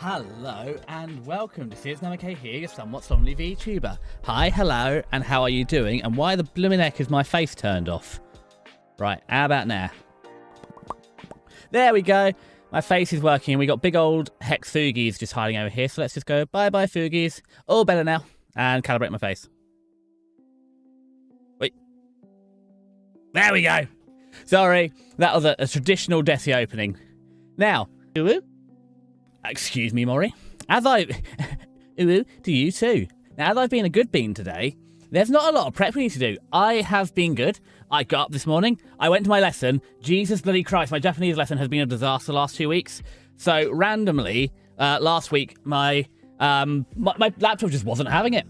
Hello and welcome to It's Namake here, your somewhat slumly VTuber. Hi, hello, and how are you doing? And why the blooming heck is my face turned off? Right, how about now? There we go. My face is working and we got big old hex Foogies just hiding over here. So let's just go bye-bye Foogies. All better now. And calibrate my face. Wait. There we go. Sorry, that was a traditional Desi opening. Now, excuse me, Maury. As I... to you too. Now, as I've been a good bean today, there's not a lot of prep we need to do. I have been good. I got up this morning. I went to my lesson. Jesus bloody Christ, my Japanese lesson has been a disaster the last 2 weeks. So, randomly, last week, my laptop just wasn't having it.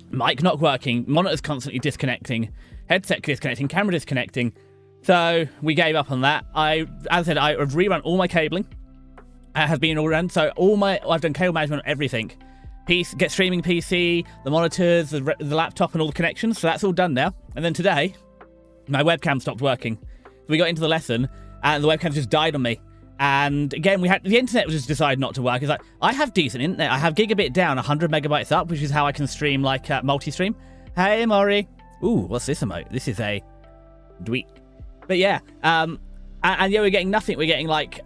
Mic not working. Monitor's constantly disconnecting. Headset disconnecting. Camera disconnecting. So, we gave up on that. As I said, I've rerun all my cabling. Has been all run, so I've done cable management on everything. Get streaming PC, the monitors, the laptop, and all the connections. So that's all done now. And then today, my webcam stopped working. So we got into the lesson, and the webcam just died on me. And again, the internet just decided not to work. It's like I have decent internet. I have gigabit down, 100 megabytes up, which is how I can stream like multi-stream. Hey, Maury. Ooh, what's this emote? This is a dweet. But yeah, and yeah, we're getting nothing. We're getting like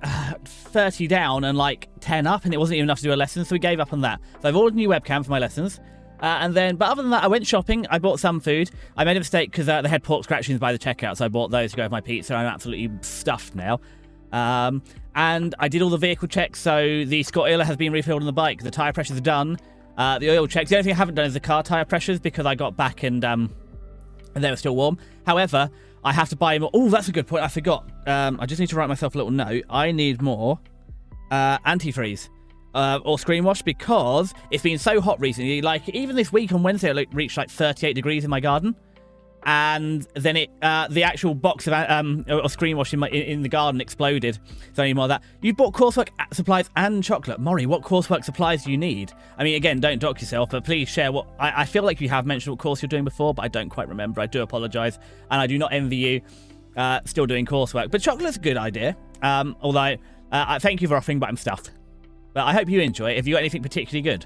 30 down and like 10 up, and it wasn't even enough to do a lesson, so we gave up on that. So I've ordered a new webcam for my lessons. But other than that, I went shopping. I bought some food. I made a mistake because they had pork scratchings by the checkout, so I bought those to go with my pizza. I'm absolutely stuffed now. And I did all the vehicle checks, so the Scott oiler has been refilled on the bike. The tyre pressures are done. The oil checks. The only thing I haven't done is the car tyre pressures because I got back and they were still warm. However, I have to buy more. Oh, that's a good point. I forgot. I just need to write myself a little note. I need more antifreeze or screen wash because it's been so hot recently. Like, even this week on Wednesday, it reached like 38 degrees in my garden. And then the actual box of screen wash in the garden exploded. So any more of that. You bought coursework supplies and chocolate. Maury, what coursework supplies do you need? I mean, again, don't dock yourself, but please share what... I feel like you have mentioned what course you're doing before, but I don't quite remember. I do apologise. And I do not envy you still doing coursework. But chocolate's a good idea. Although, I thank you for offering, but I'm stuffed. But I hope you enjoy it. Have you got anything particularly good?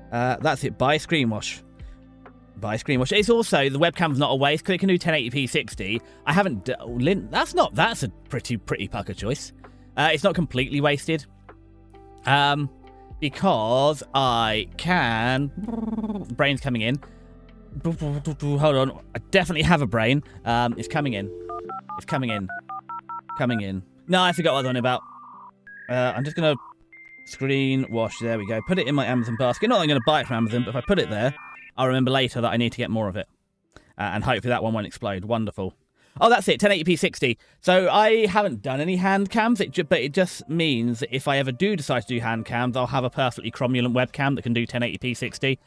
That's it. Buy screen wash. Buy screen wash. It's also, the webcam's not a waste because it can do 1080p 60. I haven't... that's a pretty pucker choice. It's not completely wasted. Because I can... Brain's coming in. Hold on. I definitely have a brain. It's coming in. It's coming in. Coming in. No, I forgot what I was on about. I'm just going to screen wash. There we go. Put it in my Amazon basket. Not that I'm going to buy it from Amazon, but if I put it there, I'll remember later that I need to get more of it. And hopefully that one won't explode. Wonderful. Oh, that's it. 1080p 60. So I haven't done any hand cams, but it just means that if I ever do decide to do hand cams, I'll have a perfectly cromulent webcam that can do 1080p 60.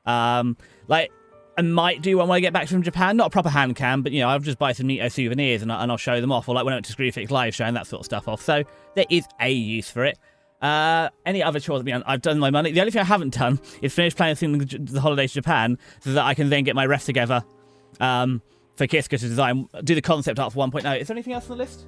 Like, I might do one when I get back from Japan. Not a proper hand cam, but, you know, I'll just buy some neato souvenirs and I'll show them off. Or like when I went to Screwfix Live, showing that sort of stuff off. So there is a use for it. Any other chores? I've done my money. The only thing I haven't done is finish planning the holidays to Japan so that I can then get my ref together for Kiska to design, do the concept art for 1.0. Is there anything else on the list?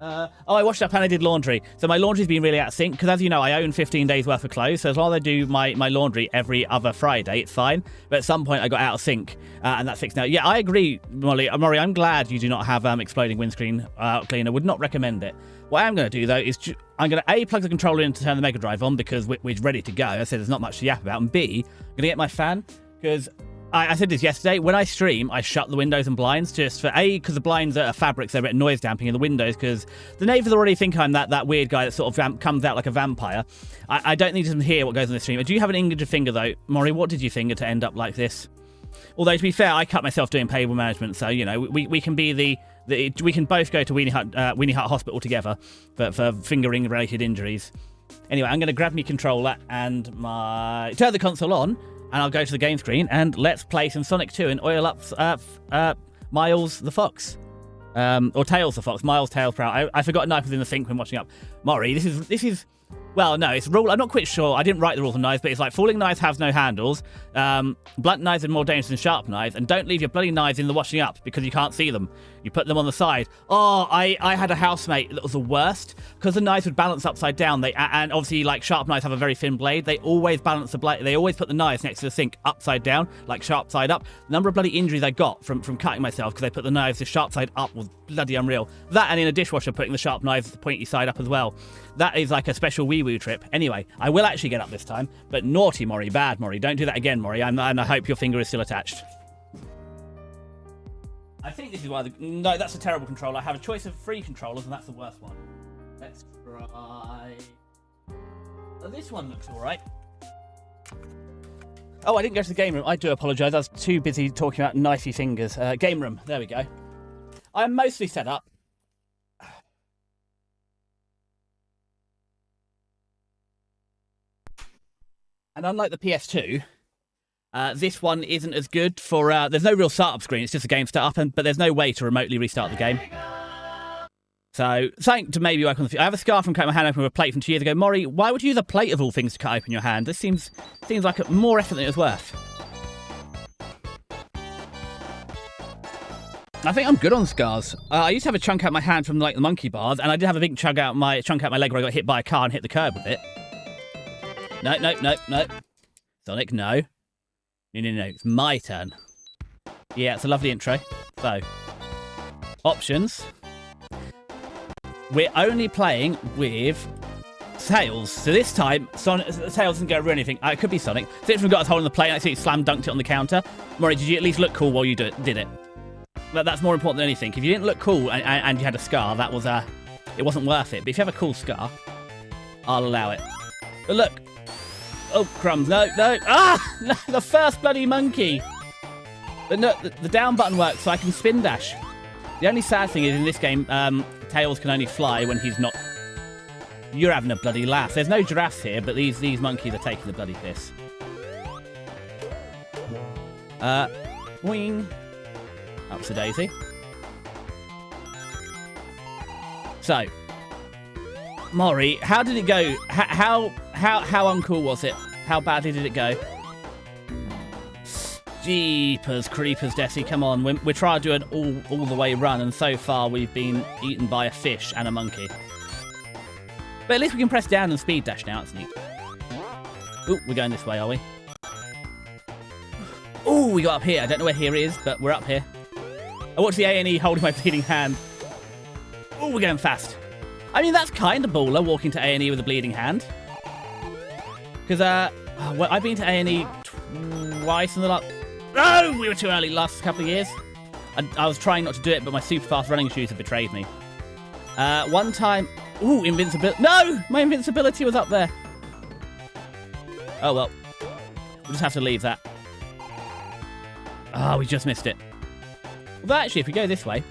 I washed up and I did laundry. So my laundry's been really out of sync because, as you know, I own 15 days worth of clothes. So as long as I do my laundry every other Friday, it's fine. But at some point I got out of sync and that's fixed now. Yeah, I agree, Molly. Maury, I'm glad you do not have exploding windscreen cleaner. Would not recommend it. What I'm going to do, though, is I'm going to, A, plug the controller in to turn the Mega Drive on because we're ready to go. I said there's not much to yap about. And B, I'm going to get my fan because I said this yesterday. When I stream, I shut the windows and blinds just for, A, because the blinds are fabrics, they're a bit noise damping, and the windows because the neighbours already think I'm that weird guy that sort of comes out like a vampire. I don't need to hear what goes on the stream. Do you have an injured finger, though? Maury, what did you finger to end up like this? Although, to be fair, I cut myself doing cable management, so, you know, we can be we can both go to Weenie Hut Hospital together for fingering-related injuries. Anyway, I'm going to grab my controller and turn the console on, and I'll go to the game screen, and let's play some Sonic 2 and oil up Miles the Fox. Or Tails the Fox. Miles, Tails, Proud. I forgot knife was in the sink when watching up. Maury, this is Well, no, it's rule. I'm not quite sure. I didn't write the rules on knives, but it's like falling knives have no handles. Blunt knives are more dangerous than sharp knives, and don't leave your bloody knives in the washing up because you can't see them. You put them on the side. Oh, I had a housemate that was the worst because the knives would balance upside down. And obviously, like sharp knives have a very thin blade. They always balance the blade. They always put the knives next to the sink upside down, like sharp side up. The number of bloody injuries I got from cutting myself because they put the knives the sharp side up was bloody unreal. That and in a dishwasher putting the sharp knives the pointy side up as well. That is like a special wee-woo trip. Anyway, I will actually get up this time, but naughty Maury, bad Maury. Don't do that again, Maury, and I hope your finger is still attached. I think this is one of the... No, that's a terrible controller. I have a choice of 3 controllers, and that's the worst one. Let's try... Oh, this one looks alright. Oh, I didn't go to the game room. I do apologise. I was too busy talking about knifey fingers. Game room. There we go. I'm mostly set up. And unlike the PS2, this one isn't as good for... there's no real startup screen. It's just a game startup, but there's no way to remotely restart the game. So, something to maybe work on the future. I have a scar from cutting my hand open with a plate from 2 years ago. Maury, why would you use a plate of all things to cut open your hand? This seems like more effort than it was worth. I think I'm good on scars. I used to have a chunk out my hand from like the monkey bars, and I did have a big chunk out my leg where I got hit by a car and hit the curb with it. No. Sonic, no. No. It's my turn. Yeah, it's a lovely intro. So, options. We're only playing with Tails. So this time, Tails isn't going to ruin anything. It could be Sonic. Since we've got us holding the plate, I actually slam dunked it on the counter. Maury, did you at least look cool while you did it? That's more important than anything. If you didn't look cool and you had a scar, that was it wasn't worth it. But if you have a cool scar, I'll allow it. But look. Oh, crumbs. No. Ah! No, the first bloody monkey. But no, the down button works, so I can spin dash. The only sad thing is in this game, Tails can only fly when he's not... You're having a bloody laugh. There's no giraffes here, but these monkeys are taking the bloody piss. Wing. Ups a daisy. So, Maury, how did it go? How uncool was it? How badly did it go? Jeepers creepers, Desi, come on. We're trying to do an all the way run, and so far we've been eaten by a fish and a monkey. But at least we can press down and speed dash now. It's neat. Ooh, we're going this way, are we? Ooh, we got up here. I don't know where here is, but we're up here. I watched the A&E holding my bleeding hand. Ooh, we're going fast. I mean, that's kind of baller, walking to A&E with a bleeding hand. Because, well, I've been to A&E twice in the last... Oh, we were too early last couple of years. I was trying not to do it, but my super fast running shoes have betrayed me. One time... Ooh, invincibility. No! My invincibility was up there. Oh, well. We'll just have to leave that. Oh, we just missed it. But actually, if we go this way...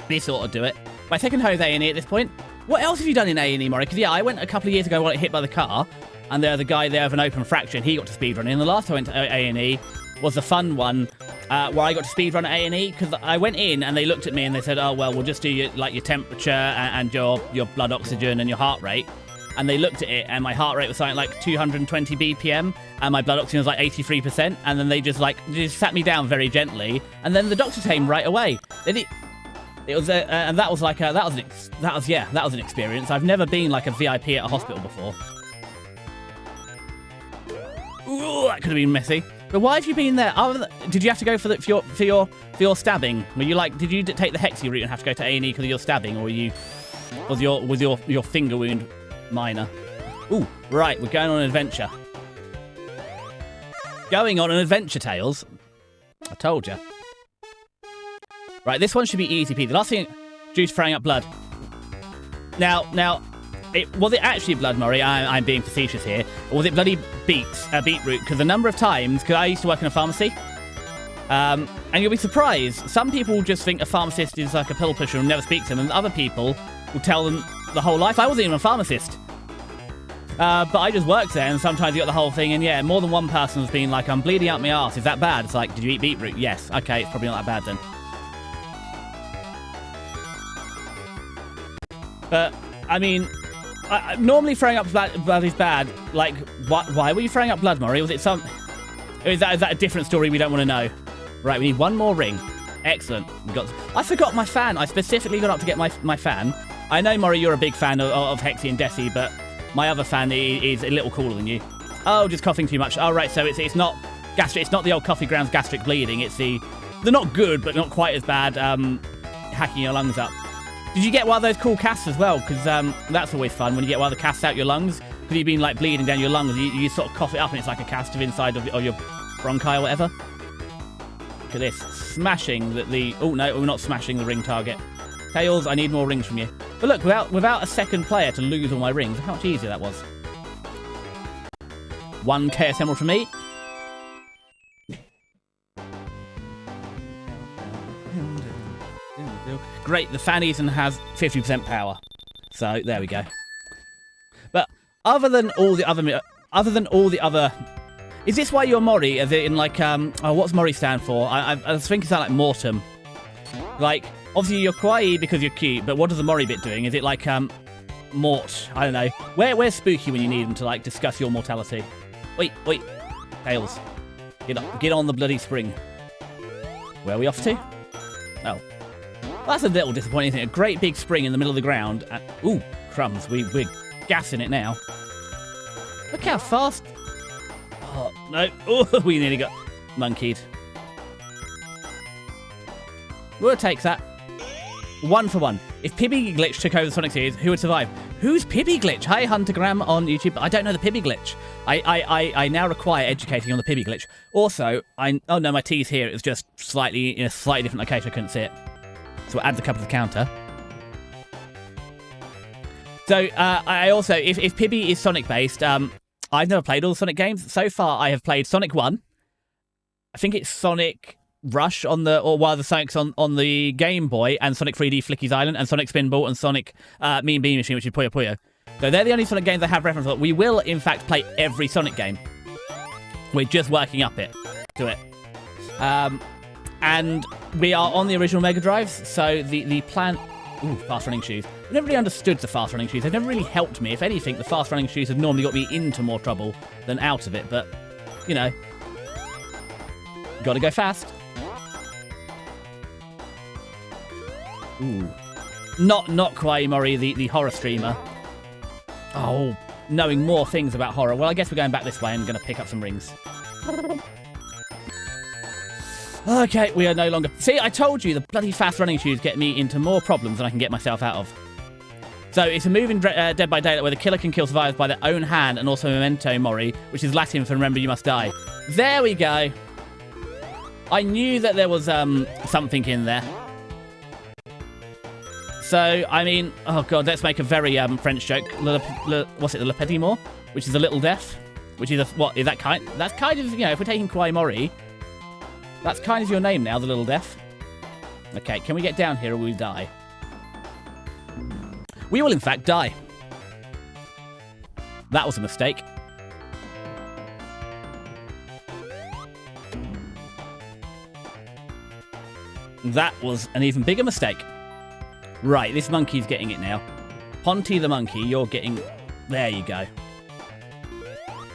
This ought to do it. My second home is A&E at this point. What else have you done in A&E, Maury? Because, yeah, I went a couple of years ago when I got hit by the car, and there was a guy there with an open fracture, and he got to speedrun. And the last time I went to A&E was the fun one, where I got to speedrun at A&E, because I went in, and they looked at me, and they said, oh, well, we'll just do your temperature and your blood oxygen and your heart rate. And they looked at it, and my heart rate was something like 220 BPM, and my blood oxygen was like 83%, and then they just sat me down very gently, and then the doctor came right away. It was and that was like that was an experience. I've never been like a VIP at a hospital before. Ooh, that could have been messy. But why have you been there? Did you have to go for your stabbing? Were you did you take the Hexy route and have to go to A&E because of your stabbing, or was your finger wound minor? Ooh, right, we're going on an adventure. Going on an adventure, Tails. I told you. Right, this one should be easy peasy. The last thing, juice throwing up blood. Now, was it actually blood, Maury? I'm being facetious here. Or was it bloody beetroot? Because the number of times, because I used to work in a pharmacy, and you'll be surprised, some people just think a pharmacist is like a pill pusher and never speak to them, and other people will tell them the whole life. I wasn't even a pharmacist. But I just worked there, and sometimes you got the whole thing, and yeah, more than one person has been like, I'm bleeding out my arse. Is that bad? It's like, did you eat beetroot? Yes. Okay, it's probably not that bad then. But, I mean, Normally throwing up blood is bad. Like, why were you throwing up blood, Maury? Was it some... Is that a different story we don't want to know? Right, we need one more ring. Excellent. I forgot my fan. I specifically got up to get my fan. I know, Maury, you're a big fan of Hexy and Desi, but my other fan is a little cooler than you. Oh, just coughing too much. Oh, right, so it's not gastric. It's not the old coffee grounds gastric bleeding. It's they're not good, but not quite as bad, hacking your lungs up. Did you get one of those cool casts as well? Because that's always fun when you get one of the casts out your lungs. Because you've been like bleeding down your lungs. You sort of cough it up and it's like a cast of inside of your bronchi or whatever. Look at this. Smashing the... Oh, no, we're not smashing the ring target. Tails, I need more rings from you. But look, without a second player to lose all my rings, look how much easier that was. 1 KS Emerald from me. Great, the fan even has 50% power. So, there we go. But other than all the other... Is this why you're Maury? As in, like, what's Maury stand for? I was thinking something like Mortem. Like, obviously you're kawaii because you're cute, but what is the Maury bit doing? Is it like, Mort? I don't know. Where's Spooky when you need him to, like, discuss your mortality? Wait. Tails. Get on the bloody spring. Where are we off to? Oh. Well, that's a little disappointing, isn't it? A great big spring in the middle of the ground. Ooh, crumbs. We're gassing it now. Look how fast... Oh, no. Oh, we nearly got monkeyed. We'll take that. 1 for 1. If Pibby Glitch took over the Sonic series, who would survive? Who's Pibby Glitch? Hi, Huntergram on YouTube. I don't know the Pibby Glitch. I now require educating on the Pibby Glitch. Also, oh no, my T's here. It was just slightly in a slightly different location. I couldn't see it. So we'll add the cup to the counter. So, I also, if Pibby is Sonic-based, I've never played all the Sonic games. So far, I have played Sonic 1. I think it's Sonic Rush or one of the Sonics on the Game Boy, and Sonic 3D Flicky's Island, and Sonic Spinball, and Sonic Mean Bean Machine, which is Puyo Puyo. So they're the only Sonic games I have reference for. We will, in fact, play every Sonic game. We're just working up to it. And we are on the original Mega Drives, so the plan... Ooh, fast running shoes. I never really understood the fast running shoes. They've never really helped me. If anything, the fast running shoes have normally got me into more trouble than out of it. But, you know, gotta go fast. Ooh. Not Kawaii Mori, the horror streamer. Oh, knowing more things about horror. Well, I guess we're going back this way and going to pick up some rings. Okay, we are no longer... See, I told you, the bloody fast running shoes get me into more problems than I can get myself out of. So, it's a move in Dead by Daylight where the killer can kill survivors by their own hand and also memento mori, which is Latin for remember you must die. There we go. I knew that there was something in there. So, I mean... Oh, God, let's make a very French joke. What's it, the Le Petit Mort? Which is a little deaf. Which is a... What, is that kind... That's kind of, you know, if we're taking Kawaii Mori... That's kind of your name now, the little deaf. Okay, can we get down here or will we die? We will, in fact, die. That was a mistake. That was an even bigger mistake. Right, this monkey's getting it now. Ponty the monkey, you're getting... There you go.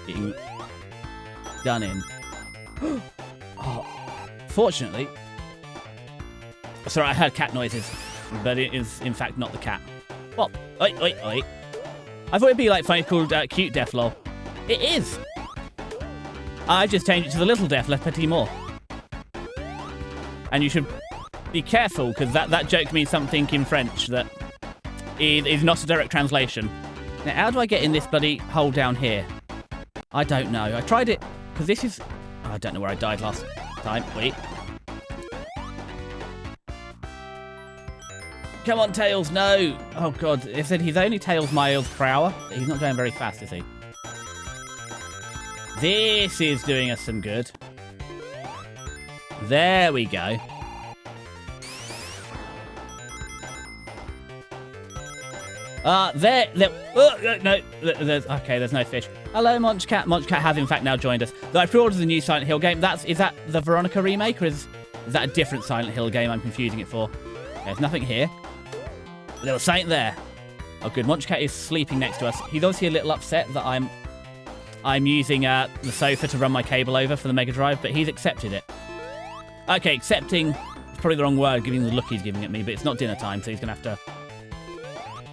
Getting done in. Oh. Fortunately, sorry, I heard cat noises, but it is in fact not the cat. Well, oi. I thought it'd be like funny called cute deaf lol. It is. I just changed it to the little deaf Le Petit Mort. And you should be careful because that joke means something in French that is not a direct translation. Now, how do I get in this bloody hole down here? I don't know. I tried it because this is. Oh, I don't know where I died last time. Wait. Come on, Tails, no! Oh, God. It said he's only Tails miles per hour. He's not going very fast, is he? This is doing us some good. There we go. There. Oh, no, there's no fish. Hello, Munchcat. Munchcat has in fact now joined us. Though I pre-ordered the new Silent Hill game. Is that the Veronica remake, or is that a different Silent Hill game I'm confusing it for? There's nothing here. There was something there. Oh, good. Monchcat is sleeping next to us. He's obviously a little upset that I'm using the sofa to run my cable over for the Mega Drive, but he's accepted it. Okay, accepting is probably the wrong word, giving the look he's giving at me, but it's not dinner time, so he's going to have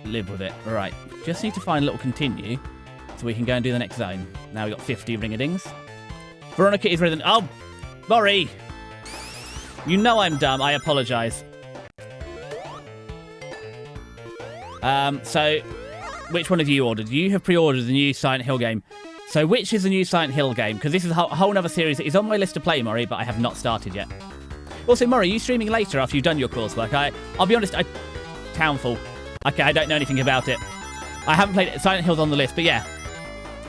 to live with it. All right. Just need to find a little continue so we can go and do the next zone. Now we've got 50 ring-a-dings. Veronica is ready. Oh, Maury! You know I'm dumb. I apologise. So, which one have you ordered? You have pre-ordered the new Silent Hill game. So, which is the new Silent Hill game? Because this is a whole other series that is on my list to play, Maury, but I have not started yet. Also, Maury, are you streaming later after you've done your coursework? I'll be honest, Townfall. Okay, I don't know anything about it. I haven't played it. Silent Hill's on the list, but yeah.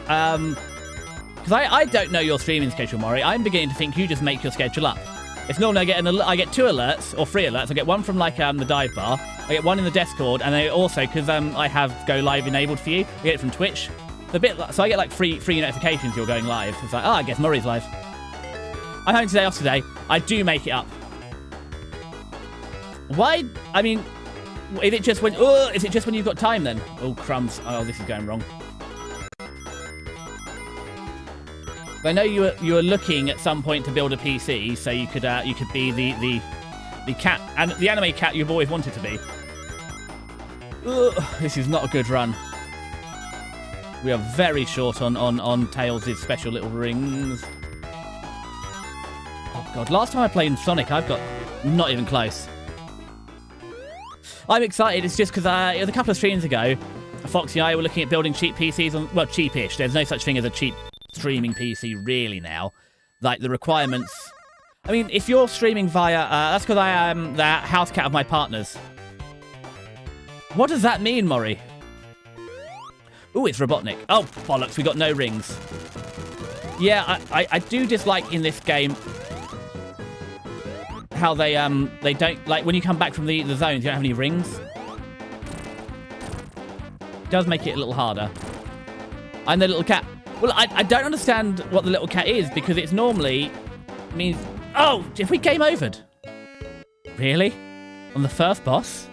Because I don't know your streaming schedule, Maury. I'm beginning to think you just make your schedule up. It's normally I get 2 alerts, or 3 alerts. I get one from, like, the dive bar. I get one in the Discord, and I also, because I have Go Live enabled for you, I get it from Twitch. So I get, like, free notifications you're going live. It's like, I guess Murray's live. I'm having today off today. I do make it up. Why? I mean, is it just when you've got time then? Oh, crumbs. Oh, this is going wrong. I know you were looking at some point to build a PC, so you could be the cat and the anime cat you've always wanted to be. Ugh, this is not a good run. We are very short on Tails' special little rings. Oh god, last time I played Sonic, I've got not even close. I'm excited. It's just because it was a couple of streams ago, Foxy and I were looking at building cheap PCs on, well, cheapish. There's no such thing as a cheap streaming PC really now. Like, the requirements... I mean, if you're streaming via... that's because I am the house cat of my partners. What does that mean, Maury? Ooh, it's Robotnik. Oh, bollocks, we got no rings. Yeah, I do dislike in this game how they don't... Like, when you come back from the zones, you don't have any rings. It does make it a little harder. I'm the little cat. Well, I don't understand what the little cat is, because it's normally means... Oh, if we game overed. Really? On the first boss?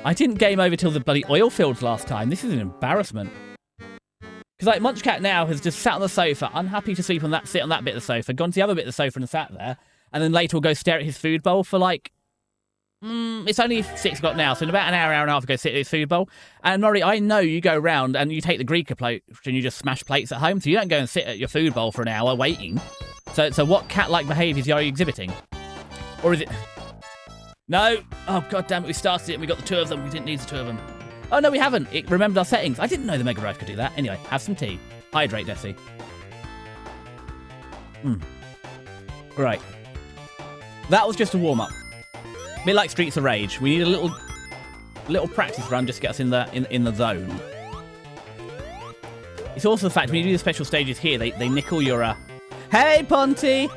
I didn't game over till the bloody oil fields last time. This is an embarrassment. Because, like, Munchcat now has just sat on the sofa, unhappy to sit on that bit of the sofa, gone to the other bit of the sofa and sat there, and then later will go stare at his food bowl for, like... it's only 6 o'clock now, so in about an hour and a half, go sit at his food bowl. And Maury, I know you go round and you take the Greek approach and you just smash plates at home, so you don't go and sit at your food bowl for an hour waiting. So what cat-like behaviours are you exhibiting? Or is it... No! Oh, god damn it, we started it and we got the 2 of them. We didn't need the 2 of them. Oh, no, we haven't. It remembered our settings. I didn't know the Mega Drive could do that. Anyway, have some tea. Hydrate, Desi. Right. That was just a warm-up. A bit like Streets of Rage. We need a little practice run just to get us in the zone. It's also the fact when you do the special stages here, they nickel your... Hey, Ponty!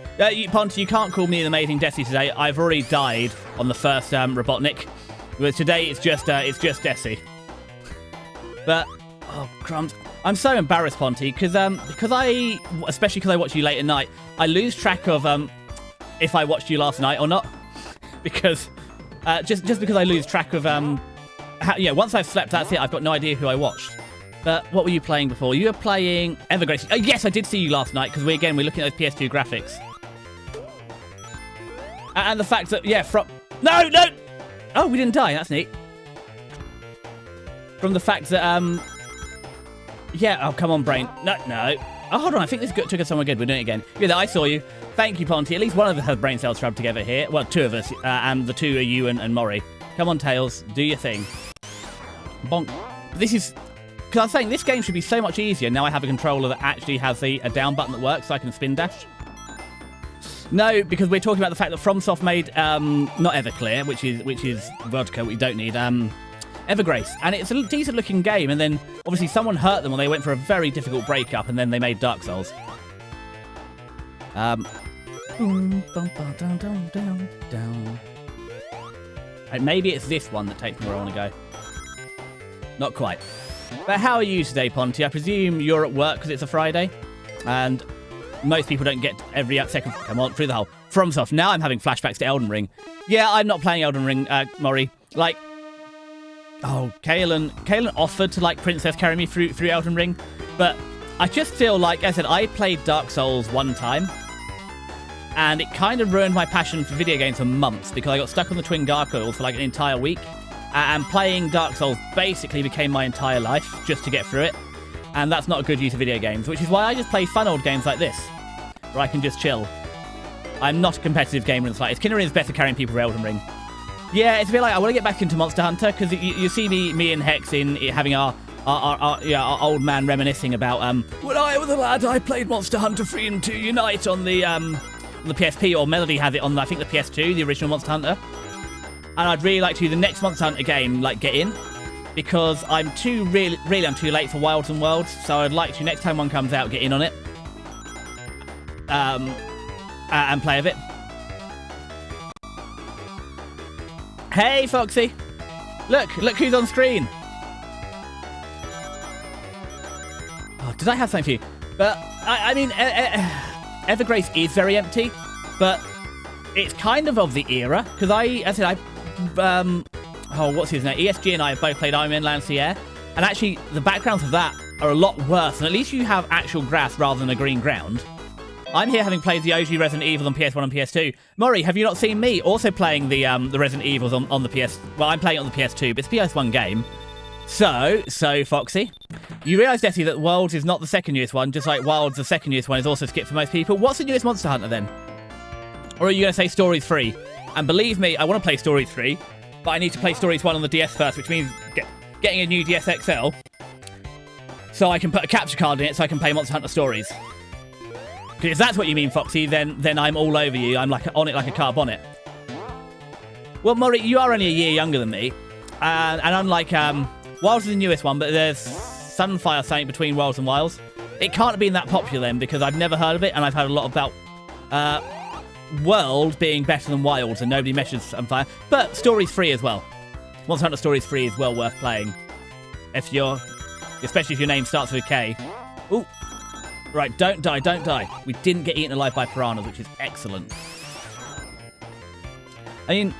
Ponty, you can't call me an amazing Desi today. I've already died on the first Robotnik. But today it's just Desi. But, oh, crumbs. I'm so embarrassed, Ponty, because especially because I watch you late at night, I lose track of if I watched you last night or not. Because just because I lose track of once I've slept, that's it. I've got no idea who I watched. But what were you playing before? You were playing Evergrace. Oh yes, I did see you last night because we're looking at those PS2 graphics. And the fact that no. Oh, we didn't die. That's neat. From the fact that oh come on, brain. No. Oh, hold on. I think this took us somewhere good. We're doing it again. Yeah, I saw you. Thank you, Ponty. At least one of us has brain cells rubbed together here. Well, 2 of us, and the 2 are you and Maury. Come on, Tails. Do your thing. Bonk. This is... Because I was saying, this game should be so much easier. Now I have a controller that actually has a down button that works, so I can spin dash. No, because we're talking about the fact that FromSoft made, not Everclear, which is vodka, we don't need, Evergrace. And it's a decent-looking game, and then, obviously, someone hurt them when they went for a very difficult breakup, and then they made Dark Souls. And maybe it's this one that takes me where I want to go. Not quite. But how are you today, Ponty? I presume you're at work because it's a Friday, and most people don't get every second. Come on, through the hole. FromSoft. Now I'm having flashbacks to Elden Ring. Yeah, I'm not playing Elden Ring, Maury. Like, Oh, Kaelin offered to, like, princess carry me through Elden Ring, but I just feel like I said, I played Dark Souls one time, and it kind of ruined my passion for video games for months, because I got stuck on the twin gargoyles for, like, an entire week, and playing Dark Souls basically became my entire life, just to get through it, and that's not a good use of video games, which is why I just play fun old games like this, where I can just chill. I'm not a competitive gamer in the slightest. Kinnerin is better carrying people for Elden Ring. Yeah, it's a bit like, I want to get back into Monster Hunter, because you see me and Hex in having our old man reminiscing about, when I was a lad, I played Monster Hunter 3 and 2 Unite on the PSP, or Melody has it on, I think, the PS2, the original Monster Hunter. And I'd really like to, the next Monster Hunter game, like, get in, because I'm too late for Wilds and Worlds, so I'd like to, next time one comes out, get in on it. And play a bit. Hey, Foxy! Look who's on screen! Oh, did I have something for you? But, I mean, Evergrace is very empty, but it's kind of the era, because what's his name? ESG and I have both played Iron Man Lancier, and actually, the backgrounds of that are a lot worse, and at least you have actual grass rather than a green ground. I'm here having played the OG Resident Evil on PS1 and PS2. Maury, have you not seen me also playing the Resident Evils on the PS... Well, I'm playing it on the PS2, but it's a PS1 game. So, Foxy, you realise, Desi, that Worlds is not the second newest one, just like Wilds, the second newest one, is also skipped for most people. What's the newest Monster Hunter, then? Or are you going to say Stories 3? And believe me, I want to play Stories 3, but I need to play Stories 1 on the DS first, which means getting a new DS XL, so I can put a capture card in it so I can play Monster Hunter Stories. If that's what you mean, Foxy, then I'm all over you. I'm like on it like a car bonnet. Well, Maury, you are only a year younger than me. And unlike Wilds is the newest one, but there's Sunfire something between Wilds and Wilds. It can't have been that popular then, because I've never heard of it, and I've heard a lot about World being better than Wilds, and nobody mentions Sunfire. But Stories 3 as well. Monster Hunter Stories 3 is well worth playing. Especially if your name starts with a K. Ooh. Right, don't die. We didn't get eaten alive by piranhas, which is excellent. I mean,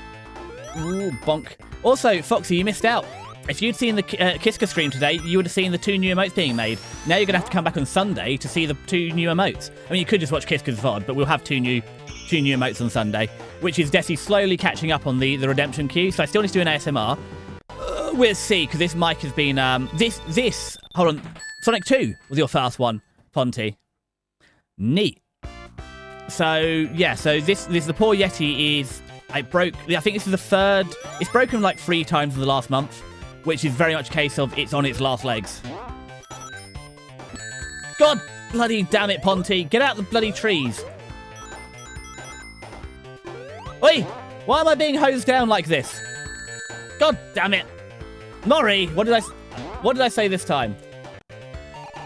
ooh, bonk. Also, Foxy, you missed out. If you'd seen the Kiska stream today, you would have seen the 2 new emotes being made. Now you're going to have to come back on Sunday to see the 2 new emotes. I mean, you could just watch Kiska's VOD, but we'll have 2 new emotes on Sunday, which is Desi slowly catching up on the redemption queue, so I still need to do an ASMR. We'll see, because this mic has been... hold on. Sonic 2 was your first one. Ponty. Neat. So, yeah, this the poor Yeti is... I think this is the third... It's broken like 3 times in the last month, which is very much a case of it's on its last legs. God bloody damn it, Ponty. Get out the bloody trees. Oi! Why am I being hosed down like this? God damn it. Maury, what did I say this time?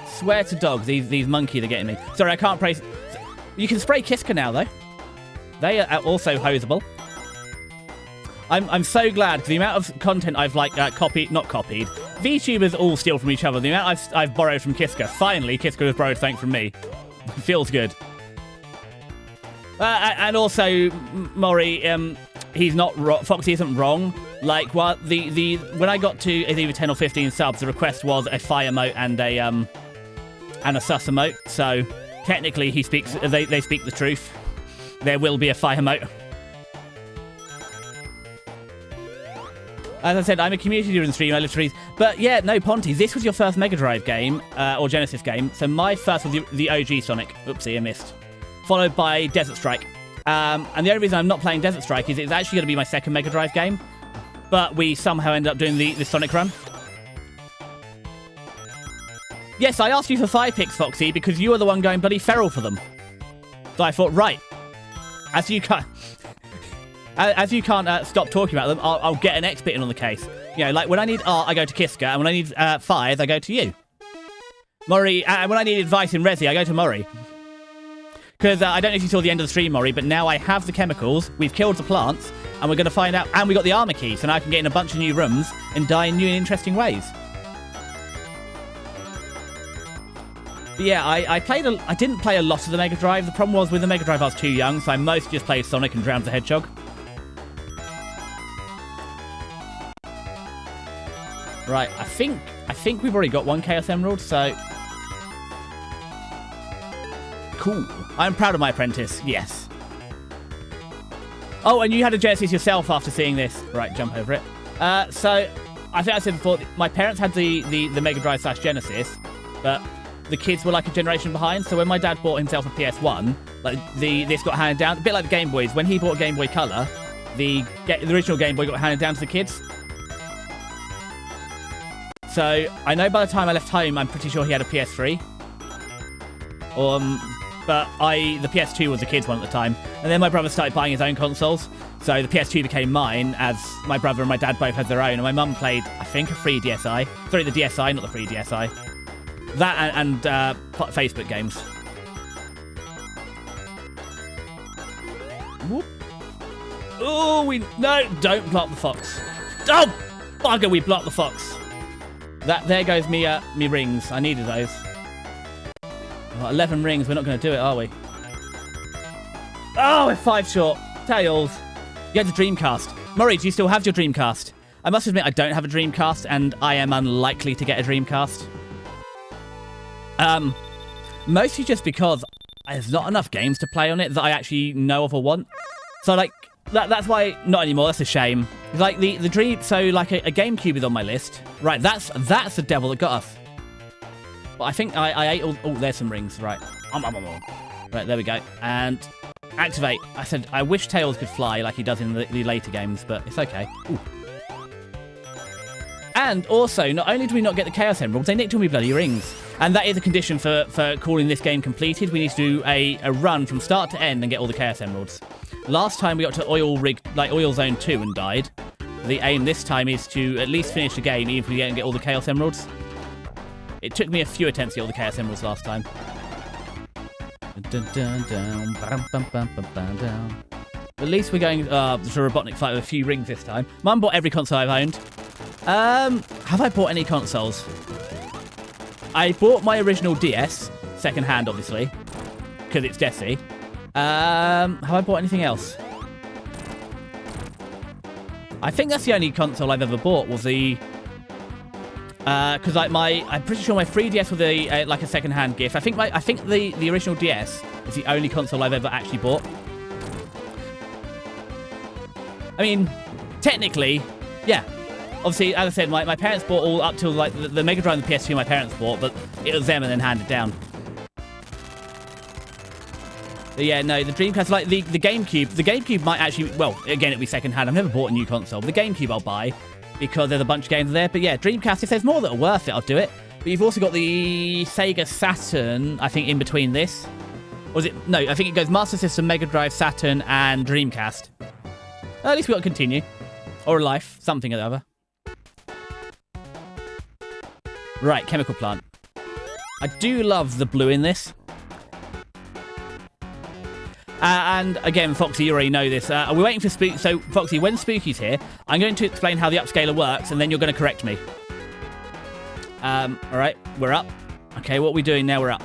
Swear to dogs, these monkeys are getting me. Sorry, I can't praise... You can spray Kiska now, though. They are also hosable. I'm so glad, because the amount of content I've, not copied. VTubers all steal from each other. The amount I've borrowed from Kiska. Finally, Kiska has borrowed something from me. Feels good. And also, Maury, he's not wrong. Foxy isn't wrong. Like, when I got to either 10 or 15 subs, the request was a fire emote and a sus emote, so technically they speak the truth. There will be a fire emote. As I said, I'm a community-driven streamer, I literally... But yeah, no, Ponty, this was your first Mega Drive game, or Genesis game, so my first was the OG Sonic. Oopsie, I missed. Followed by Desert Strike. And the only reason I'm not playing Desert Strike is it's actually going to be my second Mega Drive game, but we somehow ended up doing the Sonic run. Yes, I asked you for 5 picks, Foxy, because you were the one going bloody feral for them. So I thought, right, as you can't stop talking about them, I'll get an expert in on the case. You know, like when I need art, I go to Kiska, and when I need fires, I go to you. Maury, when I need advice in Resi, I go to Maury. Because I don't know if you saw the end of the stream, Maury, but now I have the chemicals, we've killed the plants, and we're going to find out, and we got the armor key, so now I can get in a bunch of new rooms and die in new and interesting ways. But yeah, I didn't play a lot of the Mega Drive. The problem was with the Mega Drive I was too young, so I mostly just played Sonic and Drowned the Hedgehog. Right, I think we've already got one Chaos Emerald, so... Cool. I'm proud of my apprentice, yes. Oh, and you had a Genesis yourself after seeing this. Right, jump over it. So, I think I said before, my parents had the Mega Drive / Genesis, but the kids were like a generation behind, so when my dad bought himself a PS1, like this got handed down, a bit like the Game Boys. When he bought a Game Boy Color, the original Game Boy got handed down to the kids. So, I know by the time I left home, I'm pretty sure he had a PS3. But the PS2 was the kids' one at the time. And then my brother started buying his own consoles. So the PS2 became mine, as my brother and my dad both had their own. And my mum played, I think, a free DSi. Sorry, the DSi, not the free DSi. That and Facebook games. Whoop. Oh, no, don't block the fox. Oh, bugger, we blocked the fox. There goes me rings. I needed those. Oh, 11 rings. We're not going to do it, are we? Oh, we're 5 short. Tails. You had the Dreamcast. Murray, do you still have your Dreamcast? I must admit, I don't have a Dreamcast, and I am unlikely to get a Dreamcast. Mostly just because there's not enough games to play on it that I actually know of or want. So, like, that's why... Not anymore. That's a shame. Like, the Dream... So, like, a GameCube is on my list. Right, that's the devil that got us. But I think I ate all... Oh, there's some rings. Right. Right, there we go. And activate. I said, I wish Tails could fly like he does in the later games, but it's okay. Ooh. And also, not only do we not get the Chaos Emeralds, they nicked all my bloody rings. And that is a condition for calling this game completed. We need to do a run from start to end and get all the Chaos Emeralds. Last time we got to Oil Zone 2 and died. The aim this time is to at least finish the game, even if we don't get all the Chaos Emeralds. It took me a few attempts to get all the Chaos Emeralds last time. At least we're going to a Robotnik fight with a few rings this time. Mum bought every console I've owned. Have I bought any consoles? I bought my original DS, second hand obviously, because it's Desi. Have I bought anything else? I think that's the only console I've ever bought was the... Because I'm pretty sure my 3DS was a second-hand gift. I think the original DS is the only console I've ever actually bought. I mean, technically, yeah. Obviously, as I said, my parents bought all up till like the Mega Drive and the PS2 my parents bought, but it was them and then handed down. But yeah, no, the Dreamcast, like the GameCube. The GameCube might actually, well, again, it'll be second-hand. I've never bought a new console, but the GameCube I'll buy, because there's a bunch of games there. But yeah, Dreamcast, if there's more that are worth it, I'll do it. But you've also got the Sega Saturn, I think, in between this. Or is it? No, I think it goes Master System, Mega Drive, Saturn, and Dreamcast. At least we've got to continue. Or a life, something or the other. Right, Chemical Plant. I do love the blue in this. And again, Foxy, you already know this. We're waiting for Spooky. So, Foxy, when Spooky's here, I'm going to explain how the upscaler works, and then you're going to correct me. All right, we're up. Okay, what are we doing now? We're up.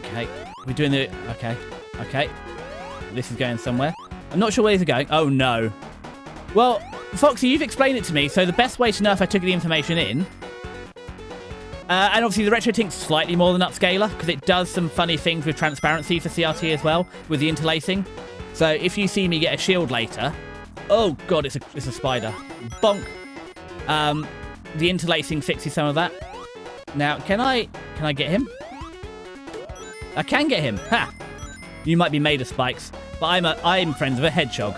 Okay, we're doing the... Okay. This is going somewhere. I'm not sure where these are going. Oh, no. Well, Foxy, you've explained it to me, so the best way to know if I took the information in... and obviously the Retro Tink's slightly more than upscaler, because it does some funny things with transparency for CRT as well, with the interlacing. So if you see me get a shield later... Oh, God, it's a spider. Bonk. The interlacing fixes some of that. Now, can I get him? I can get him. Ha! You might be made of spikes, but I'm friends with a hedgehog.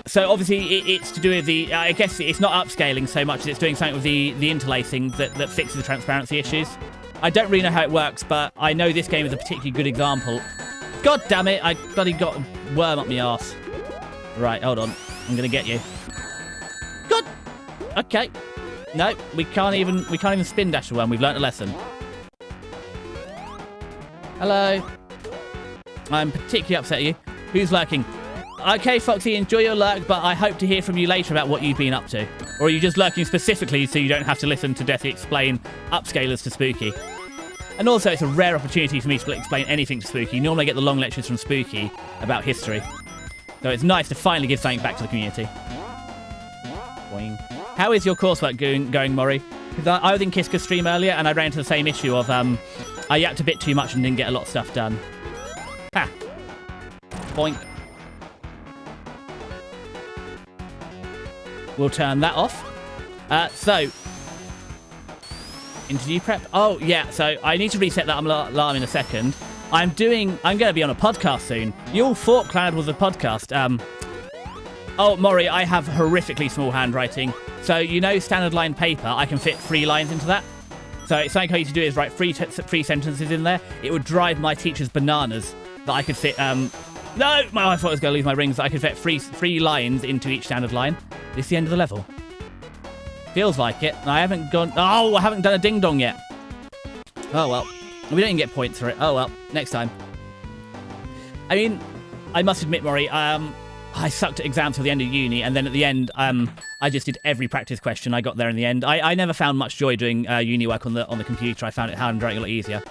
So obviously it's to do with the... I guess it's not upscaling so much as it's doing something with the interlacing that fixes the transparency issues. I don't really know how it works, but I know this game is a particularly good example. God damn it! I bloody got a worm up my arse. Right, hold on. I'm gonna get you. God. Okay. No, we can't even spin dash a worm. We've learnt a lesson. Hello. I'm particularly upset at you. Who's lurking? Okay, Foxy, enjoy your lurk, but I hope to hear from you later about what you've been up to. Or are you just lurking specifically so you don't have to listen to Deathy explain upscalers to Spooky? And also, it's a rare opportunity for me to explain anything to Spooky. Normally I get the long lectures from Spooky about history. So it's nice to finally give something back to the community. Boing. How is your coursework going, Maury? Because I was in Kiska's stream earlier, and I ran into the same issue of I yapped a bit too much and didn't get a lot of stuff done. Ha! Boink. We'll turn that off. So, interview prep. Oh, yeah, so I need to reset that alarm in a second. I'm going to be on a podcast soon. You'll thought Cloud was a podcast. Oh, Maury, I have horrifically small handwriting. So, you know standard line paper, I can fit 3 lines into that. So, something I used to do is write 3 sentences in there. It would drive my teachers bananas that I could fit, no! I thought I was going to lose my rings. I could fit 3 lines into each standard line. This is the end of the level. Feels like it. I haven't done a ding-dong yet. Oh, well. We don't even get points for it. Oh, well. Next time. I mean, I must admit, Maury, I sucked at exams till the end of uni, and then at the end, I just did every practice question I got there in the end. I never found much joy doing uni work on the computer. I found it handwriting a lot easier.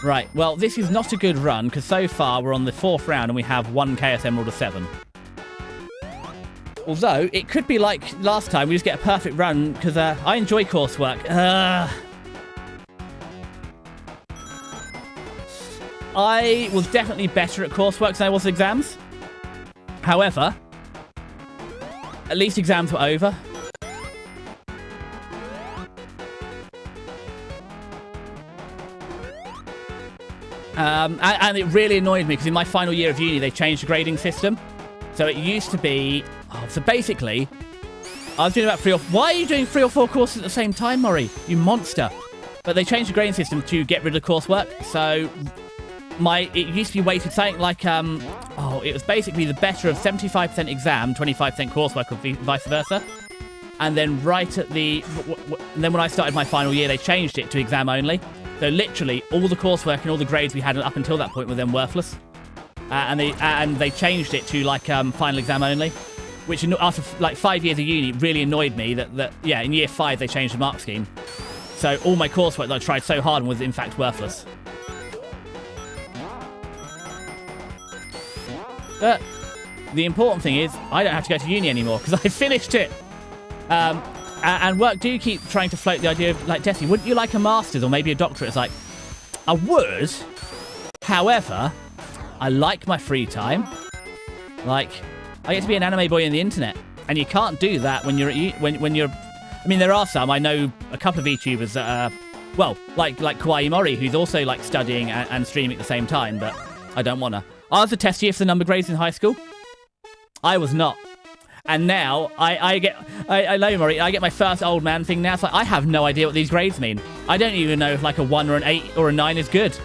Right, well, this is not a good run, because so far we're on the 4th round and we have 1 Chaos Emerald of 7. Although, it could be like last time, we just get a perfect run, because I enjoy coursework. I was definitely better at coursework than I was at exams. However, at least exams were over. And it really annoyed me, because in my final year of uni, they changed the grading system. So it used to be... Oh, so basically, I was doing about 3 or... Why are you doing 3 or 4 courses at the same time, Maury? You monster. But they changed the grading system to get rid of coursework. So it used to be weighted something like... it was basically the better of 75% exam, 25% coursework, or vice versa. And then right at the... And then when I started my final year, they changed it to exam only. So literally, all the coursework and all the grades we had up until that point were then worthless. And they changed it to like final exam only, which after like 5 years of uni really annoyed me that in year 5 they changed the mark scheme. So all my coursework that I tried so hard on was in fact worthless. But the important thing is I don't have to go to uni anymore because I finished it. And work do keep trying to float the idea of, like, Desi, wouldn't you like a master's or maybe a doctorate? It's like, I would. However, I like my free time. Like, I get to be an anime boy on the internet, and you can't do that when you're when you're. I mean, there are some. I know a couple of VTubers that are, well, like Kawaii Mori, who's also like studying and streaming at the same time. But I don't wanna. I was a test year for the number grades in high school. I was not. And now, I love you, Maury, I get my first old man thing now. It's like, I have no idea what these grades mean. I don't even know if like a 1 or an 8 or a 9 is good.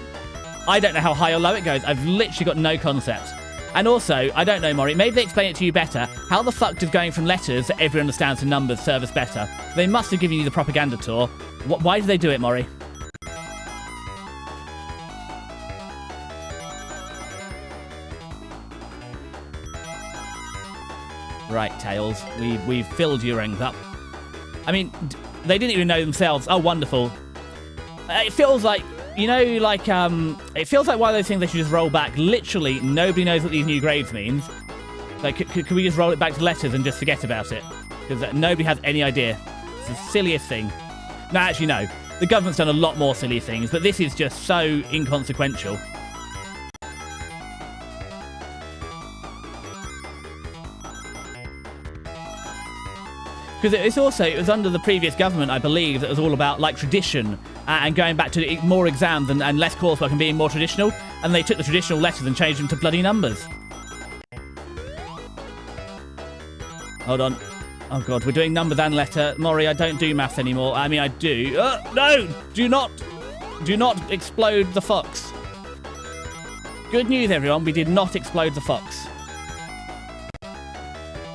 I don't know how high or low it goes. I've literally got no concept. And also, I don't know, Maury, maybe they explain it to you better. How the fuck does going from letters that everyone understands to numbers serve us better? They must have given you the propaganda tour. Why do they do it, Maury? Right, Tails. We've filled your rings up. I mean, they didn't even know themselves. Oh, wonderful. It feels like, you know, like, it feels like one of those things they should just roll back. Literally, nobody knows what these new grades means. Like, could we just roll it back to letters and just forget about it? Because nobody has any idea. It's the silliest thing. No, actually, no. The government's done a lot more silly things, but this is just so inconsequential. Because it was under the previous government, I believe, that was all about, like, tradition and going back to more exams and less coursework and being more traditional. And they took the traditional letters and changed them to bloody numbers. Hold on. Oh, God, we're doing numbers and letter. Maury, I don't do maths anymore. I mean, I do. No! Do not explode the fox. Good news, everyone. We did not explode the fox.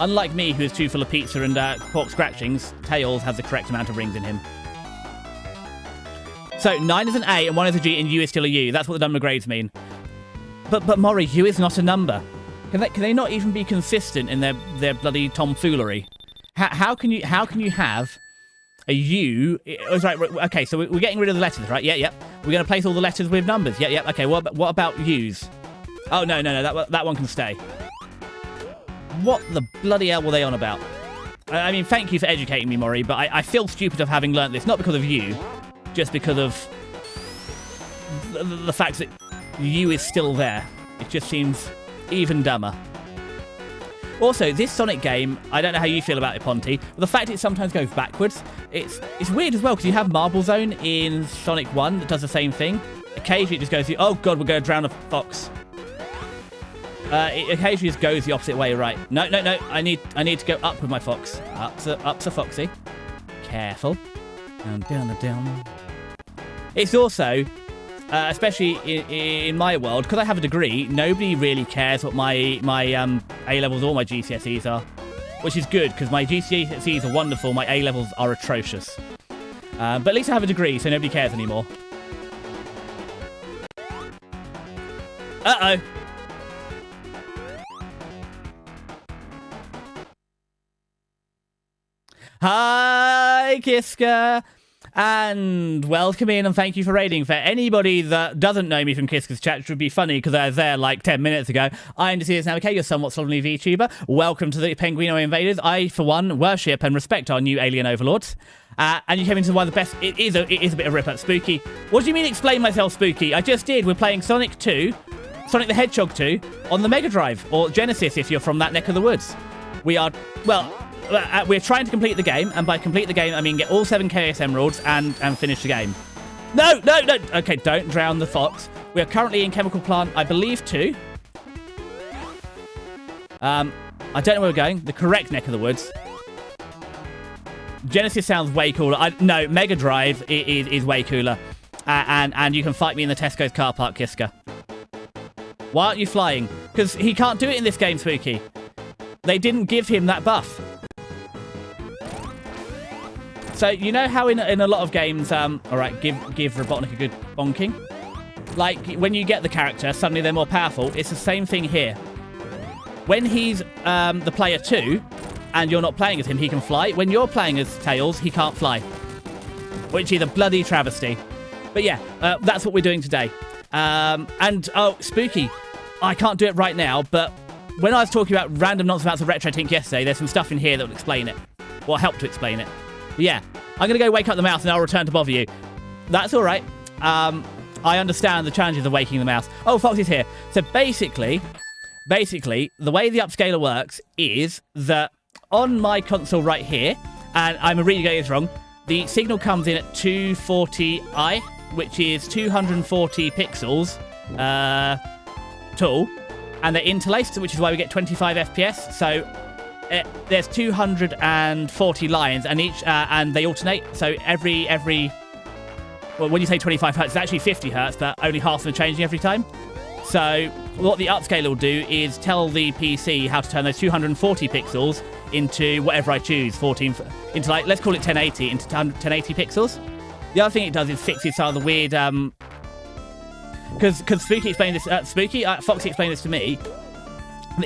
Unlike me, who is too full of pizza and pork scratchings, Tails has the correct amount of rings in him. So, 9 is an A and 1 is a G and U is still a U. That's what the number grades mean. But Maury, U is not a number. Can they not even be consistent in their bloody tomfoolery? How can you have a U? Right, okay, so we're getting rid of the letters, right? Yeah, yep. We're going to place all the letters with numbers. Yeah, yep. Okay, what about U's? Oh, no, that one can stay. what the bloody hell were they on about? I mean, thank you for educating me, Maury, but I feel stupid of having learnt this, not because of you, just because of the fact that you is still there. It just seems even dumber. Also, this Sonic game, I don't know how you feel about it, Ponty, but the fact it sometimes goes backwards, it's weird as well, because you have Marble Zone in Sonic 1 that does the same thing. Occasionally it just goes, oh god, we're going to drown a fox. It occasionally just goes the opposite way, right? No, I need to go up with my fox. Up to Foxy. Careful. Down. It's also, especially in my world, because I have a degree, nobody really cares what my A-levels or my GCSEs are. Which is good, because my GCSEs are wonderful, my A-levels are atrocious. But at least I have a degree, so nobody cares anymore. Uh-oh. Hi, Kiska, and welcome in, and thank you for raiding. For anybody that doesn't know me from Kiska's chat, which would be funny because I was there like 10 minutes ago, I'm Decius Now, okay, you're somewhat slovenly VTuber. Welcome to the Penguino Invaders. I, for one, worship and respect our new alien overlords. And you came into one of the best. It is a bit of rip-up. Spooky. What do you mean explain myself, Spooky? I just did. We're playing Sonic 2, Sonic the Hedgehog 2, on the Mega Drive, or Genesis if you're from that neck of the woods. We are, well... we're trying to complete the game, and by complete the game, I mean get all 7 Chaos Emeralds and finish the game. No! Okay, don't drown the fox. We are currently in Chemical Plant, I believe, 2. I don't know where we're going. The correct neck of the woods. Genesis sounds way cooler. No, Mega Drive is way cooler. And you can fight me in the Tesco's car park, Kiska. Why aren't you flying? Because he can't do it in this game, Spooky. They didn't give him that buff. So, you know how in a lot of games, alright, give Robotnik a good bonking? Like, when you get the character, suddenly they're more powerful. It's the same thing here. When he's the player 2, and you're not playing as him, he can fly. When you're playing as Tails, he can't fly. Which is a bloody travesty. But yeah, that's what we're doing today. Oh, Spooky, I can't do it right now, but when I was talking about random nonsense amounts of RetroTink yesterday, there's some stuff in here that will explain it. Or help to explain it. But yeah, I'm going to go wake up the mouse and I'll return to bother you. That's all right. I understand the challenges of waking the mouse. Oh, Foxy's here. So basically, the way the upscaler works is that on my console right here, and I'm really getting this wrong, the signal comes in at 240i, which is 240 pixels tall, and they're interlaced, which is why we get 25 FPS. So there's 240 lines, and and they alternate. So every well, when you say 25 hertz, it's actually 50 hertz, but only half of them are changing every time. So what the upscaler will do is tell the PC how to turn those 240 pixels into whatever I choose, 14 into, like, let's call it 1080, into 1080 pixels. The other thing it does is fixes some of the weird because Spooky explained this, Foxy explained this to me.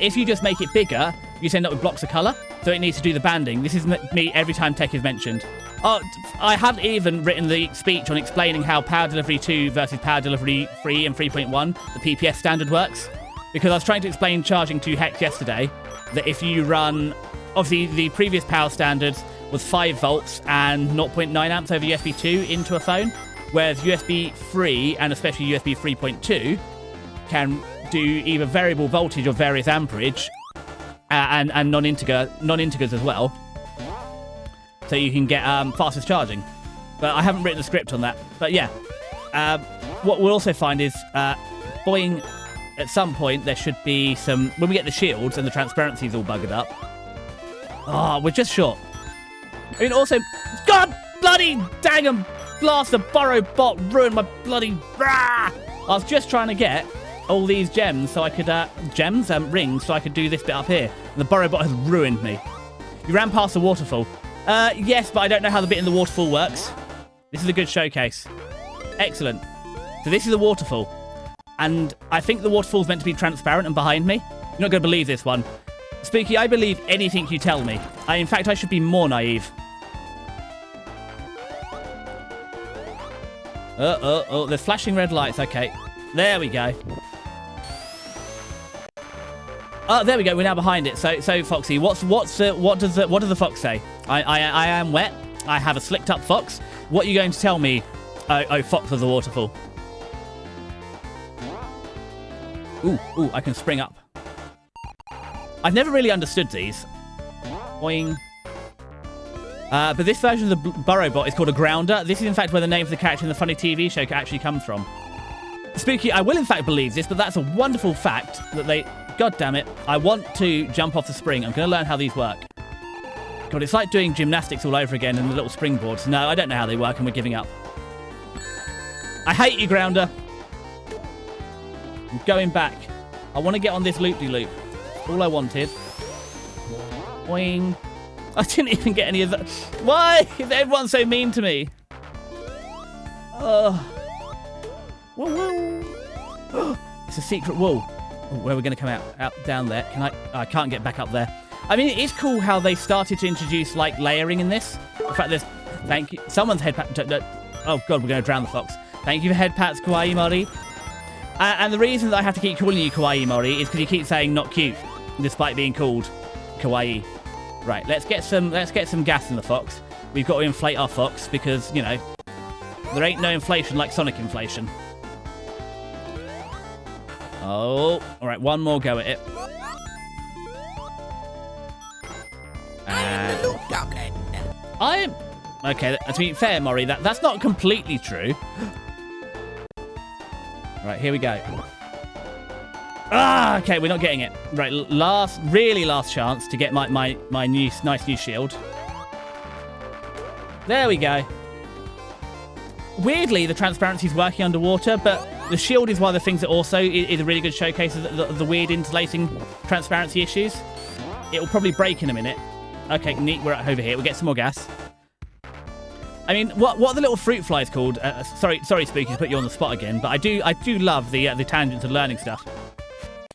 If you just make it bigger, you end up with blocks of colour, so it needs to do the banding. This is me every time tech is mentioned. Oh, I haven't even written the speech on explaining how Power Delivery 2 versus Power Delivery 3 and 3.1, the PPS standard, works. Because I was trying to explain charging 2 hex yesterday, that if you run... Obviously, the previous power standards was 5 volts and 0.9 amps over USB 2 into a phone, whereas USB 3, and especially USB 3.2, can do either variable voltage or various amperage, and non-integers as well, so you can get fastest charging. But I haven't written a script on that. But yeah, what we'll also find is boing, at some point there should be some, when we get the shields and the transparency's all buggered up. Oh, we're just short. I mean, also, God bloody dang 'em, blast the borrow bot ruined my bloody... I was just trying to get all these gems so I could, rings, so I could do this bit up here. And the borrow bot has ruined me. You ran past the waterfall. Yes, but I don't know how the bit in the waterfall works. This is a good showcase. Excellent. So this is a waterfall. And I think the waterfall's meant to be transparent and behind me. You're not going to believe this one. Spooky, I believe anything you tell me. In fact, I should be more naive. Oh, there's flashing red lights. Okay. There we go. Oh, there we go. We're now behind it. So Foxy, what does the fox say? I am wet. I have a slicked up fox. What are you going to tell me? Oh, fox of the waterfall. Ooh, I can spring up. I've never really understood these. Boing. But this version of the burrow bot is called a grounder. This is in fact where the name of the character in the funny TV show actually comes from. Spooky, I will in fact believe this, but that's a wonderful fact that they... God damn it. I want to jump off the spring. I'm going to learn how these work. God, it's like doing gymnastics all over again and the little springboards. No, I don't know how they work and we're giving up. I hate you, grounder. I'm going back. I want to get on this loop-de-loop. All I wanted. Boing. I didn't even get any of that. Why is everyone so mean to me? Whoa, whoa. It's a secret wall. Where we're going to come out down there. I can't get back up there. I mean, it is cool how they started to introduce, like, layering in this. In fact, there's... Thank you. Someone's head pat... Oh, God, we're going to drown the fox. Thank you for head pats, Kawaii Mori. And the reason that I have to keep calling you Kawaii Mori is because you keep saying not cute, despite being called Kawaii. Right, let's get some gas in the fox. We've got to inflate our fox because, you know, there ain't no inflation like Sonic inflation. Oh, all right, one more go at it. Okay, to be fair, Mori, that's not completely true. Right, here we go. Ah, okay, we're not getting it. Right, really last chance to get my nice new shield. There we go. Weirdly, the transparency is working underwater, but the shield is one of the things that also is a really good showcase of the weird interlacing transparency issues. It will probably break in a minute. Okay, neat, we're over here. We'll get some more gas. I mean, what are the little fruit flies called? Sorry, Spooky, to put you on the spot again, but I do love the tangents and learning stuff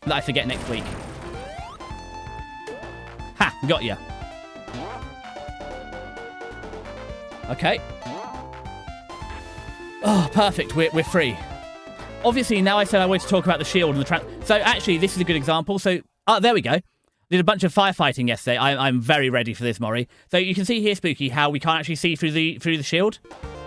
that I forget next week. Ha! Got ya. Okay. Oh, perfect. We're free. Obviously, now I said I wanted to talk about the shield and the so actually, this is a good example. So, there we go. Did a bunch of firefighting yesterday. I'm very ready for this, Mori. So you can see here, Spooky, how we can't actually see through the shield.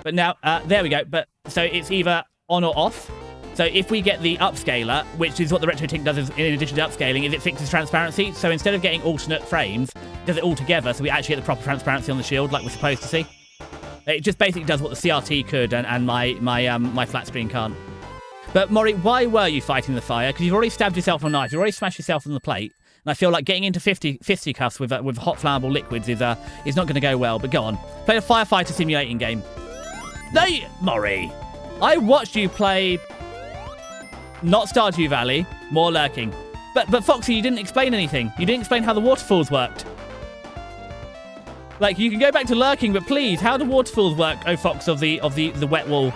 But now, there we go. But so it's either on or off. So if we get the upscaler, which is what the retro tint does in addition to upscaling, is it fixes transparency. So instead of getting alternate frames, it does it all together. So we actually get the proper transparency on the shield, like we're supposed to see. It just basically does what the CRT could, and my flat screen can't. But Mori, why were you fighting the fire? Because you've already stabbed yourself on a knife. You've already smashed yourself on the plate. And I feel like getting into fisticuffs with hot flammable liquids is not going to go well. But go on, play a firefighter simulating game. No, Mori, I watched you play. Not Stardew Valley, more lurking. But Foxy, you didn't explain anything. You didn't explain how the waterfalls worked. Like, you can go back to lurking, but please, how do waterfalls work? Oh, Fox of the wet wall.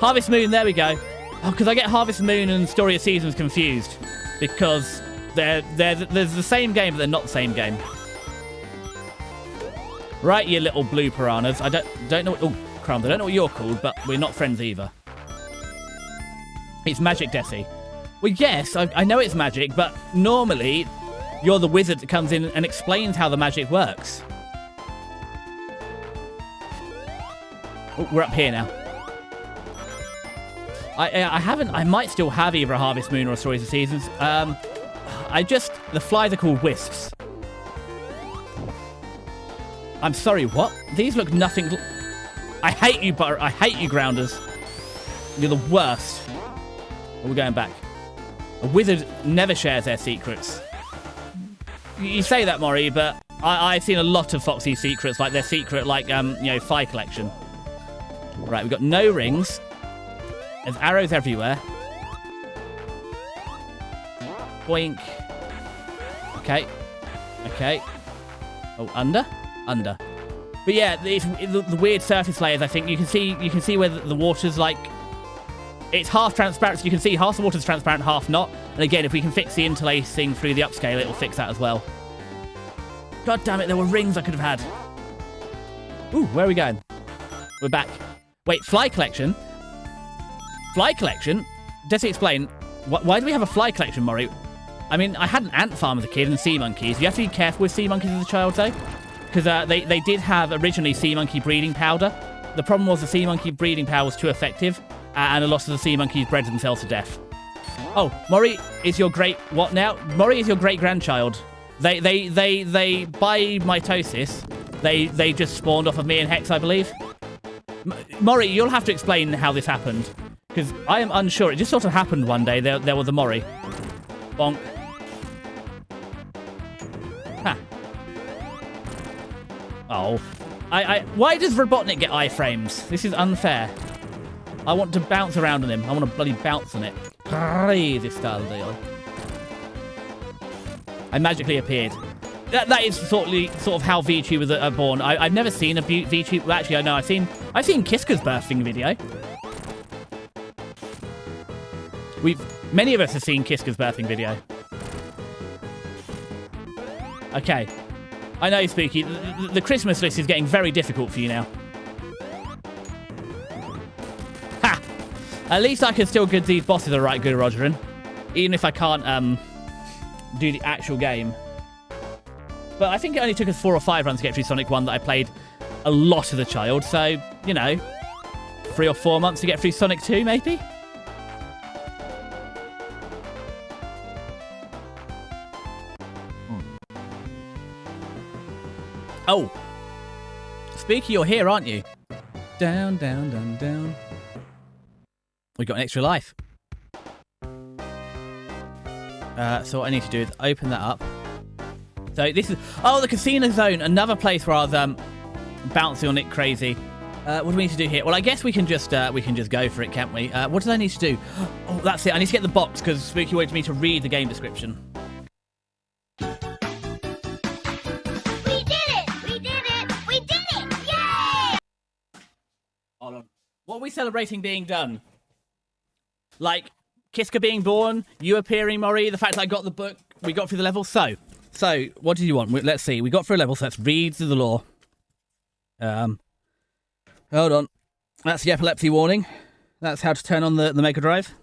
Harvest Moon. There we go. Oh, because I get Harvest Moon and Story of Seasons confused because. They're the same game, but they're not the same game. Right, you little blue piranhas. I don't know what... Oh, crumbs. I don't know what you're called, but we're not friends either. It's magic, Desi. Well, yes, I know it's magic, but normally you're the wizard that comes in and explains how the magic works. Oh, we're up here now. I might still have either a Harvest Moon or a Stories of Seasons. The flies are called wisps. I'm sorry, what? These look nothing... I hate you, I hate you, grounders. You're the worst. Oh, we're going back. A wizard never shares their secrets. You say that, Mori, but I've seen a lot of Foxy's secrets, like their secret, Fi collection. Right, we've got no rings. There's arrows everywhere. Boink. Okay. Oh, under. But yeah, the weird surface layers. I think you can see where the water's like. It's half transparent. So you can see half the water's transparent, half not. And again, if we can fix the interlacing through the upscale, it'll fix that as well. God damn it! There were rings I could have had. Ooh, where are we going? We're back. Wait, fly collection. Fly collection. Does he explain? Why do we have a fly collection, Mori? I mean, I had an ant farm as a kid and sea monkeys. You have to be careful with sea monkeys as a child, though. Because they did have originally sea monkey breeding powder. The problem was the sea monkey breeding powder was too effective. And a lot of the sea monkeys bred themselves to death. Oh, Mori is your great... What now? Mori is your great-grandchild. They by mitosis, they just spawned off of me and Hex, I believe. Mori, you'll have to explain how this happened. Because I am unsure. It just sort of happened one day. There was a Mori. Bonk. Ha. Oh. Why does Robotnik get iframes? This is unfair. I want to bounce around on him. I want to bloody bounce on it. Crazy style deal. I magically appeared. That is sort of how VTubers are born. I've never seen a VTuber. Well, actually, I know. I've seen Kiska's birthing video. Many of us have seen Kiska's birthing video. Okay. I know, Spooky. The Christmas list is getting very difficult for you now. Ha! At least I can still get these bosses are right good, Rogerin. Even if I can't do the actual game. But I think it only took us 4 or 5 runs to get through Sonic 1 that I played a lot as a child. So, you know, 3 or 4 months to get through Sonic 2, maybe? Oh. Spooky, you're here, aren't you? Down, down, down, down. We've got an extra life. So what I need to do is open that up. So this is... Oh, the casino zone. Another place where I was bouncing on it crazy. What do we need to do here? Well, I guess we can just go for it, can't we? What do I need to do? Oh, that's it. I need to get the box because Spooky wanted me to read the game description. Hold on. What are we celebrating being done? Like, Kiska being born, you appearing, Mori, the fact that I got the book, we got through the level. So, what did you want? Let's see. We got through a level, so let's read through the lore. Hold on. That's the epilepsy warning. That's how to turn on the Mega Drive.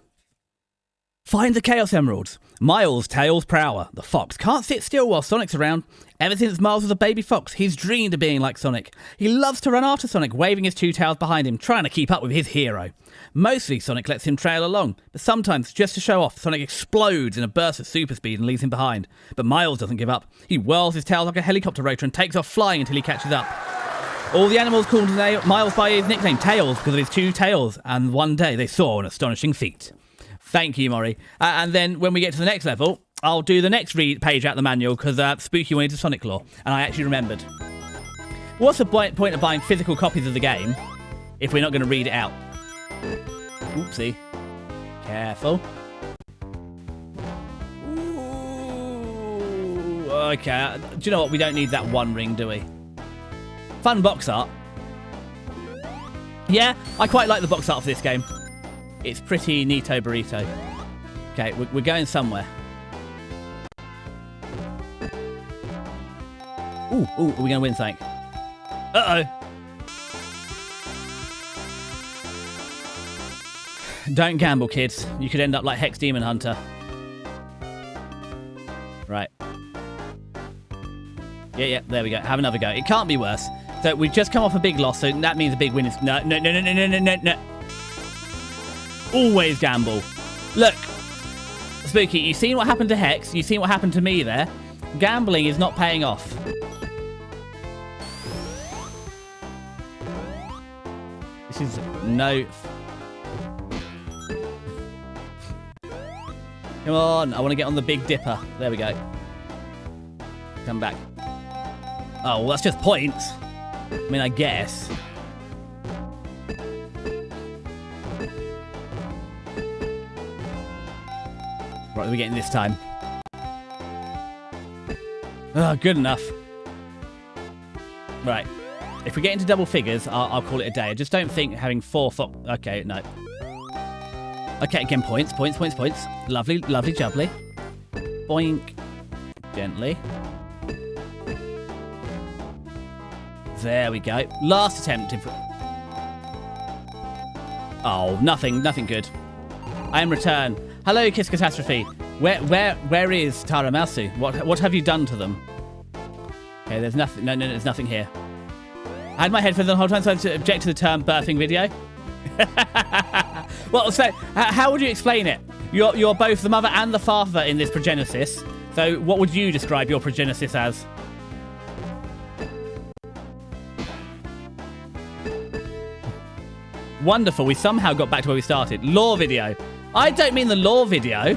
Find the Chaos Emeralds. Miles, Tails, Prower. The fox can't sit still while Sonic's around. Ever since Miles was a baby fox, he's dreamed of being like Sonic. He loves to run after Sonic, waving his 2 tails behind him, trying to keep up with his hero. Mostly, Sonic lets him trail along, but sometimes, just to show off, Sonic explodes in a burst of super speed and leaves him behind. But Miles doesn't give up. He whirls his tail like a helicopter rotor and takes off flying until he catches up. All the animals called Miles by his nickname Tails because of his 2 tails, and one day they saw an astonishing feat. Thank you, Mori. And then when we get to the next level, I'll do the next page out the manual because Spooky wanted a Sonic lore, and I actually remembered. What's the point of buying physical copies of the game if we're not going to read it out? Oopsie. Careful. Ooh, okay. Do you know what? We don't need that 1 ring, do we? Fun box art. Yeah, I quite like the box art for this game. It's pretty neato burrito. Okay, we're going somewhere. Ooh, are we going to win something? Uh-oh. Don't gamble, kids. You could end up like Hex Demon Hunter. Right. Yeah, there we go. Have another go. It can't be worse. So we've just come off a big loss, so that means a big win is... No. Always gamble. Look. Spooky, you've seen what happened to Hex. You've seen what happened to me there. Gambling is not paying off. This is no... Come on, I want to get on the Big Dipper. There we go. Come back. Oh, well, that's just points. I mean, I guess. Right, what are we getting this time? Oh, good enough. Right. If we get into double figures, I'll call it a day. I just don't think having 4 fox... Okay, no. Okay, again, points. Lovely, jubbly. Boink. Gently. There we go. Last attempt. Oh, nothing good. I am returned. Hello, Kiss Catastrophe. Where is Taramasu? What have you done to them? Okay, there's nothing. No, there's nothing here. I had my headphones on the whole time, so I had to object to the term birthing video. Well, so how would you explain it? You're both the mother and the father in this progenesis. So what would you describe your progenesis as? Wonderful, we somehow got back to where we started. Lore video. I don't mean the lore video.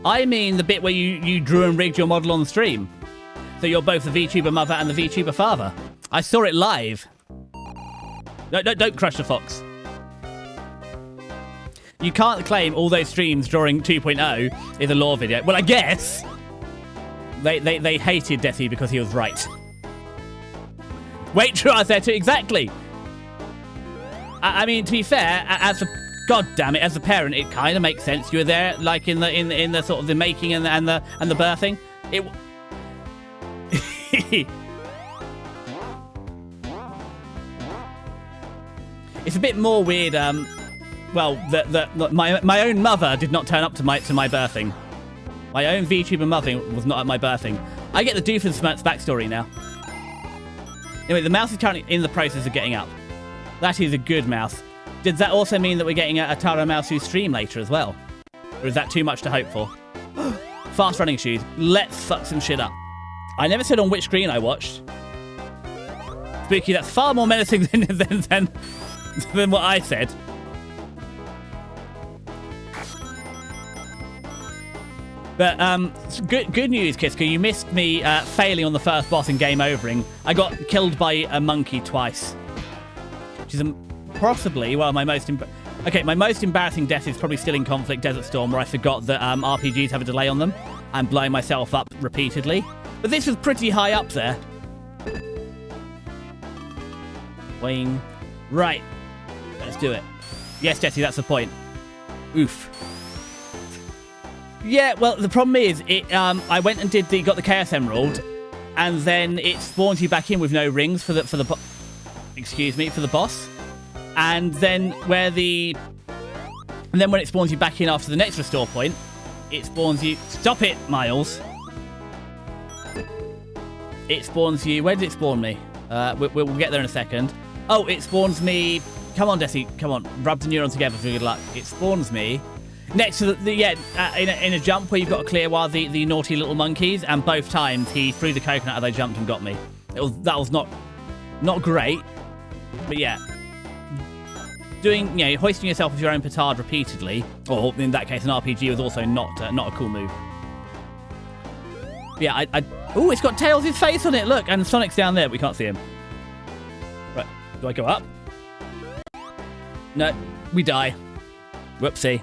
I mean the bit where you drew and rigged your model on the stream. So you're both the VTuber mother and the VTuber father. I saw it live. No, don't crush the fox. You can't claim all those streams during 2.0 is a lore video. Well, I guess they hated Deathy because he was right. Wait, true, I was there too. Exactly. I mean, to be fair, God damn it, as a parent, it kind of makes sense. You were there, like in the sort of the making and the birthing. It's a bit more weird. Well, my own mother did not turn up to my birthing. My own VTuber mother was not at my birthing. I get the Doofenshmirtz backstory now. Anyway, the mouse is currently in the process of getting up. That is a good mouse. Does that also mean that we're getting a Taramasu stream later as well? Or is that too much to hope for? Fast running shoes. Let's fuck some shit up. I never said on which screen I watched. Spooky, that's far more menacing than what I said. But good news, Kiska. You missed me failing on the first boss in game overing. I got killed by a monkey twice. Which is possibly, well, my most embarrassing death is probably still in Conflict Desert Storm, where I forgot that RPGs have a delay on them. I'm blowing myself up repeatedly. But this was pretty high up there. Wing. Right. Let's do it. Yes, Deathy, that's the point. Oof. Yeah, well, the problem is, I went and got the Chaos Emerald, and then it spawns you back in with no rings for the boss. And then when it spawns you back in after the next restore point, it spawns you. Stop it, Miles. It spawns you. Where did it spawn me? We'll get there in a second. Oh, it spawns me. Come on, Desi. Come on. Rub the neuron together for good luck. It spawns me next to in a jump where you've got to clear while the naughty little monkeys, and both times he threw the coconut as I jumped and got me. That was not great, but yeah. Hoisting yourself with your own petard repeatedly, or in that case an RPG, was also not a cool move. Yeah, oh, it's got Tails' face on it, look, and Sonic's down there, but we can't see him. Right, do I go up? No, we die. Whoopsie.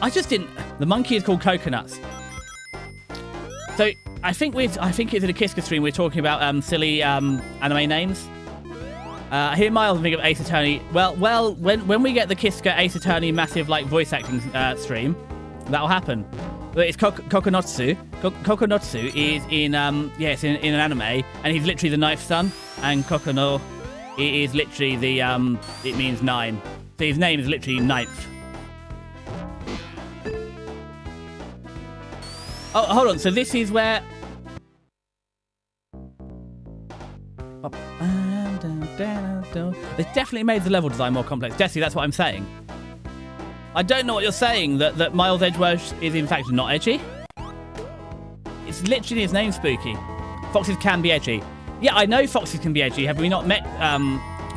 I just didn't. The monkey is called Coconuts. So I think it's in a Kiska stream. We're talking about silly anime names. I hear Miles think of Ace Attorney. Well, when we get the Kiska Ace Attorney massive voice acting stream, that'll happen. But it's Kokonotsu. Kokonotsu is in it's in an anime, and he's literally the ninth son. And Kokono is literally the it means 9. So his name is literally ninth. Oh, hold on. So this is where. They definitely made the level design more complex. Jesse, that's what I'm saying. I don't know what you're saying, that Miles Edgeworth is in fact not edgy. It's literally his name, Spooky. Foxes can be edgy. Yeah, I know foxes can be edgy. Have we not met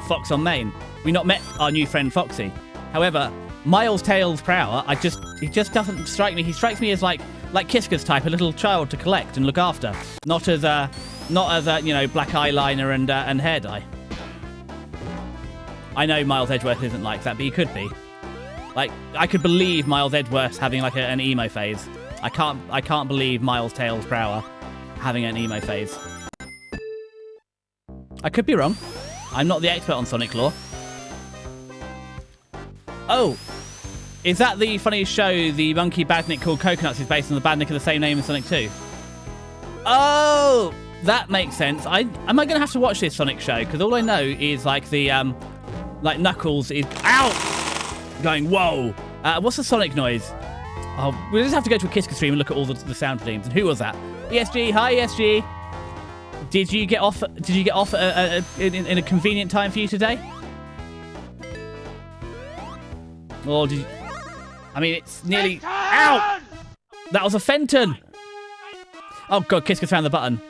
Fox on Main? We not met our new friend Foxy. However, Miles Tails Prower, he just doesn't strike me. He strikes me as like Kiska's type, a little child to collect and look after, not as black eyeliner and hair dye. I know Miles Edgeworth isn't like that, but he could be. Like, I could believe Miles Edgeworth having like an emo phase. I can't believe Miles Tails Prower having an emo phase. I could be wrong. I'm not the expert on Sonic lore. Oh, is that the funniest show the monkey badnik called Coconuts is based on the badnik of the same name as Sonic 2? Oh, that makes sense. Am I going to have to watch this Sonic show? Because all I know is like the like Knuckles is... Ow! going, whoa. What's the Sonic noise? Oh, we'll just have to go to a Kiska stream and look at all the sound themes. And who was that? ESG, hi ESG. Did you get off? Did you get off in a convenient time for you today? Or did you... I mean, it's nearly... Ow! That was a Fenton! Oh god, Kiska found the button.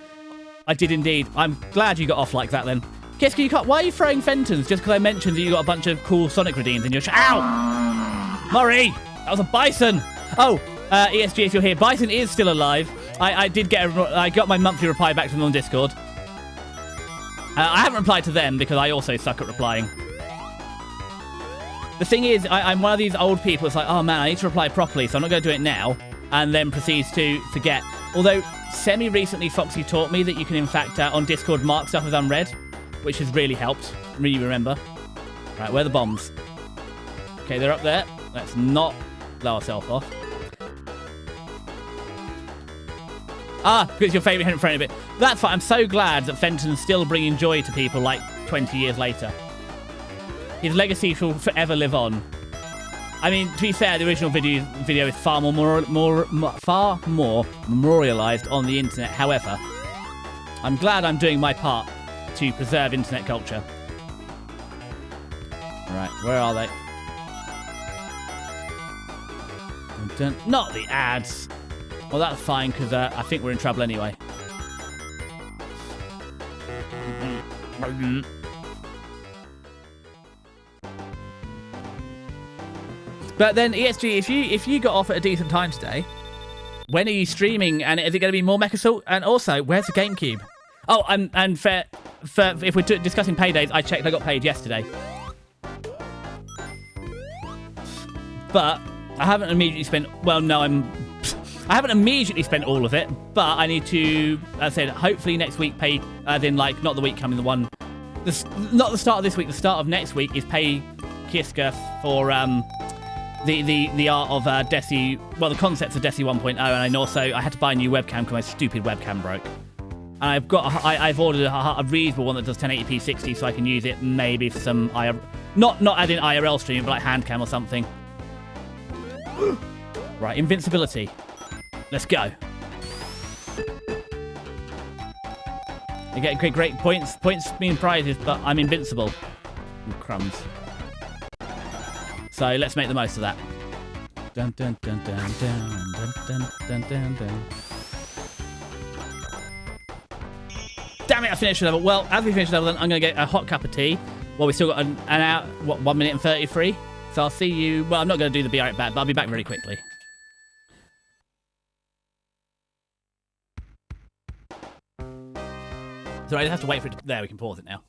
I did indeed. I'm glad you got off like that then. Kiska, you can't... Why are you throwing Fentons? Just because I mentioned that you got a bunch of cool Sonic redeems in your... Ow! Murray! That was a Bison! Oh, ESG, if you're here, Bison is still alive. I did get I got my monthly reply back from them on Discord. I haven't replied to them because I also suck at replying. The thing is, I'm one of these old people. It's like, oh man, I need to reply properly, so I'm not going to do it now. And then proceeds to forget. Although, semi-recently, Foxy taught me that you can, in fact, on Discord, mark stuff as unread, which has really helped. Really remember. Right, where are the bombs? Okay, they're up there. Let's not blow ourselves off. Ah, because your favourite hidden friend of it. That's fine. I'm so glad that Fenton's still bringing joy to people like 20 years later. His legacy shall forever live on. I mean, to be fair, the original video is far more memorialised on the internet. However, I'm glad I'm doing my part to preserve internet culture. Right, where are they? Not the ads. Well, that's fine, because I think we're in trouble anyway. But then, ESG, if you got off at a decent time today, when are you streaming, and is it going to be more Mecha Assault? And also, where's the GameCube? Oh, and if we're discussing paydays, I checked I got paid yesterday. But I haven't immediately spent... Well, no, I haven't immediately spent all of it, but I need to, as I said, hopefully next week pay, as in, like, not the week coming, not the start of this week, the start of next week is pay Kiska for the art of Desi, well, the concepts of Desi 1.0, and also I had to buy a new webcam because my stupid webcam broke. And I've ordered a reasonable one that does 1080p 60, so I can use it maybe for some not as in IRL streaming, but like hand cam or something. Right, invincibility. Let's go. You get great points. Points mean prizes, but I'm invincible. Crumbs. So let's make the most of that. Dun dun dun dun dun dun dun dun dun. Damn it! I finished the level. Well, as we finish the level, then I'm gonna get a hot cup of tea. Well, we still got an hour. What, 1 minute and 33. So I'll see you. Well, I'm not gonna do the be right back, but I'll be back very quickly. So I just have to wait for it to... There, we can pause it now.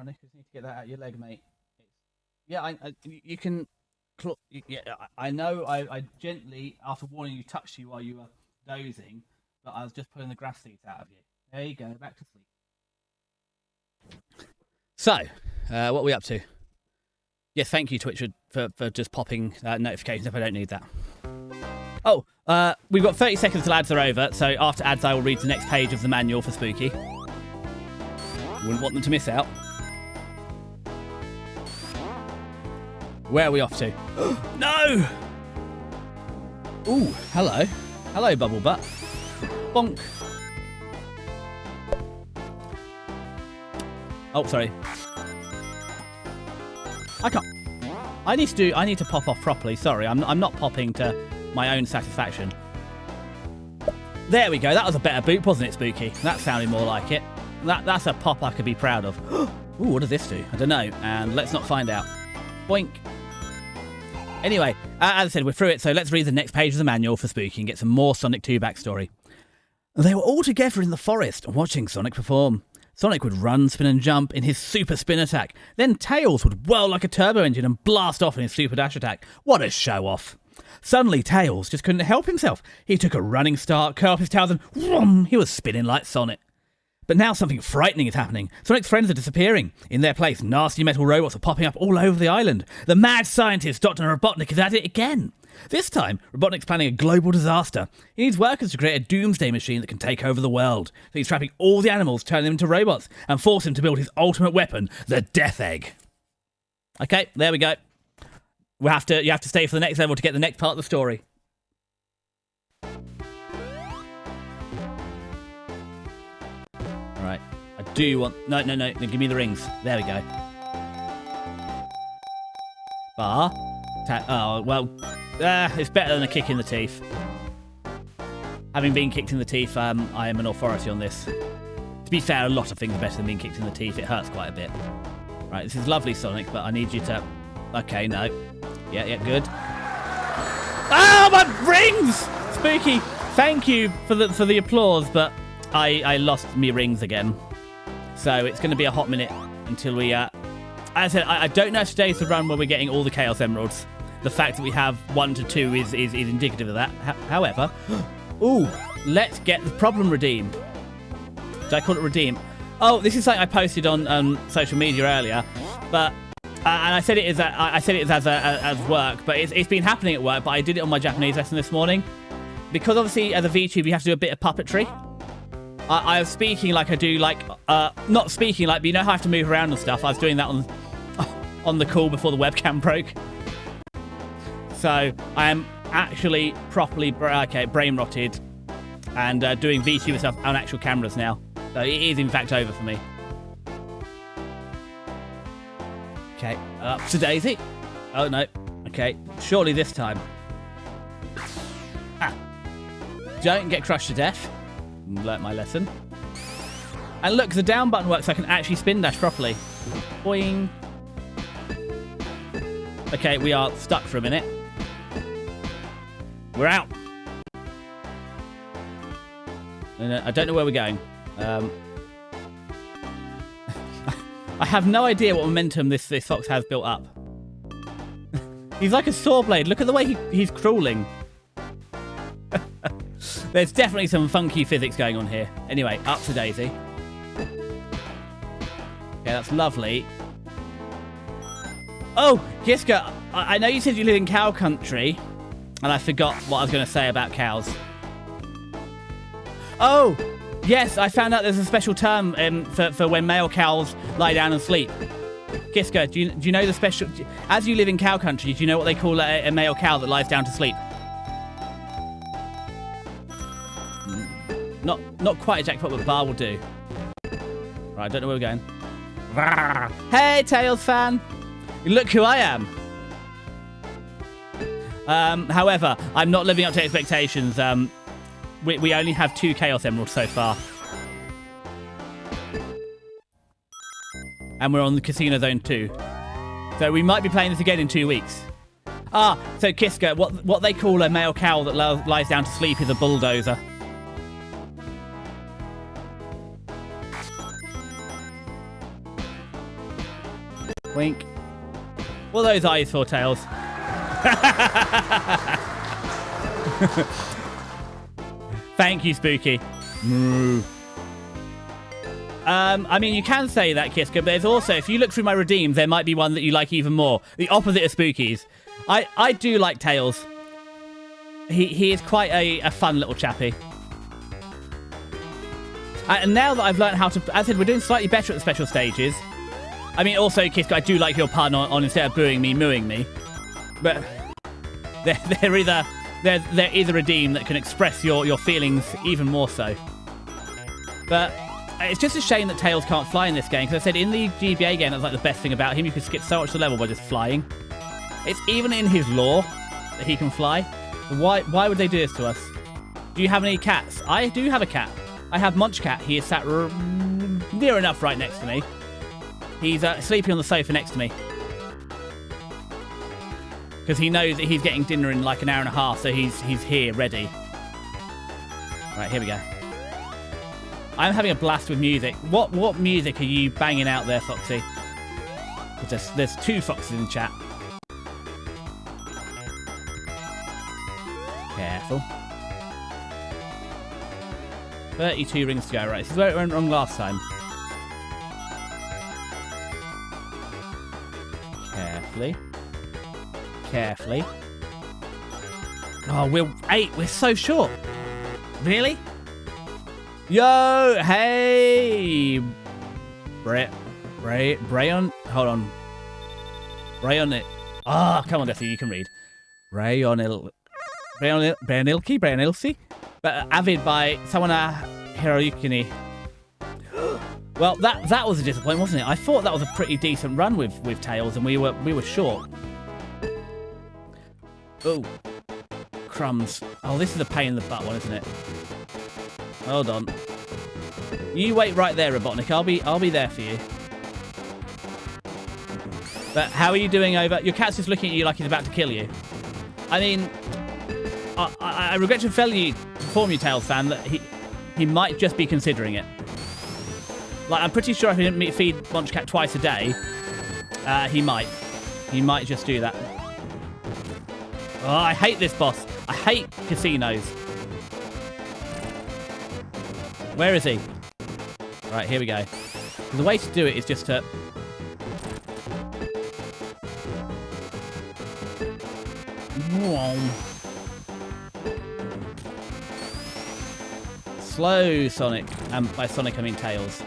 Nick, I just need to get that out of your leg, mate. Yeah, you can... Yeah, I know I gently, after warning you, touched you while you were dozing, but I was just pulling the grass seeds out of you. There you go, back to sleep. So, what are we up to? Yes, thank you, Twitch, for just popping notifications if I don't need that. Oh, we've got 30 seconds till ads are over, so after ads I will read the next page of the manual for Spooky. Wouldn't want them to miss out. Where are we off to? No! Ooh, hello. Hello, Bubble Butt. Bonk. Oh, sorry. I can't. I need to pop off properly. Sorry, I'm not popping to my own satisfaction. There we go. That was a better boot, wasn't it, Spooky? That sounded more like it. That's a pop I could be proud of. Ooh, what does this do? I don't know. And let's not find out. Boink. Anyway, as I said, we're through it, so let's read the next page of the manual for Spooky and get some more Sonic 2 backstory. They were all together in the forest, watching Sonic perform. Sonic would run, spin and jump in his super spin attack. Then Tails would whirl like a turbo engine and blast off in his super dash attack. What a show off. Suddenly Tails just couldn't help himself. He took a running start, curled up his tails and whoom, he was spinning like Sonic. But now something frightening is happening. Sonic's friends are disappearing. In their place, nasty metal robots are popping up all over the island. The mad scientist, Dr. Robotnik, is at it again. This time, Robotnik's planning a global disaster. He needs workers to create a doomsday machine that can take over the world. So he's trapping all the animals, turning them into robots, and force them to build his ultimate weapon, the Death Egg. Okay, there we go. You have to stay for the next level to get the next part of the story. Right, I do want... No, give me the rings. There we go. Bar. Oh, well, it's better than a kick in the teeth. Having been kicked in the teeth, I am an authority on this. To be fair, a lot of things are better than being kicked in the teeth. It hurts quite a bit. Right, this is lovely, Sonic, but I need you to... Okay, no. Yeah, good. Oh, my rings! Spooky, thank you for the applause, but I lost me rings again. So it's going to be a hot minute until we... As I said, I don't know if today's the run where we're getting all the Chaos Emeralds. The fact that we have 1 to 2 is indicative of that. However... Ooh, let's get the problem redeemed. Did I call it redeem? Oh, this is something I posted on social media earlier, but... and I said it as work, but it's been happening at work, but I did it on my Japanese lesson this morning. Because obviously, as a VTuber, you have to do a bit of puppetry. I was speaking like I do, like, not speaking like, but you know how I have to move around and stuff. I was doing that on the call before the webcam broke. So, I am actually properly, brain rotted and doing VTuber stuff on actual cameras now. So, it is, in fact, over for me. Okay, up to Daisy. Oh, no. Okay, surely this time. Ah. Don't get crushed to death. Learnt my lesson. And look, the down button works so I can actually spin dash properly. Boing. Okay, we are stuck for a minute. We're out. I don't know where we're going. I have no idea what momentum this fox has built up. He's like a saw blade. Look at the way he's crawling. There's definitely some funky physics going on here. Anyway, up to Daisy. Okay, that's lovely. Oh, Giska, I know you said you live in cow country, and I forgot what I was going to say about cows. Oh, yes, I found out there's a special term for when male cows lie down and sleep. Giska, do you know the special... As you live in cow country, do you know what they call a male cow that lies down to sleep? Not quite a jackpot, but bar will do. Right, I don't know where we're going. Hey, Tails fan! Look who I am! However, I'm not living up to expectations. We only have 2 Chaos Emeralds so far. And we're on the Casino Zone 2. So we might be playing this again in 2 weeks. Ah, so Kiska, what they call a male cow that lies down to sleep is a bulldozer. Wink. What are those eyes for, Tails? Thank you, Spooky. Moo. I mean, you can say that, Kiska, but there's also, if you look through my redeems, there might be one that you like even more. The opposite of Spooky's. I do like Tails. He is quite a fun little chappy. And now that I've learned how to... As I said, we're doing slightly better at the special stages. I mean, also, Kiska, I do like your pun on instead of booing me, mooing me. But there is a redeem that can express your feelings even more so. But it's just a shame that Tails can't fly in this game, because I said in the GBA game, that's like the best thing about him. You can skip so much of the level by just flying. It's even in his lore that he can fly. Why would they do this to us? Do you have any cats? I do have a cat. I have Munchcat. He is sat near enough right next to me. He's sleeping on the sofa next to me. Because he knows that he's getting dinner in like an hour and a half, so he's here, ready. Right, here we go. I'm having a blast with music. What music are you banging out there, Foxy? There's 2 foxes in the chat. Careful. 32 rings to go. Right, this is where it went wrong last time. Carefully. Carefully. Oh, we're 8. We're so short. Really? Yo, hey. Brayon. Hold on. Brayon it. Ah, come on, Deathy, you can read. Brayon Ilki. But avid by someone Hiroyukini. Well, that was a disappointment, wasn't it? I thought that was a pretty decent run with Tails, and we were short. Oh, crumbs. Oh, this is a pain in the butt one, isn't it? Hold on. You wait right there, Robotnik. I'll be there for you. But how are you doing over? Your cat's just looking at you like he's about to kill you. I mean, I regret to inform you, Tails fan, that he might just be considering it. Like, I'm pretty sure if he didn't feed Monchcat twice a day, he might. He might just do that. Oh, I hate this boss. I hate casinos. Where is he? Right, here we go. The way to do it is just to... Slow Sonic. And by Sonic, I mean Tails.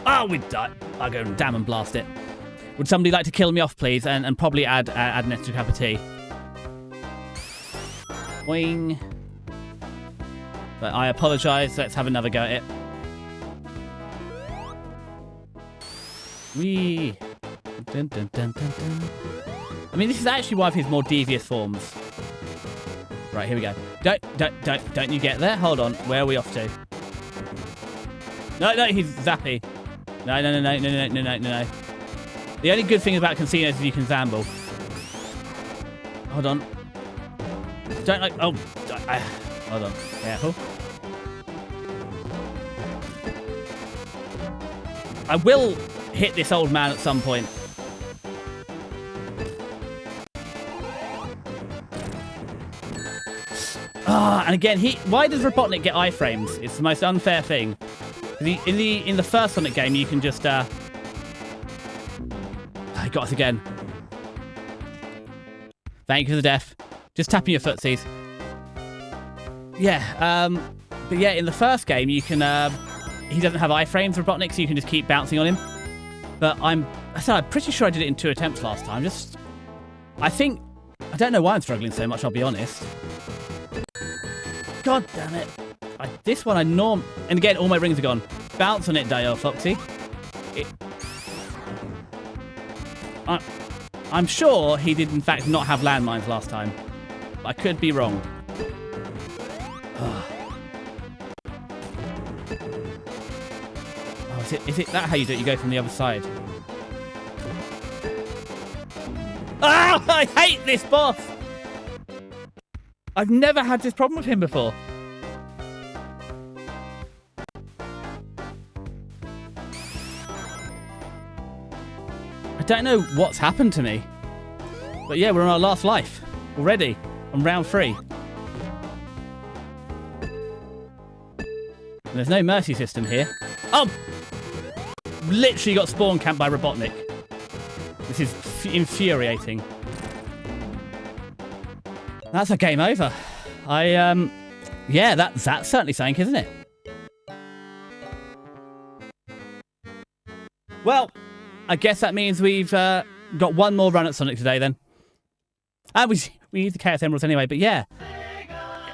Oh, we died. I'll go damn and blast it. Would somebody like to kill me off, please? And probably add an extra cup of tea. Boing. But I apologise. Let's have another go at it. Wee. Dun, dun, dun, dun, dun. I mean, this is actually one of his more devious forms. Right, here we go. Don't you get there? Hold on. Where are we off to? No, he's zappy. No. The only good thing about casinos is you can zamble. Hold on. Oh, hold on. Careful. I will hit this old man at some point. And again, why does Robotnik get iframes? It's the most unfair thing. In the first Sonic game, you can just he got us again. Thank you for the death. Just tapping your footsies. Yeah, but yeah, in the first game, you can he doesn't have iframes, Robotnik, so you can just keep bouncing on him. But I'm pretty sure I did it in 2 attempts last time. I don't know why I'm struggling so much, I'll be honest. God damn it. This one and again, all my rings are gone. Bounce on it, Dale, Foxy. I'm sure he did, in fact, not have landmines last time. But I could be wrong. Oh, is it that how you do it? You go from the other side. Ah, I hate this boss! I've never had this problem with him before. I don't know what's happened to me. But yeah, we're on our last life already on round 3. And there's no mercy system here. Oh! Literally got spawn camped by Robotnik. This is infuriating. That's a game over. Yeah, that's certainly something, isn't it? Well, I guess that means we've got one more run at Sonic today then. We need the Chaos Emeralds anyway, but yeah.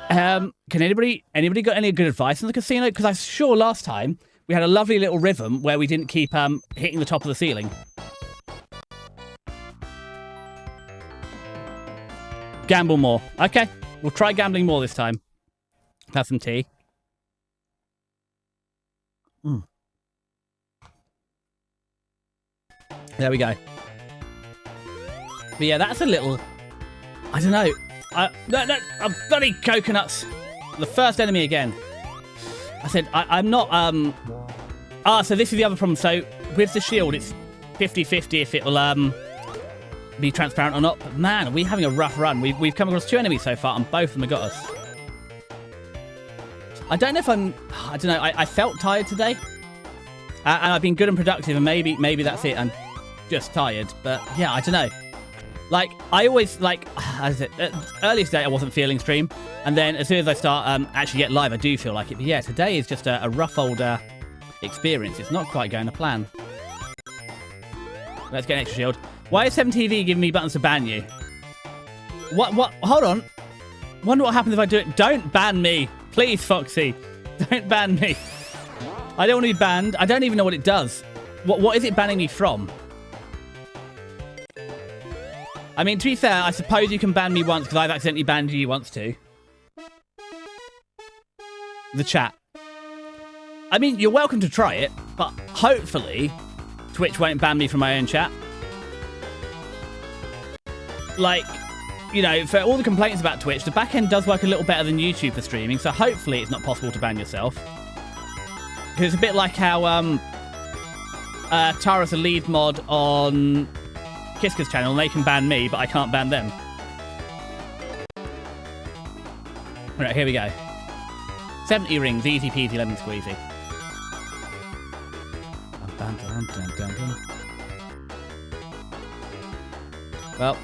Can anybody got any good advice on the casino? Because I'm sure last time we had a lovely little rhythm where we didn't keep hitting the top of the ceiling. Gamble more. Okay, we'll try gambling more this time. Have some tea. There we go. But yeah, that's a little... I don't know. No, bloody coconuts. The first enemy again. I said, I'm not, so this is the other problem. So with the shield, it's 50-50 if it will, be transparent or not. But man, are we having a rough run. We've come across 2 enemies so far, and both of them have got us. I don't know if I don't know, I felt tired today. And I've been good and productive, and maybe that's it. I'm just tired. But yeah, I don't know. Like, I always, like, as it, earlier today I wasn't feeling stream. And then as soon as I start actually get live, I do feel like it. But yeah, today is just a rough old experience. It's not quite going to plan. Let's get an extra shield. Why is 7TV giving me buttons to ban you? What? Hold on. Wonder what happens if I do it. Don't ban me. Please, Foxy. Don't ban me. I don't want to be banned. I don't even know what it does. What is it banning me from? I mean, to be fair, I suppose you can ban me once because I've accidentally banned you once too. The chat. I mean, you're welcome to try it, but hopefully Twitch won't ban me from my own chat. Like, you know, for all the complaints about Twitch, the back end does work a little better than YouTube for streaming, so hopefully it's not possible to ban yourself. Because it's a bit like how Tara's a lead mod on Kiska's channel, and they can ban me, but I can't ban them. Right, here we go. 70 rings, easy peasy lemon squeezy. Well,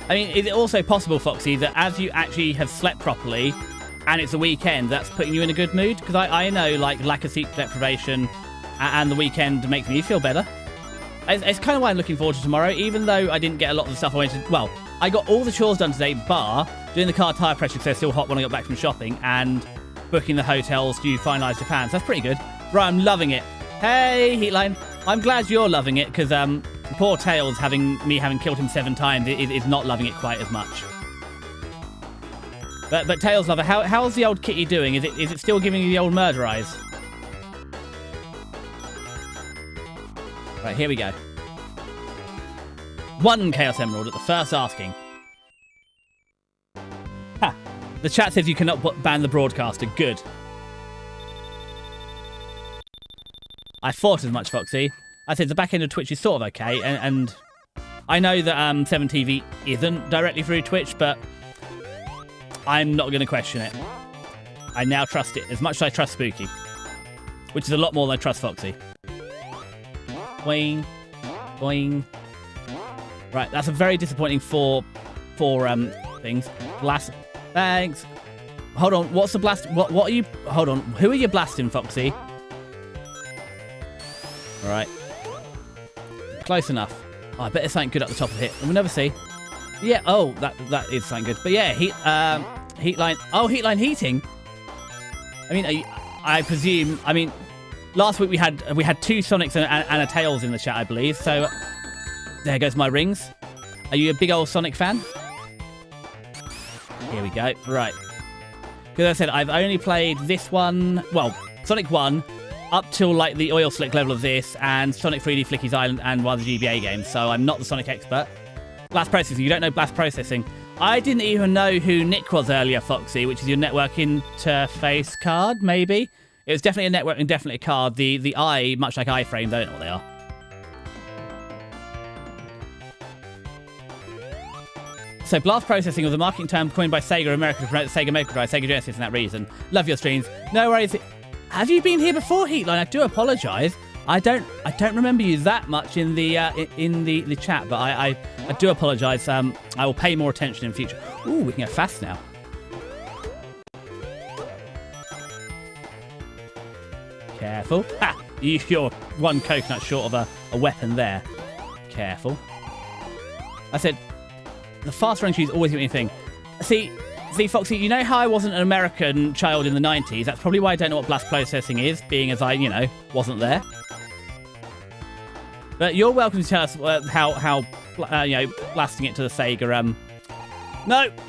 I mean, is it also possible, Foxy, that as you actually have slept properly and it's a weekend, that's putting you in a good mood? Because I know, like, lack of sleep deprivation and the weekend makes me feel better. It's kind of why I'm looking forward to tomorrow, even though I didn't get a lot of the stuff I wanted to... Well, I got all the chores done today, bar doing the car tyre pressure because they're still hot when I got back from shopping, and booking the hotels to finalise Japan. So that's pretty good. Right, I'm loving it. Hey, Heatline. I'm glad you're loving it, because poor Tails, having killed him 7 times, is not loving it quite as much. But Tails lover, how's the old kitty doing? Is it still giving you the old murder eyes? Right, here we go. 1 Chaos Emerald at the first asking. Ha! The chat says you cannot ban the broadcaster. Good. I thought as much, Foxy. I said the back end of Twitch is sort of okay, and I know that 7TV isn't directly through Twitch, but I'm not going to question it. I now trust it as much as I trust Spooky, which is a lot more than I trust Foxy. Boing, boing. Right, that's a very disappointing four things. Blast. Thanks. Hold on. What's the blast? What are you? Hold on. Who are you blasting, Foxy? All right. Close enough. Oh, I bet there's something good at the top of it. We'll never see. Yeah. Oh, that is something good. But yeah, Heatline. Oh, Heatline heating. I mean, I presume. I mean, last week we had 2 Sonics and a Tails in the chat, I believe. So there goes my rings. Are you a big old Sonic fan? Here we go. Right. Because I said I've only played this one. Well, Sonic 1 up till like the oil slick level of this, and Sonic 3D Flicky's Island and one of the GBA games. So I'm not the Sonic expert. Blast processing. You don't know blast processing. I didn't even know who Nick was earlier, Foxy, which is your network interface card, maybe. It was definitely a network and definitely a card. The I, much like iframes, I don't know what they are. So blast processing was a marketing term coined by Sega America to promote the Sega Mega Drive, Sega Genesis, and that reason. Love your streams. No worries. Have you been here before, Heatline? I do apologise. I don't remember you that much in the chat, but I do apologise. I will pay more attention in future. Ooh, we can go fast now. Careful. Ha! You're 1 coconut short of a weapon there. Careful. I said, the fast running shoes always give me a thing. See, Foxy, you know how I wasn't an American child in the 90s? That's probably why I don't know what blast processing is, being as I, wasn't there. But you're welcome to tell us how blasting it to the Sega,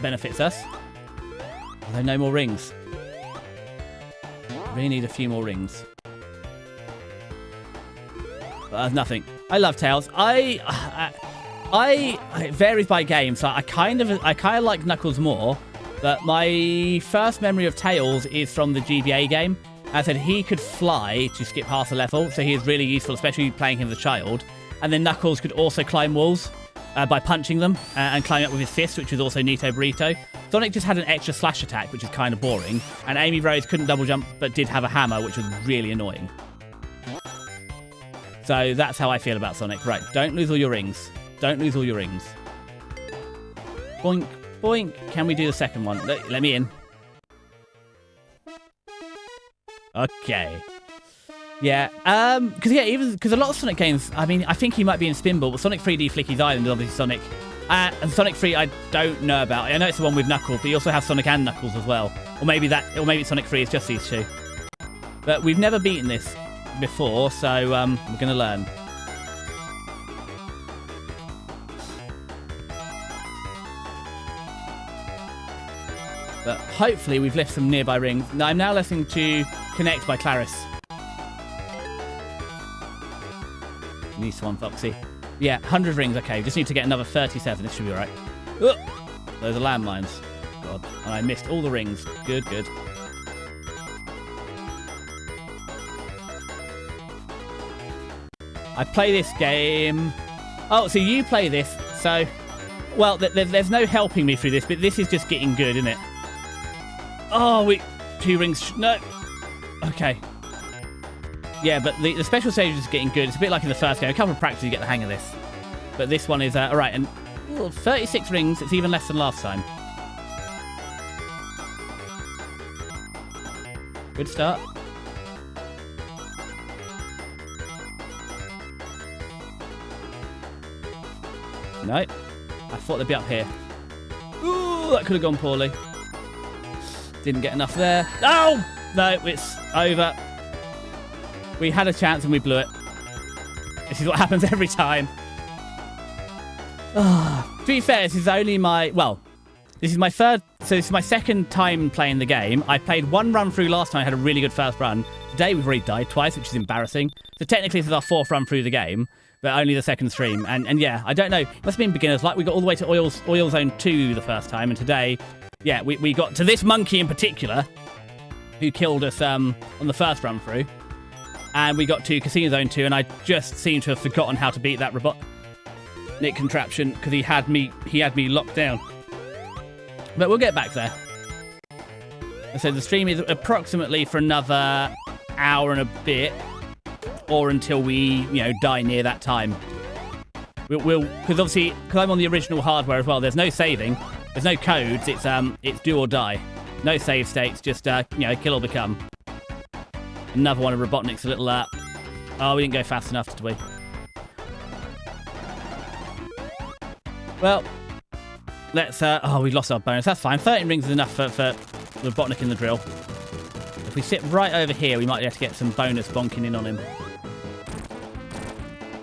benefits us. Although no more rings. Really need a few more rings. But nothing. I love Tails. It varies by game, so I kind of like Knuckles more, But my first memory of Tails is from the GBA game. As I said, he could fly to skip half the level, so he is really useful, especially playing him as a child. And then Knuckles could also climb walls by punching them and climbing up with his fist, which was also Nito Burrito. Sonic just had an extra slash attack, which is kind of boring. And Amy Rose couldn't double jump, but did have a hammer, which was really annoying. So that's how I feel about Sonic. Right, don't lose all your rings. Don't lose all your rings. Boink, boink. Can we do the second one? Let me in. Okay. Yeah, because a lot of Sonic games, I mean, I think he might be in Spinball, but Sonic 3D Flicky's Island is obviously Sonic. And Sonic 3 I don't know about. I know it's the one with Knuckles, but you also have Sonic and Knuckles as well. Or maybe Sonic 3 is just these two. But we've never beaten this before, so we're going to learn. But hopefully we've left some nearby rings. Now, I'm now listening to Connect by Claris. Nice one, Foxy. Yeah, 100 rings. Okay, just need to get another 37. This should be all right. Ugh! Those are landmines. God, and I missed all the rings. Good, good. I play this game... Oh, so you play this, so... Well, there's no helping me through this, but this is just getting good, isn't it? Oh, 2 rings... No! Okay. Yeah, but the special stage is getting good. It's a bit like in the first game. A couple of practices, you get the hang of this. But this one is... all right, and 36 rings. It's even less than last time. Good start. No. I thought they'd be up here. Ooh, that could have gone poorly. Didn't get enough there. Oh! No, it's over. We had a chance and we blew it. This is what happens every time. To be fair, this is only my... Well, this is my third... So this is my second time playing the game. I played one run through last time. I had a really good first run. Today we've already died twice, which is embarrassing. So technically this is our 4th run through the game, but only the second stream. And yeah, I don't know. It must have been beginners. Like we got all the way to Oil Zone 2 the first time, and today, yeah, we got to this monkey in particular, who killed us on the first run through. And we got to Casino Zone 2, and I just seem to have forgotten how to beat that Robotnik contraption because he had me locked down. But we'll get back there. So the stream is approximately for another hour and a bit, or until we, die near that time. We'll because obviously, because I'm on the original hardware as well. There's no saving, there's no codes. It's do or die. No save states, just kill or become. Another one of Robotnik's little oh, we didn't go fast enough, did we? Well, let's oh, we lost our bonus. That's fine. 13 rings is enough for Robotnik in the drill. If we sit right over here, we might be able to get some bonus bonking in on him.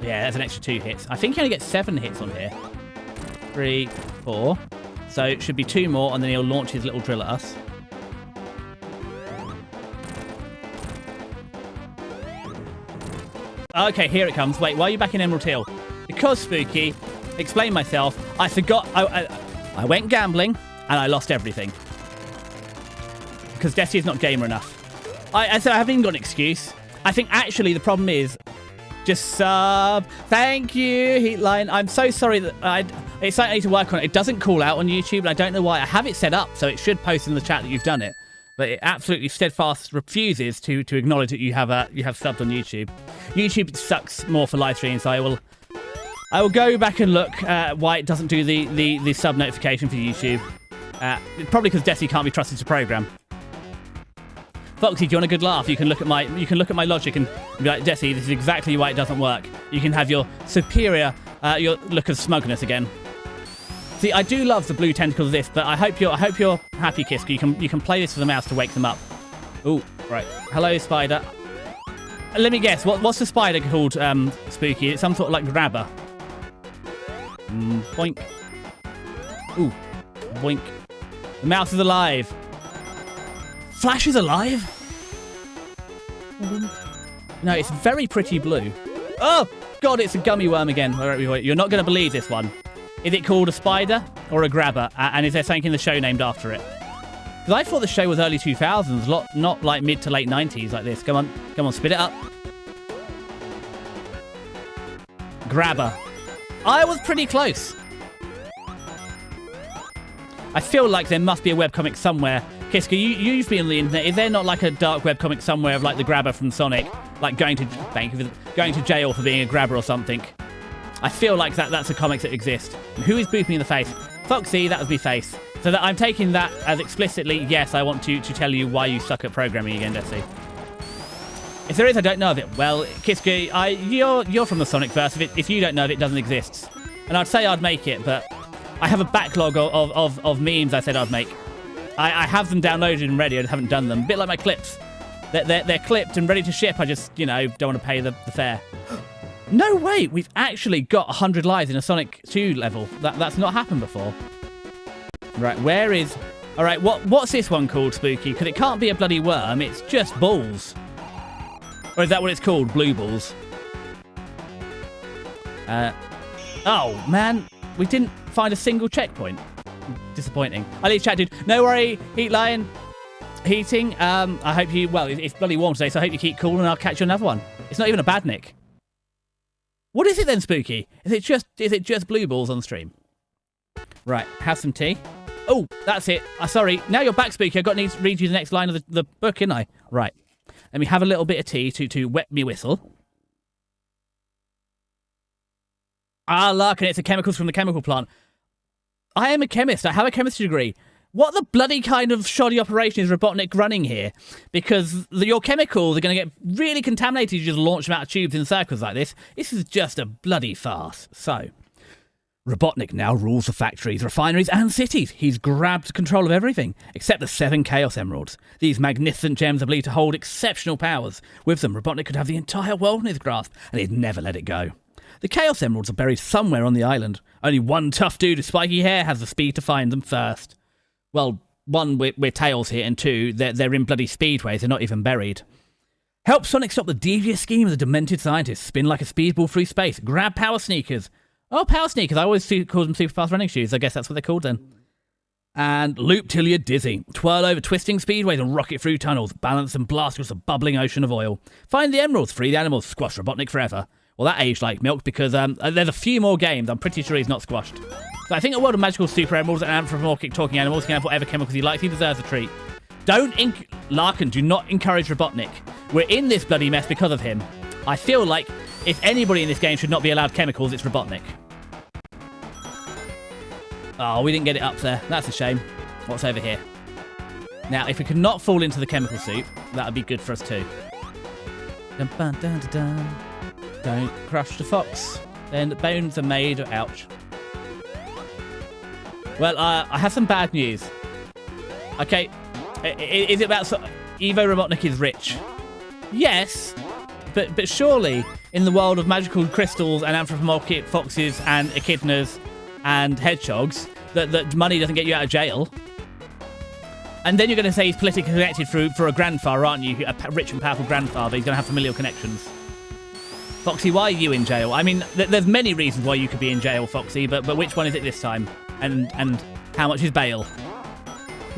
Yeah, that's an extra 2 hits. I think he only gets 7 hits on here. 3, 4. So it should be 2 more, and then he'll launch his little drill at us. Okay, here it comes. Wait, why are you back in Emerald Hill? Because, Spooky, explain myself, I forgot... I went gambling, and I lost everything. Because Desi is not gamer enough. I said I haven't even got an excuse. I think actually the problem is... Just sub. Thank you, Heatline. I'm so sorry that it's something I need to work on. It doesn't call out on YouTube, and I don't know why. I have it set up, so it should post in the chat that you've done it. But it absolutely steadfast refuses to acknowledge that you have subbed on YouTube. YouTube sucks more for live streams, so I will go back and look why it doesn't do the sub notification for YouTube. Probably because Desi can't be trusted to program. Foxy, do you want a good laugh? You can look at my logic and be like, Desi, this is exactly why it doesn't work. You can have your superior your look of smugness again. See, I do love the blue tentacles of this, but I hope you're happy, Kiska. You can play this with the mouse to wake them up. Ooh, right. Hello, spider. Let me guess. What's the spider called, Spooky? It's some sort of like grabber. Boink. Ooh, boink. The mouse is alive. Flash is alive? No, it's very pretty blue. Oh, God, it's a gummy worm again. You're not going to believe this one. Is it called a spider or a grabber? And is there something in the show named after it? Because I thought the show was early 2000s, not like mid to late 90s like this. Come on, spit it up. Grabber. I was pretty close. I feel like there must be a webcomic somewhere. Kiska, you've been on the internet. Is there not like a dark webcomic somewhere of like the grabber from Sonic, like going to jail for being a grabber or something? I feel like that's a comic that exists. And who is booping me in the face? Foxy, that was me face. So that I'm taking that as explicitly, yes, I want to tell you why you suck at programming again, Desi. If there is, I don't know of it. Well, Kiska, you're from the Sonic verse. If you don't know of it, it doesn't exist. And I'd say I'd make it, but I have a backlog of memes I said I'd make. I have them downloaded and ready. I just haven't done them. A bit like my clips. They're clipped and ready to ship. I just, don't want to pay the fare. No way! We've actually got 100 lives in a Sonic 2 level. That's not happened before. Right, where is... All right, what's this one called, Spooky? Because it can't be a bloody worm. It's just balls. Or is that what it's called? Blue balls. Oh, man. We didn't find a single checkpoint. Disappointing. I leave chat, dude. No worry, Heat Lion. Heating. I hope you... Well, it's bloody warm today, so I hope you keep cool and I'll catch you another one. It's not even a bad nick. What is it then, Spooky? Is it just blue balls on stream? Right, have some tea. Oh, that's it. Sorry. Now you're back, Spooky. I've got to read you the next line of the book, innit I? Right. Let me have a little bit of tea to wet me whistle. Ah, Larkin, it's the chemicals from the chemical plant. I am a chemist. I have a chemistry degree. What the bloody kind of shoddy operation is Robotnik running here? Because your chemicals are going to get really contaminated if you just launch them out of tubes in circles like this. This is just a bloody farce. So, Robotnik now rules the factories, refineries and cities. He's grabbed control of everything, except the 7 Chaos Emeralds. These magnificent gems are believed to hold exceptional powers. With them, Robotnik could have the entire world in his grasp, and he'd never let it go. The Chaos Emeralds are buried somewhere on the island. Only one tough dude with spiky hair has the speed to find them first. Well, one, we're Tails here, and two, they're in bloody speedways, they're not even buried. Help Sonic stop the devious scheme of the demented scientists, spin like a speedball through space, grab power sneakers. Oh, power sneakers, I always call them super fast running shoes, I guess that's what they're called then. And loop till you're dizzy. Twirl over twisting speedways and rocket through tunnels, balance and blast across a bubbling ocean of oil. Find the emeralds, free the animals, squash Robotnik forever. Well, that aged like milk because there's a few more games. I'm pretty sure he's not squashed. So I think a world of magical super emeralds and anthropomorphic talking animals can have whatever chemicals he likes. He deserves a treat. Larkin, do not encourage Robotnik. We're in this bloody mess because of him. I feel like if anybody in this game should not be allowed chemicals, it's Robotnik. Oh, we didn't get it up there. That's a shame. What's over here? Now, if we could not fall into the chemical soup, that would be good for us too. Dun, dun, dun, dun, dun. Don't crush the fox. Then the bones are made. Ouch. Well, I have some bad news. Okay, is it about Evo Robotnik is rich? Yes, but surely in the world of magical crystals and anthropomorphic foxes and echidnas and hedgehogs, that money doesn't get you out of jail. And then you're going to say he's politically connected for a grandfather, aren't you? A rich and powerful grandfather. He's going to have familial connections. Foxy, why are you in jail? I mean, there's many reasons why you could be in jail, Foxy, but which one is it this time? And how much is bail?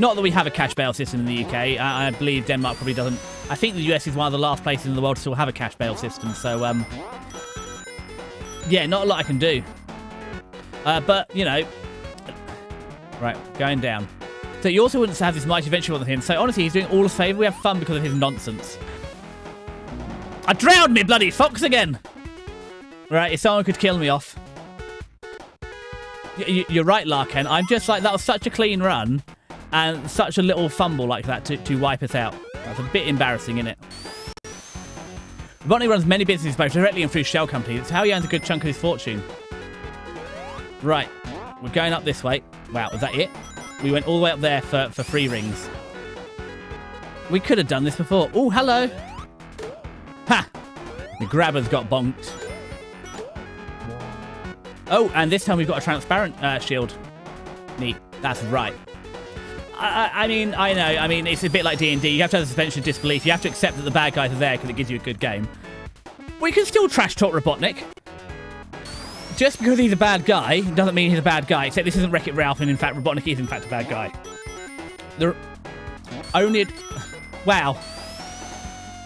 Not that we have a cash bail system in the UK. I believe Denmark probably doesn't. I think the US is one of the last places in the world to still have a cash bail system. So, yeah, not a lot I can do. But, right, going down. So he also wants to have this mighty adventure with him. So honestly, he's doing all us a favour. We have fun because of his nonsense. I drowned me bloody fox again! Right, if someone could kill me off. You're right, Larkin. I'm just like, that was such a clean run and such a little fumble like that to wipe us out. That's a bit embarrassing, isn't it? Robotnik runs many businesses both directly and through shell companies. It's how he earns a good chunk of his fortune. Right, we're going up this way. Wow, was that it? We went all the way up there for free rings. We could have done this before. Oh, hello! Ha! The grabber's got bonked. Oh, and this time we've got a transparent shield. Neat. That's right. I mean, I know. I mean, it's a bit like D&D. You have to have the suspension of disbelief. You have to accept that the bad guys are there because it gives you a good game. We can still trash talk Robotnik. Just because he's a bad guy doesn't mean he's a bad guy. Except this isn't Wreck-It Ralph, and in fact, Robotnik is in fact a bad guy. only... Wow.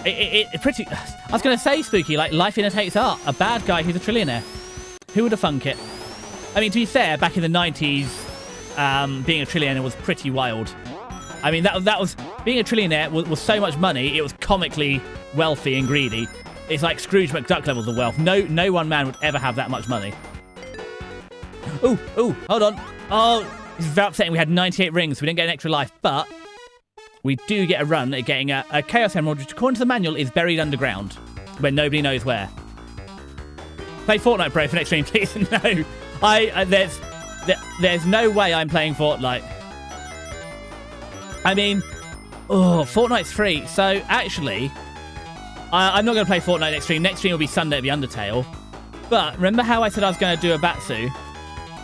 It pretty... I was going to say, Spooky, like, life imitates art. A bad guy who's a trillionaire. Who would have thunk it? I mean, to be fair, back in the 90s, being a trillionaire was pretty wild. I mean, that was... Being a trillionaire was so much money, it was comically wealthy and greedy. It's like Scrooge McDuck levels of wealth. No one man would ever have that much money. Ooh, hold on. Oh, this is very upsetting. We had 98 rings, so we didn't get an extra life, but we do get a run at getting a Chaos Emerald, which according to the manual is buried underground, where nobody knows where. Play Fortnite, bro, for next stream, please. No, there's no way I'm playing Fortnite. I mean, Fortnite's free, so actually, I'm not going to play Fortnite next stream. Next stream will be Sunday at the Undertale. But remember how I said I was going to do a Batsu?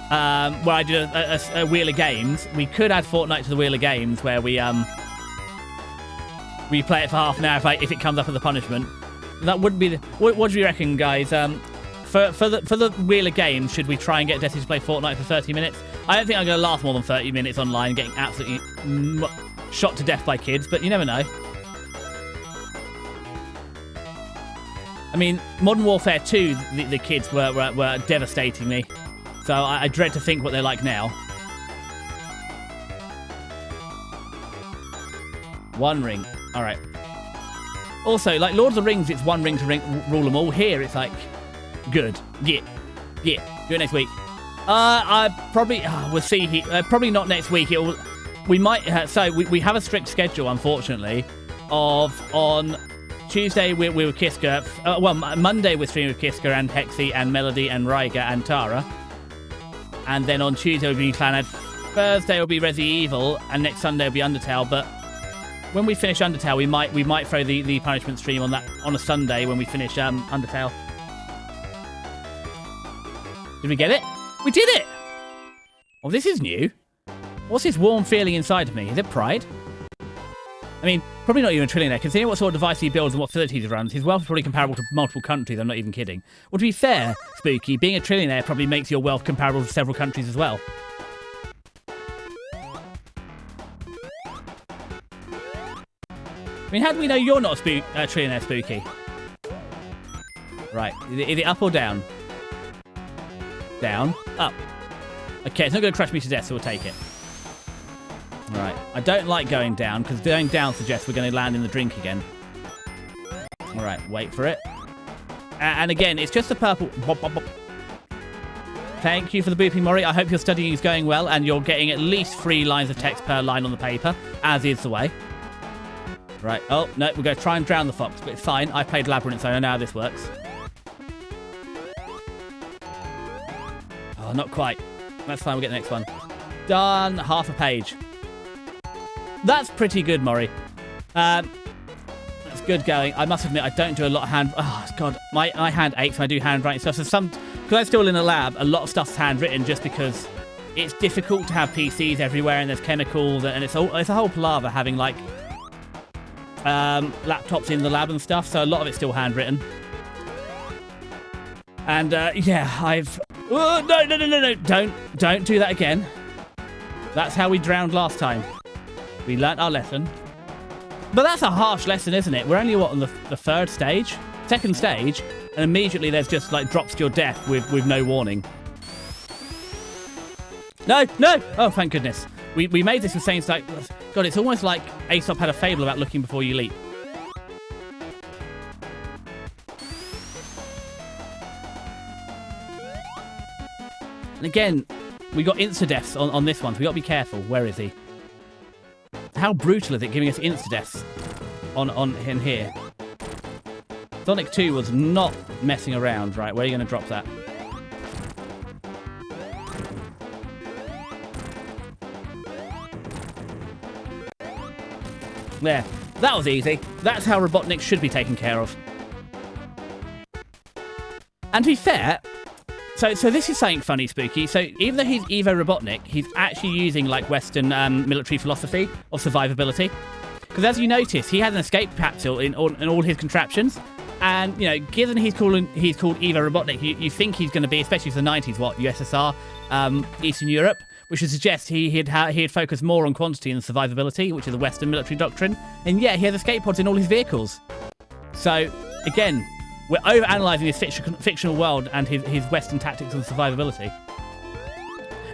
Where I did a Wheel of Games. We could add Fortnite to the Wheel of Games where we play it for half an hour if it comes up as a punishment. That wouldn't be the... What do you reckon, guys? For the Wheel of Games, should we try and get Desi to play Fortnite for 30 minutes? I don't think I'm going to last more than 30 minutes online getting absolutely shot to death by kids, but you never know. I mean, Modern Warfare 2, the kids were devastating me. So I dread to think what they're like now. One ring. All right. Also, like Lord of the Rings, it's one ring to rule them all. Here, it's like, good. Yeah. Do it next week. I probably, we'll see. Probably not next week. We might, so we have a strict schedule, unfortunately, on Tuesday we're with Kiska. Well, Monday we're streaming with Kiska and Hexy and Melody and Ryga and Tara. And then on Tuesday will be Clanad. Thursday will be Resi Evil, and next Sunday will be Undertale. But when we finish Undertale, we might throw the punishment stream on a Sunday when we finish Undertale. Did we get it? We did it! Oh, this is new. What's this warm feeling inside of me? Is it pride? I mean, probably not even a trillionaire. Considering what sort of device he builds and what facilities he runs, his wealth is probably comparable to multiple countries. I'm not even kidding. Well, to be fair, Spooky, being a trillionaire probably makes your wealth comparable to several countries as well. I mean, how do we know you're not a trillionaire, Spooky? Right. Is it up or down? Down. Up. Okay, it's not going to crush me to death, so we'll take it. Right. I don't like going down, because going down suggests we're going to land in the drink again. All right, wait for it. And again, it's just the purple... Bop, bop, bop. Thank you for the booping, Maury. I hope your studying is going well, and you're getting at least 3 lines of text per line on the paper, as is the way. Right. Oh, no, we're going to try and drown the fox, but it's fine. I played Labyrinth, so I know how this works. Oh, not quite. That's fine, we'll get the next one. Done. Half a page. That's pretty good, Maury. That's good going. I must admit, I don't do a lot of hand... Oh, God. My hand aches when I do handwriting stuff. So because I'm still in a lab, a lot of stuff's handwritten just because it's difficult to have PCs everywhere and there's chemicals and it's a whole palaver having, like, laptops in the lab and stuff. So a lot of it's still handwritten. And, yeah, I've... Oh, no. Don't do that again. That's how we drowned last time. We learnt our lesson. But that's a harsh lesson, isn't it? We're only, what, on the 3rd stage? 2nd stage? And immediately there's just, like, drops to your death with no warning. No! Oh, thank goodness. We made this with saying, like... God, it's almost like Aesop had a fable about looking before you leap. And again, we got insta-deaths on this one, so we got to be careful. Where is he? How brutal is it giving us insta-deaths on in here? Sonic 2 was not messing around. Right, where are you going to drop that? There. That was easy. That's how Robotnik should be taken care of. And to be fair... So this is something funny, Spooky. So even though he's Evo Robotnik, he's actually using, like, Western military philosophy of survivability. Because as you notice, he has an escape capsule in all his contraptions. And, you know, given he's called Evo Robotnik, you think he's going to be, especially for the 90s, what, USSR, Eastern Europe, which would suggest he had focused more on quantity than survivability, which is a Western military doctrine. And yet he has escape pods in all his vehicles. So, again, we're overanalyzing his fictional world and his Western tactics and survivability.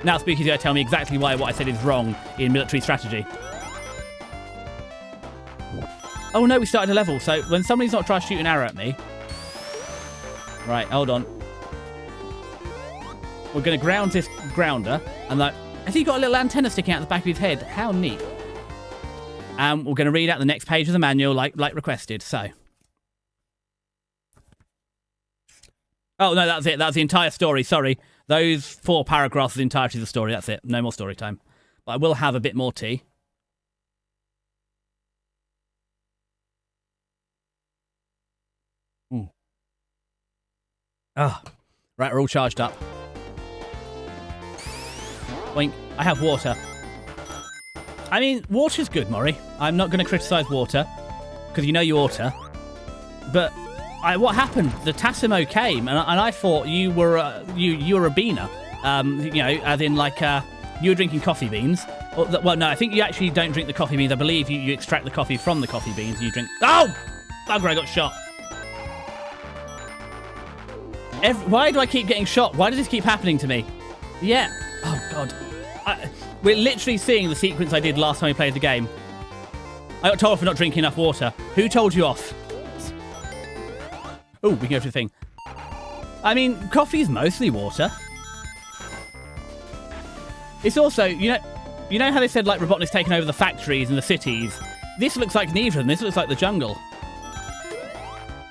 Now Spooky's going to tell me exactly why what I said is wrong in military strategy. Oh no, we started a level, so when somebody's not trying to shoot an arrow at me... Right, hold on. We're going to ground this grounder, and like, has he got a little antenna sticking out the back of his head? How neat. And we're going to read out the next page of the manual like requested, so... Oh, no, that's it. That's the entire story. Sorry. Those 4 paragraphs are the entirety of the story. That's it. No more story time. But I will have a bit more tea. Ah, right, we're all charged up. Boink. I have water. I mean, water's good, Maury. I'm not going to criticise water, because you know you ought to. But what happened? The Tassimo came, and I thought you were a beaner. You know, as in like you were drinking coffee beans. Well, no, I think you actually don't drink the coffee beans. I believe you extract the coffee from the coffee beans and you drink... Oh! Bugger, I got shot. Why do I keep getting shot? Why does this keep happening to me? Yeah. Oh, God. We're literally seeing the sequence I did last time we played the game. I got told off for not drinking enough water. Who told you off? Oh, we can go for the thing. I mean, coffee's mostly water. It's also, you know how they said, like, Robotnik's taken over the factories and the cities? This looks like neither of them. This looks like the jungle.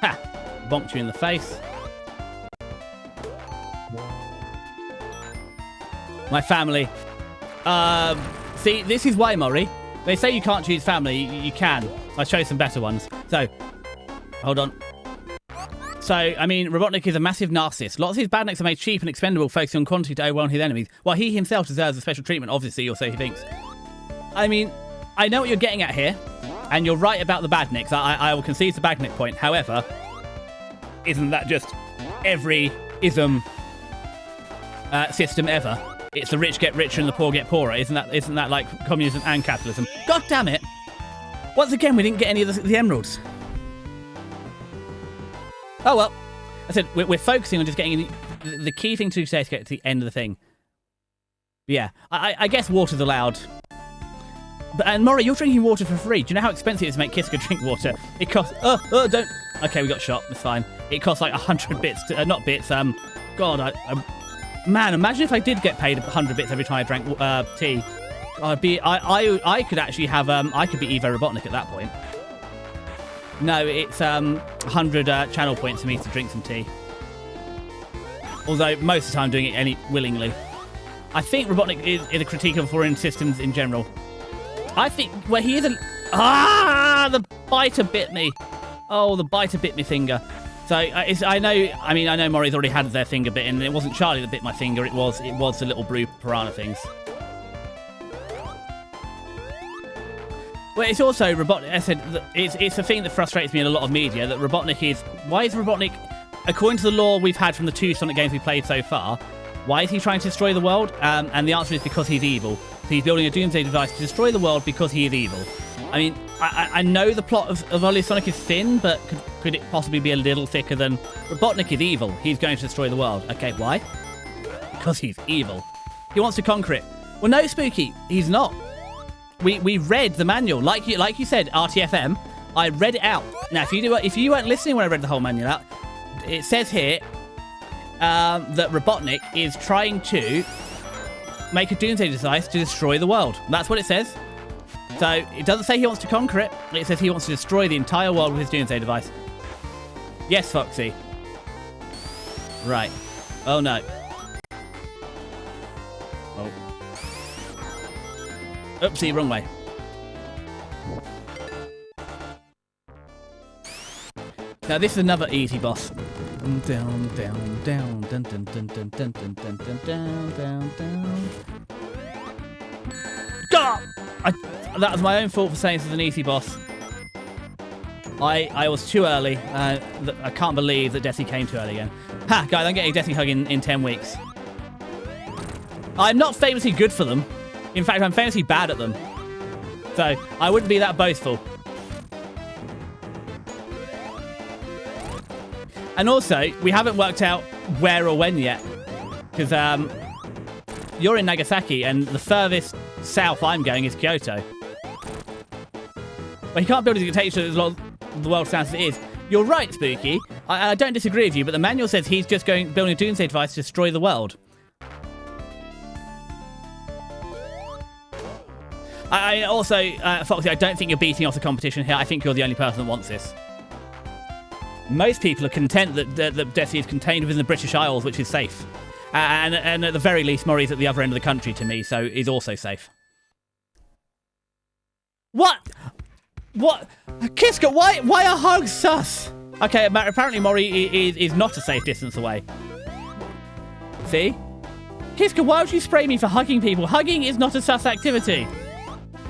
Ha! Bonked you in the face. My family. See, this is why, Maury. They say you can't choose family. You can. I chose some better ones. So, hold on. So, I mean, Robotnik is a massive narcissist. Lots of his badniks are made cheap and expendable, focusing on quantity to overwhelm his enemies, while he himself deserves a special treatment, obviously, or so he thinks. I mean, I know what you're getting at here, and you're right about the badniks. I will concede the badnik point. However, isn't that just every ism system ever? It's the rich get richer and the poor get poorer. Isn't that like communism and capitalism? God damn it! Once again, we didn't get any of the emeralds. Oh well. I said we're focusing on just getting the key thing to do today is to get to the end of the thing. But yeah, I guess water's allowed. And Maury, you're drinking water for free. Do you know how expensive it is to make Kiska drink water? It costs... don't... Okay, we got shot. It's fine. It costs like 100 bits. Not bits. God, man, imagine if I did get paid 100 bits every time I drank tea. I could actually have... I could be Evo Robotnik at that point. No, it's 100 channel points for me to drink some tea. Although most of the time I'm doing it willingly. I think Robotnik is a critique of foreign systems in general. I think... Well, he is a... Ah! The biter bit me. Oh, the biter bit me finger. So, I know Maury's already had their finger bitten, and it wasn't Charlie that bit my finger, it was the little blue piranha things. Well, it's also Robotnik. I said it's a thing that frustrates me in a lot of media that Robotnik is. Why is Robotnik, according to the lore we've had from the 2 Sonic games we played so far, why is he trying to destroy the world? And the answer is because he's evil. So he's building a doomsday device to destroy the world because he is evil. I mean, I know the plot of Early Sonic is thin, but could it possibly be a little thicker than Robotnik is evil? He's going to destroy the world. Okay, why? Because he's evil. He wants to conquer it. Well, no, Spooky, he's not. We read the manual, like you said, RTFM. I read it out. Now, if you weren't listening when I read the whole manual out, it says here that Robotnik is trying to make a doomsday device to destroy the world. That's what it says. So it doesn't say he wants to conquer it. It says he wants to destroy the entire world with his doomsday device. Yes, Foxy. Right. Oh no. Oh. Oopsie, wrong way. Now this is another easy boss. Down, down, down, dun, dun, dun, dun, dun, dun, dun, dun, down, down, down. God! That was my own fault for saying this is an easy boss. I was too early. I can't believe that Desi came too early again. Ha, guys, I'm getting a Desi hug in 10 weeks. I'm not famously good for them. In fact, I'm famously bad at them. So, I wouldn't be that boastful. And also, we haven't worked out where or when yet. Because you're in Nagasaki, and the furthest south I'm going is Kyoto. But he can't build his dictatorship as long as the world stands as it is. You're right, Spooky. I don't disagree with you, but the manual says he's just building a doomsday device to destroy the world. I also, Foxy, I don't think you're beating off the competition here. I think you're the only person that wants this. Most people are content that Desi is contained within the British Isles, which is safe. And at the very least, Mori's at the other end of the country to me, so he's also safe. What? What? Kiska, why are hugs sus? Okay, apparently Mori is not a safe distance away. See? Kiska, why would you spray me for hugging people? Hugging is not a sus activity.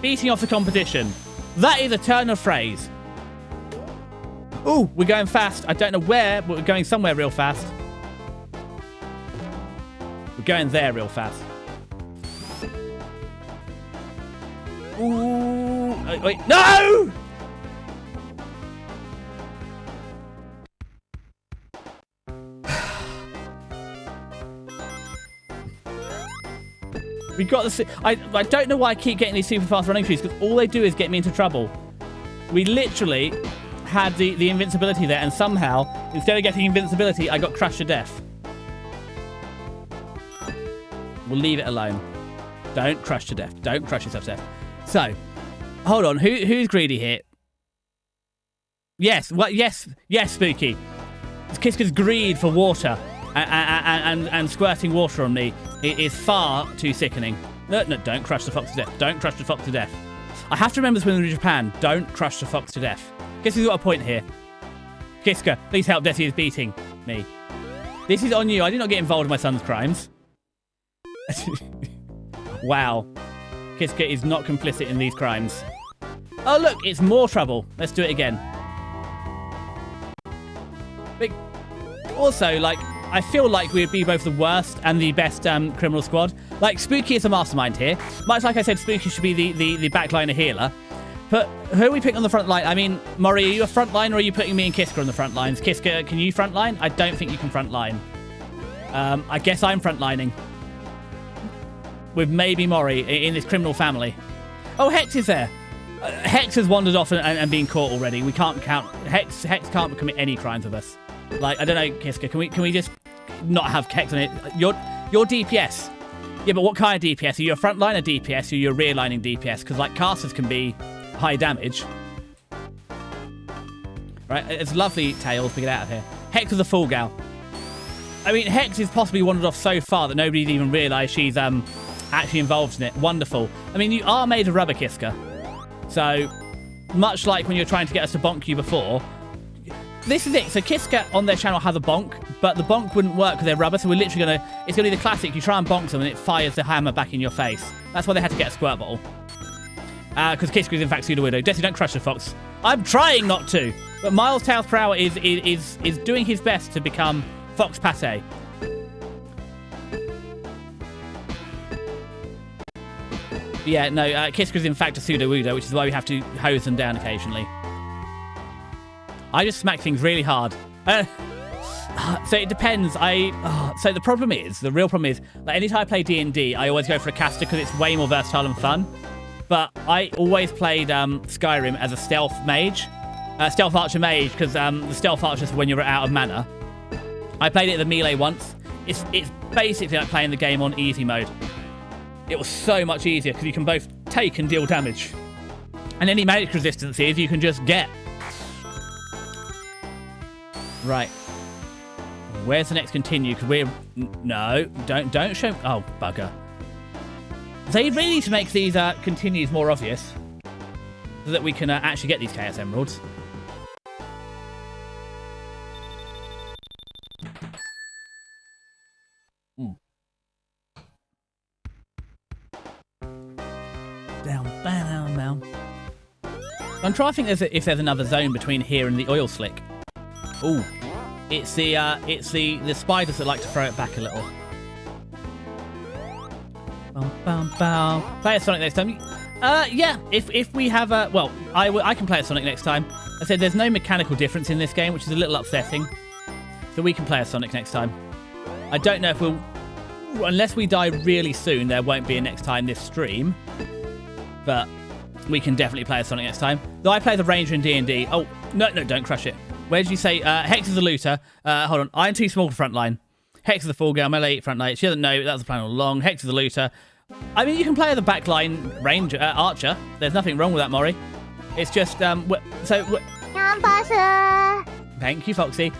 Beating off the competition. That is a turn of phrase. Ooh, we're going fast. I don't know where, but we're going somewhere real fast. We're going there real fast. Ooh. Wait, no! We got the. I don't know why I keep getting these super fast running trees, because all they do is get me into trouble. We literally had the invincibility there, and somehow, instead of getting invincibility, I got crushed to death. We'll leave it alone. Don't crush to death. Don't crush yourself to death. So, hold on. Who's greedy here? Yes. What? Yes, Spooky. Kiska's greed for water and squirting water on me is far too sickening. No, don't crush the fox to death. Don't crush the fox to death. I have to remember this when we're in Japan. Don't crush the fox to death. Kiska's got a point here. Kiska, please help. Desi is beating me. This is on you. I did not get involved in my son's crimes. Wow. Kiska is not complicit in these crimes. Oh, look, it's more trouble. Let's do it again. But also, like, I feel like we'd be both the worst and the best criminal squad. Like, Spooky is a mastermind here. Much like I said, Spooky should be the backliner healer. But who are we picking on the front line? I mean, Mori, are you a front line, or are you putting me and Kiska on the front lines? Kiska, can you front line? I don't think you can front line. I guess I'm front lining. With maybe Mori in this criminal family. Oh, Hex is there. Hex has wandered off and been caught already. We can't count. Hex can't commit any crimes with us. Like, I don't know, Kiska, can we just not have Hex on it? You're DPS. Yeah, but what kind of DPS? Are you a frontliner DPS, or are you a rear lining DPS? Because, like, casters can be high damage. Right, it's lovely, Tails, to get out of here. Hex is a full gal. I mean, Hex has possibly wandered off so far that nobody's even realised she's actually involved in it. Wonderful. I mean, you are made of rubber, Kiska. So, much like when you're trying to get us to bonk you before, this is it. So Kiska on their channel has a bonk, but the bonk wouldn't work because they're rubber, so we're literally it's gonna be the classic, you try and bonk them and it fires the hammer back in your face. That's why they had to get a squirt bottle. Because Kiska is in fact pseudo widow. Desi, don't crush the fox. I'm trying not to, but Miles Tails per hour is doing his best to become Fox Pate. Yeah, no, Kiska's in fact a pseudo-wudo, which is why we have to hose them down occasionally. I just smack things really hard. So it depends. So the real problem is, like, anytime I play D&D, I always go for a caster because it's way more versatile and fun. But I always played Skyrim as a stealth mage. Stealth archer mage, because the stealth archer is when you're out of mana. I played it at the melee once. It's basically like playing the game on easy mode. It was so much easier because you can both take and deal damage. And any magic resistances you can just get. Right. Where's the next continue? Because we're... No, don't show... Oh, bugger. So you really need to make these continues more obvious so that we can actually get these Chaos Emeralds. Down. I'm trying to think if there's another zone between here and the oil slick. Ooh, it's the spiders that like to throw it back a little. Play a Sonic next time. Yeah, if we have a... Well, I can play a Sonic next time. I said there's no mechanical difference in this game, which is a little upsetting. So we can play a Sonic next time. I don't know if we'll... Unless we die really soon, there won't be a next time this stream. But we can definitely play a Sonic next time. Though I play the Ranger in D&D. Oh, no, don't crush it. Where did you say? Hex is the looter. Hold on. I'm too small for frontline. Hex is the fall girl. Melee frontline. She doesn't know. That was the plan all along. Hex is the looter. I mean, you can play the backline Ranger, Archer. There's nothing wrong with that, Maury. It's just, Thank you, Foxy.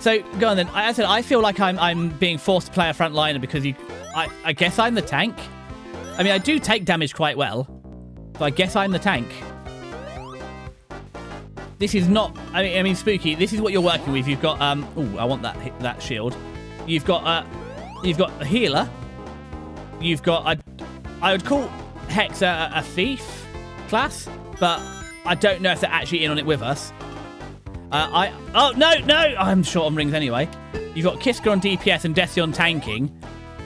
So, go on then. I said, I feel like I'm being forced to play a frontliner because I guess I'm the tank. I mean, I do take damage quite well. So I guess I'm the tank. This is not... I mean, Spooky, this is what you're working with. You've got... I want that shield. You've got a healer. You've got... I would call Hex a thief class, but I don't know if they're actually in on it with us. Oh, no! I'm short on rings anyway. You've got Kiska on DPS and Desi on tanking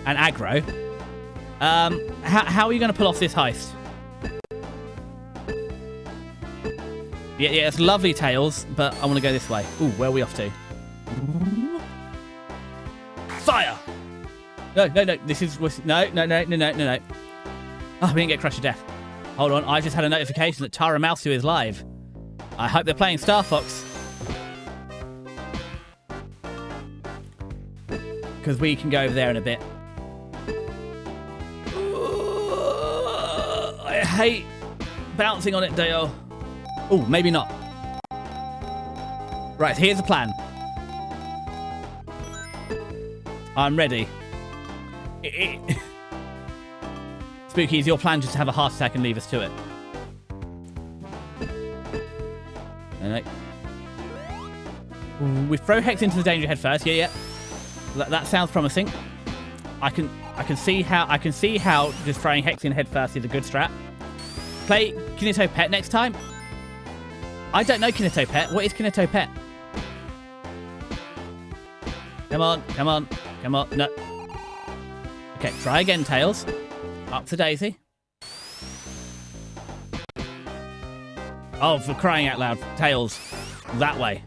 and aggro. How are you going to pull off this heist? Yeah, it's lovely, Tails, but I want to go this way. Ooh, where are we off to? Fire! No, this is... No. Oh, we didn't get crushed to death. Hold on, I just had a notification that Tara Mouseu is live. I hope they're playing Star Fox. Because we can go over there in a bit. I hate bouncing on it, Dale. Oh, maybe not. Right, here's the plan. I'm ready. Spooky, is your plan just to have a heart attack and leave us to it? No. We throw Hex into the danger head first. Yeah. That sounds promising. I can see how just throwing Hex in head first is a good strat. Play Kinito Pet next time. I don't know Kinito Pet. What is Kinito Pet? Come on. No. Okay, try again, Tails. Up to Daisy. Oh, for crying out loud. Tails. That way.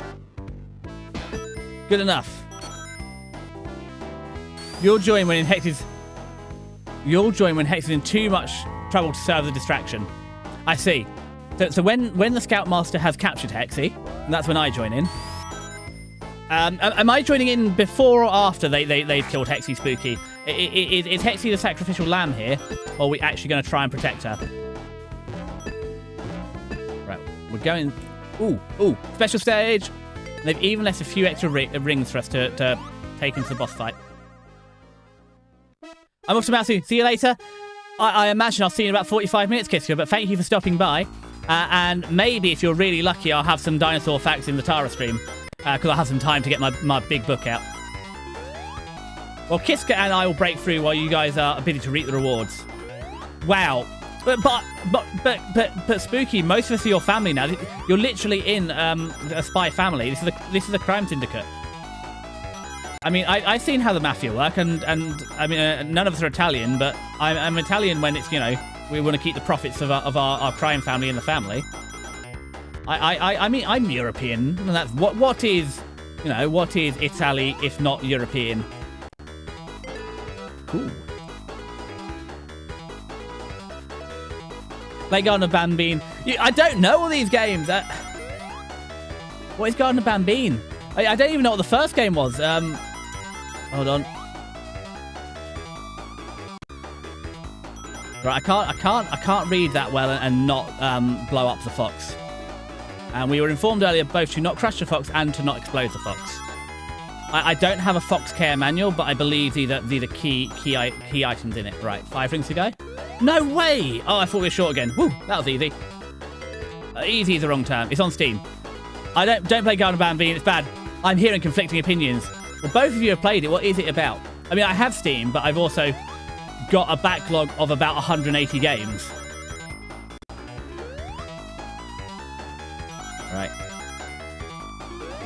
Good enough. You'll join when Hex is in too much trouble to serve the distraction. I see. So when the Scoutmaster has captured Hexy, that's when I join in. Am I joining in before or after they've killed Hexy Spooky? Is Hexy the sacrificial lamb here, or are we actually going to try and protect her? Right, we're going... Ooh, special stage! They've even left a few extra rings for us to take into the boss fight. I'm off to Mouseu. See you later. I imagine I'll see you in about 45 minutes, Kiska, but thank you for stopping by. And maybe, if you're really lucky, I'll have some dinosaur facts in the Tara stream. Because I'll have some time to get my big book out. Well, Kiska and I will break through while you guys are busy to reap the rewards. Wow. But Spooky, most of us are your family now. You're literally in a spy family. This is a crime syndicate. I mean, I've seen how the mafia work, and I mean, none of us are Italian, but I'm Italian when it's, you know, we want to keep the profits of our crime family in the family. I mean, I'm European, and that's what is Italy if not European? Cool. Play Garden of Bambine. I don't know all these games. What is Garden of Bambine? I don't even know what the first game was. Hold on. Right, I can't read that well and not blow up the fox. And we were informed earlier both to not crush the fox and to not explode the fox. I don't have a fox care manual, but I believe these are key items in it. Right, 5 rings to go. No way! Oh, I thought we were short again. Woo, that was easy. Easy is the wrong term. It's on Steam. I don't play Garden of Bambine. It's bad. I'm hearing conflicting opinions. Well, both of you have played it. What is it about? I mean, I have Steam, but I've also got a backlog of about 180 games. Right.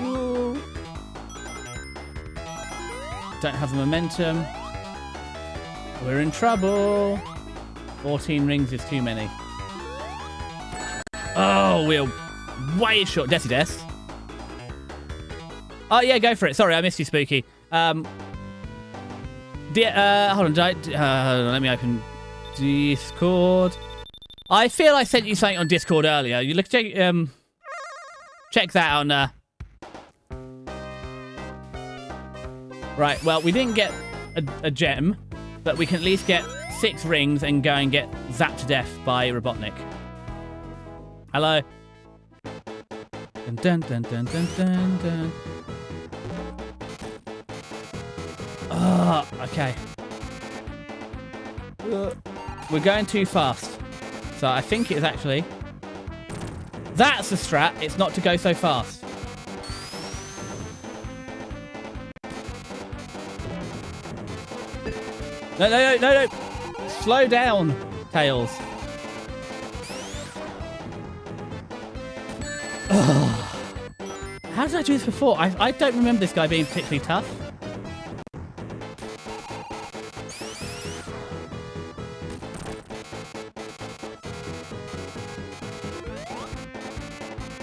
Ooh. Don't have the momentum. We're in trouble. 14 rings is too many. Oh, we're way short. Desi Des. Oh, yeah, go for it. Sorry, I missed you, Spooky. Hold on. Let me open Discord. I feel I sent you something on Discord earlier. You look, check that on. Right. Well, we didn't get a gem, but we can at least get 6 rings and go and get zapped to death by Robotnik. Hello. Dun, dun, dun, dun, dun, dun. Oh, okay. We're going too fast. So I think it's actually... That's the strat. It's not to go so fast. No. Slow down, Tails. How did I do this before? I don't remember this guy being particularly tough.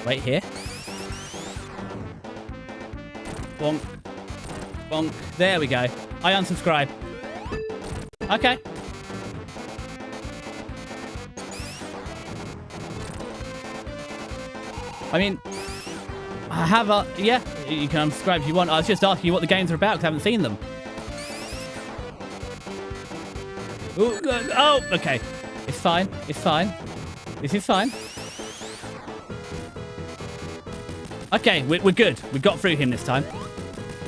Wait here. Bonk. Bonk. There we go. I unsubscribe. Okay. I mean, I have a... Yeah, you can unsubscribe if you want. I was just asking you what the games are about because I haven't seen them. Ooh, oh, okay. It's fine. It's fine. This is fine. Okay, we're good. We got through him this time.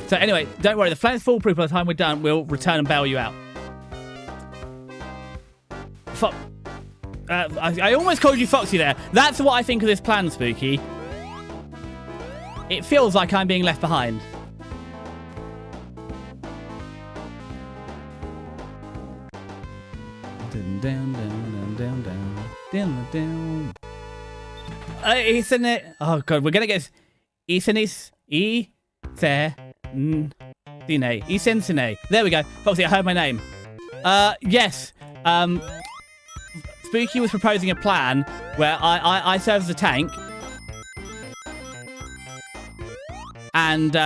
So anyway, don't worry. The plan's foolproof. By the time we're done, we'll return and bail you out. Fuck. I almost called you Foxy there. That's what I think of this plan, Spooky. It feels like I'm being left behind. Down. Isn't it? Oh god, we're gonna get. Isenis There we go. Foxy, I heard my name. Yes. Spooky was proposing a plan where I serve as a tank. And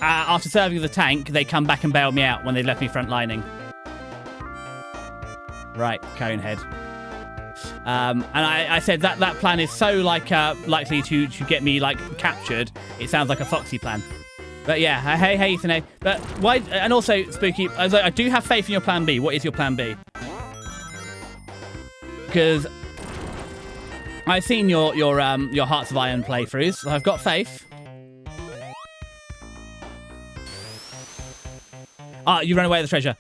after serving as a tank, they come back and bail me out when they left me frontlining. Right, Conehead. And I said that plan is so likely to get me captured. It sounds like a Foxy plan. But yeah, hey Ethan. But why? And also, Spooky, I do have faith in your plan B. What is your plan B? Because I've seen your Hearts of Iron playthroughs. So I've got faith. Ah, you run away with the treasure.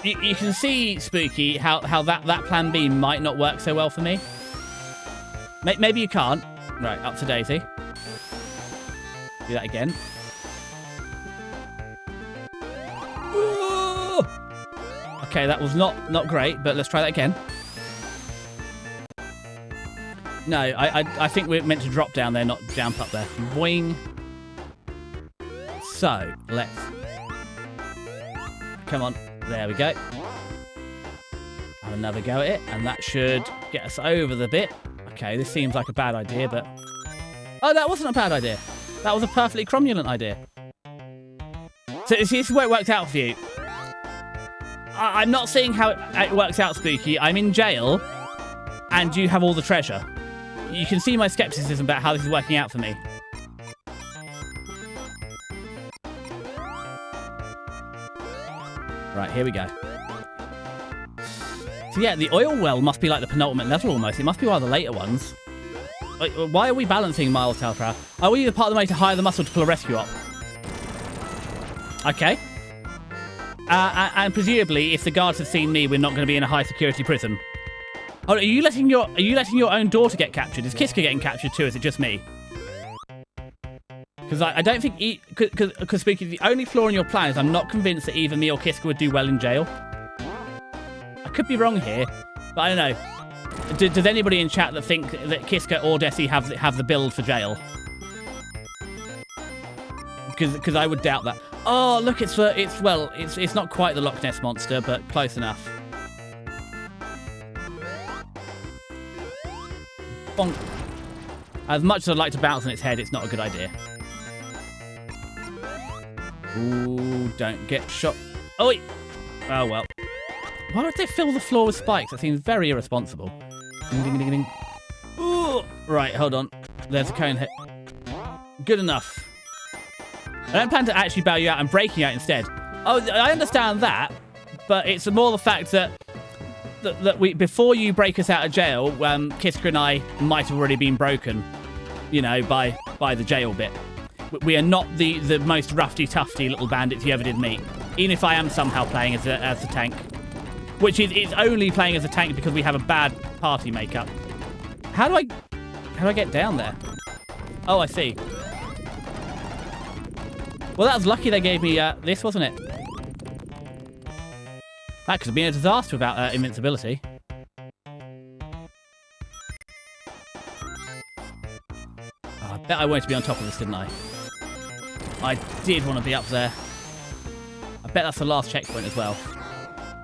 You can see, Spooky, how that plan B might not work so well for me. Maybe you can't. Right, up to Daisy. Do that again. Ooh! Okay, that was not great, but let's try that again. No, I think we're meant to drop down there, not jump up there. Boing. So, let's... Come on. There we go. Have another go at it, and that should get us over the bit. Okay, this seems like a bad idea, but... Oh, that wasn't a bad idea. That was a perfectly cromulent idea. So this is where it worked out for you. I'm not seeing how it works out, Spooky. I'm in jail, and you have all the treasure. You can see my skepticism about how this is working out for me. Right, here we go. So yeah, the oil well must be like the penultimate level almost. It must be one of the later ones. Like, why are we balancing miles per hour? Are we part of the way to hire the muscle to pull a rescue up? Okay. And presumably, if the guards have seen me, we're not going to be in a high security prison. Oh, are you letting your own daughter get captured? Is Kiska getting captured too? Is it just me? Because I don't think... Because speaking, the only flaw in your plan is I'm not convinced that either me or Kiska would do well in jail. I could be wrong here, but I don't know. Does anybody in chat that think that Kiska or Desi have the build for jail? Because I would doubt that. Oh, look, it's not quite the Loch Ness Monster, but close enough. Bonk. As much as I'd like to bounce on its head, it's not a good idea. Ooh, don't get shot. Oh, wait. Oh, well. Why would they fill the floor with spikes? That seems very irresponsible. Ding, ding, ding, ding. Ooh. Right, hold on. There's a cone hit. Good enough. I don't plan to actually bail you out and break you out instead. Oh, I understand that, but it's more the fact that we, before you break us out of jail, Kiska and I might have already been broken, you know, by the jail bit. We are not the most roughy-tufty little bandits you ever did meet, even if I am somehow playing as a tank, which is it's only playing as a tank because we have a bad party makeup. How do I get down there? Oh, I see. Well, that was lucky they gave me this, wasn't it? That could have been a disaster without invincibility. Oh, I bet I wanted to be on top of this, didn't I? I did want to be up there. I bet that's the last checkpoint as well.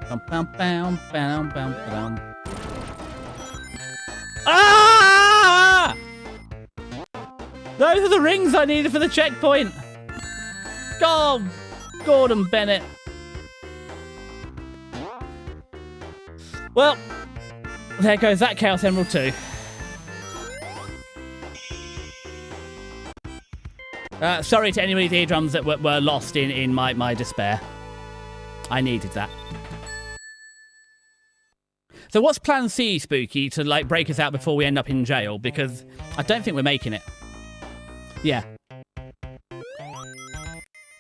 Bum, bum, bum, bum, bum, bum. Ah! Those are the rings I needed for the checkpoint. God, Gordon Bennett. Well, there goes that Chaos Emerald too. Sorry to anybody's eardrums that were lost in my despair. I needed that. So what's plan C, Spooky, to like break us out before we end up in jail? Because I don't think we're making it. Yeah.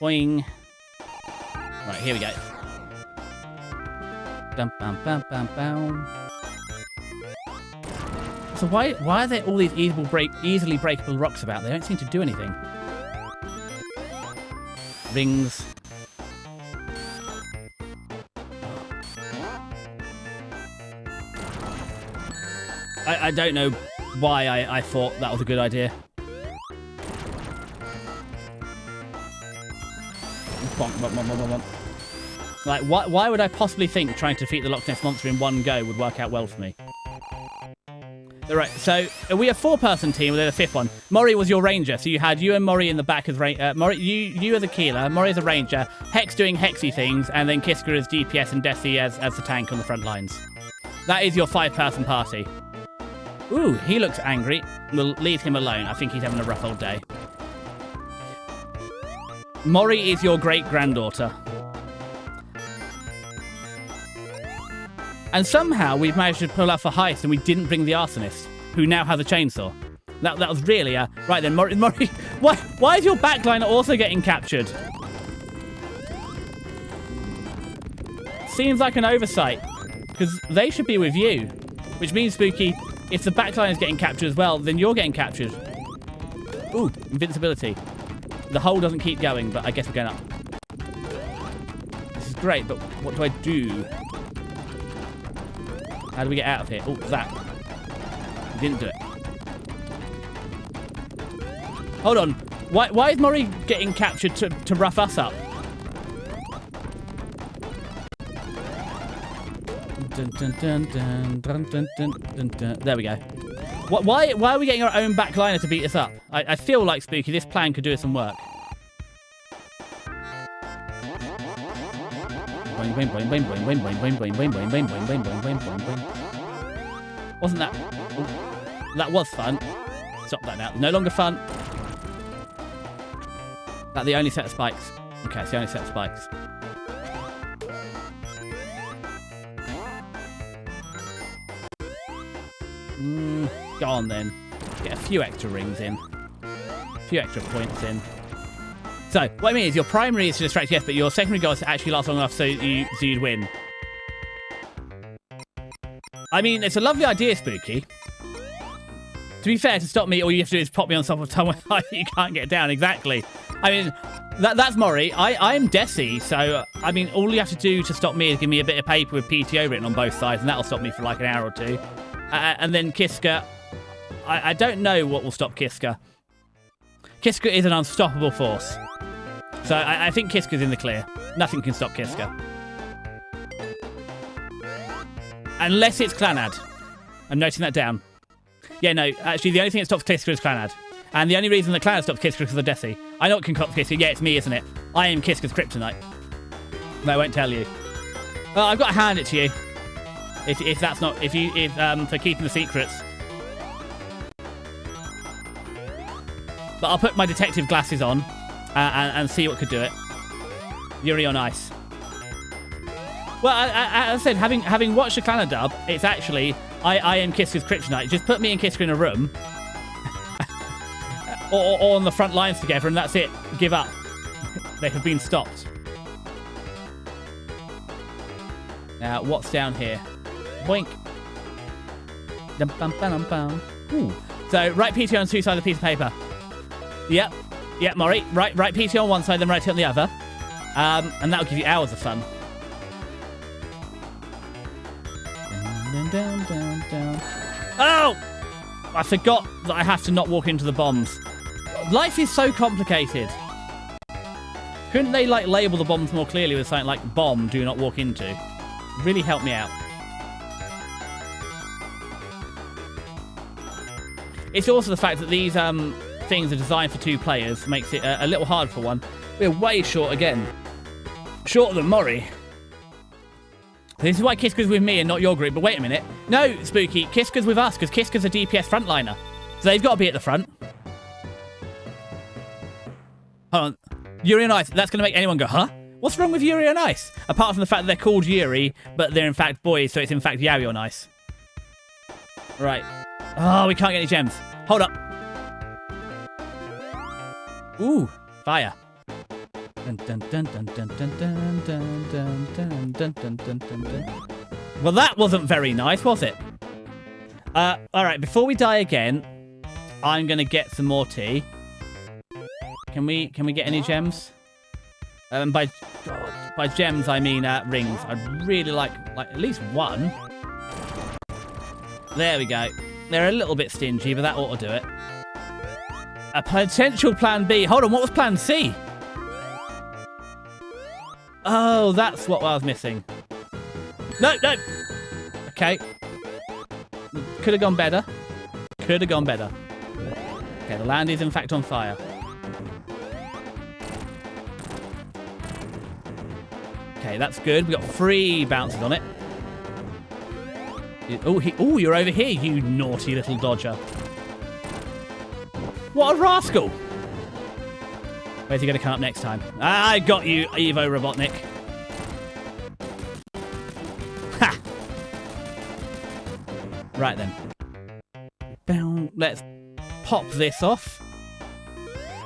Boing. Right, here we go. Dum, bum, bum, bum, bum. So why are there all these easily breakable rocks about? They don't seem to do anything. Rings. I don't know why I thought that was a good idea. Bonk, bonk, bonk, bonk, bonk. Like, why would I possibly think trying to defeat the Loch Ness Monster in one go would work out well for me? Right, so we a four-person team, we're the fifth one. Mori was your ranger, so you had you and Mori in the back as Mori, you as a keeler, Mori as a ranger, Hex doing Hexy things, and then Kiska as DPS and Desi as the tank on the front lines. That is your five-person party. Ooh, he looks angry. We'll leave him alone. I think he's having a rough old day. Mori is your great-granddaughter. And somehow we've managed to pull off a heist and we didn't bring the arsonist, who now has a chainsaw. That was really a... Right then, Mori, why is your backline also getting captured? Seems like an oversight, because they should be with you. Which means, Spooky, if the backline is getting captured as well, then you're getting captured. Ooh, invincibility. The hole doesn't keep going, but I guess we're going up. This is great, but what do I do? How do we get out of here? Oh, that. Didn't do it. Hold on. Why is Mori getting captured to rough us up? Dun, dun, dun, dun, dun, dun, dun, dun, dun. There we go. Why are we getting our own backliner to beat us up? I feel like, Spooky, this plan could do us some work. Wasn't that... Oh, that was fun. Stop that now. No longer fun. That's the only set of spikes. Okay, it's the only set of spikes. Go on then. Get a few extra rings in. A few extra points in. So, what I mean is your primary is to distract, yes, but your secondary goal is to actually last long enough so you'd win. I mean, it's a lovely idea, Spooky. To be fair, to stop me, all you have to do is pop me on top of someone you can't get down. Exactly. I mean, that's Mori. I'm Desi, so, I mean, all you have to do to stop me is give me a bit of paper with PTO written on both sides, and that'll stop me for like an hour or two. And then Kiska, I don't know what will stop Kiska. Kiska is an unstoppable force. So I think Kiska's in the clear. Nothing can stop Kiska. Unless it's Clanad. I'm noting that down. Yeah, no, actually, the only thing that stops Kiska is Clanad. And the only reason that Clanad stops Kiska is because of Desi. I know what can stop Kiska. Yeah, it's me, isn't it? I am Kiska's kryptonite. No, I won't tell you. Well, I've got to hand it to you. If that's not... for keeping the secrets. But I'll put my detective glasses on and see what could do it. Yuri on ice. Well, as I said, having watched the Clanad dub, it's actually... I am Kiska's kryptonite. Just put me and Kiska in a room. or on the front lines together, and that's it. Give up. They have been stopped. Now, what's down here? Boink. Ooh. So, right PT on two sides of the piece of paper. Yep. Yep, Maury. Right PT on one side, then right T on the other. And that'll give you hours of fun. Down. Oh! I forgot that I have to not walk into the bombs. Life is so complicated. Couldn't they, like, label the bombs more clearly with something like bomb, do not walk into? Really help me out. It's also the fact that these things are designed for 2 players makes it a little hard for one. We're way short again. Shorter than Maury. This is why Kiska's with me and not your group, but wait a minute. No, Spooky, Kiska's with us, because Kiska's a DPS frontliner. So they've got to be at the front. Hold on. Yuri on Ice, that's going to make anyone go, huh? What's wrong with Yuri on Ice? Apart from the fact that they're called Yuri, but they're in fact boys, so it's in fact Yaoi on Ice. Right. Oh, we can't get any gems. Hold up. Ooh, fire. Well, that wasn't very nice, was it? All right, before we die again, I'm gonna get some more tea. Can we get any gems? By gems, I mean rings. I'd really like at least one. There we go. They're a little bit stingy, but that ought to do it. A potential plan B. Hold on, what was plan C? Oh, that's what I was missing. No. Okay. Could have gone better. Okay, the land is in fact on fire. Okay, that's good. We got 3 bounces on it. Oh, you're over here, you naughty little dodger. What a rascal! Where's he going to come up next time? I got you, Evo Robotnik. Ha! Right then. Let's pop this off.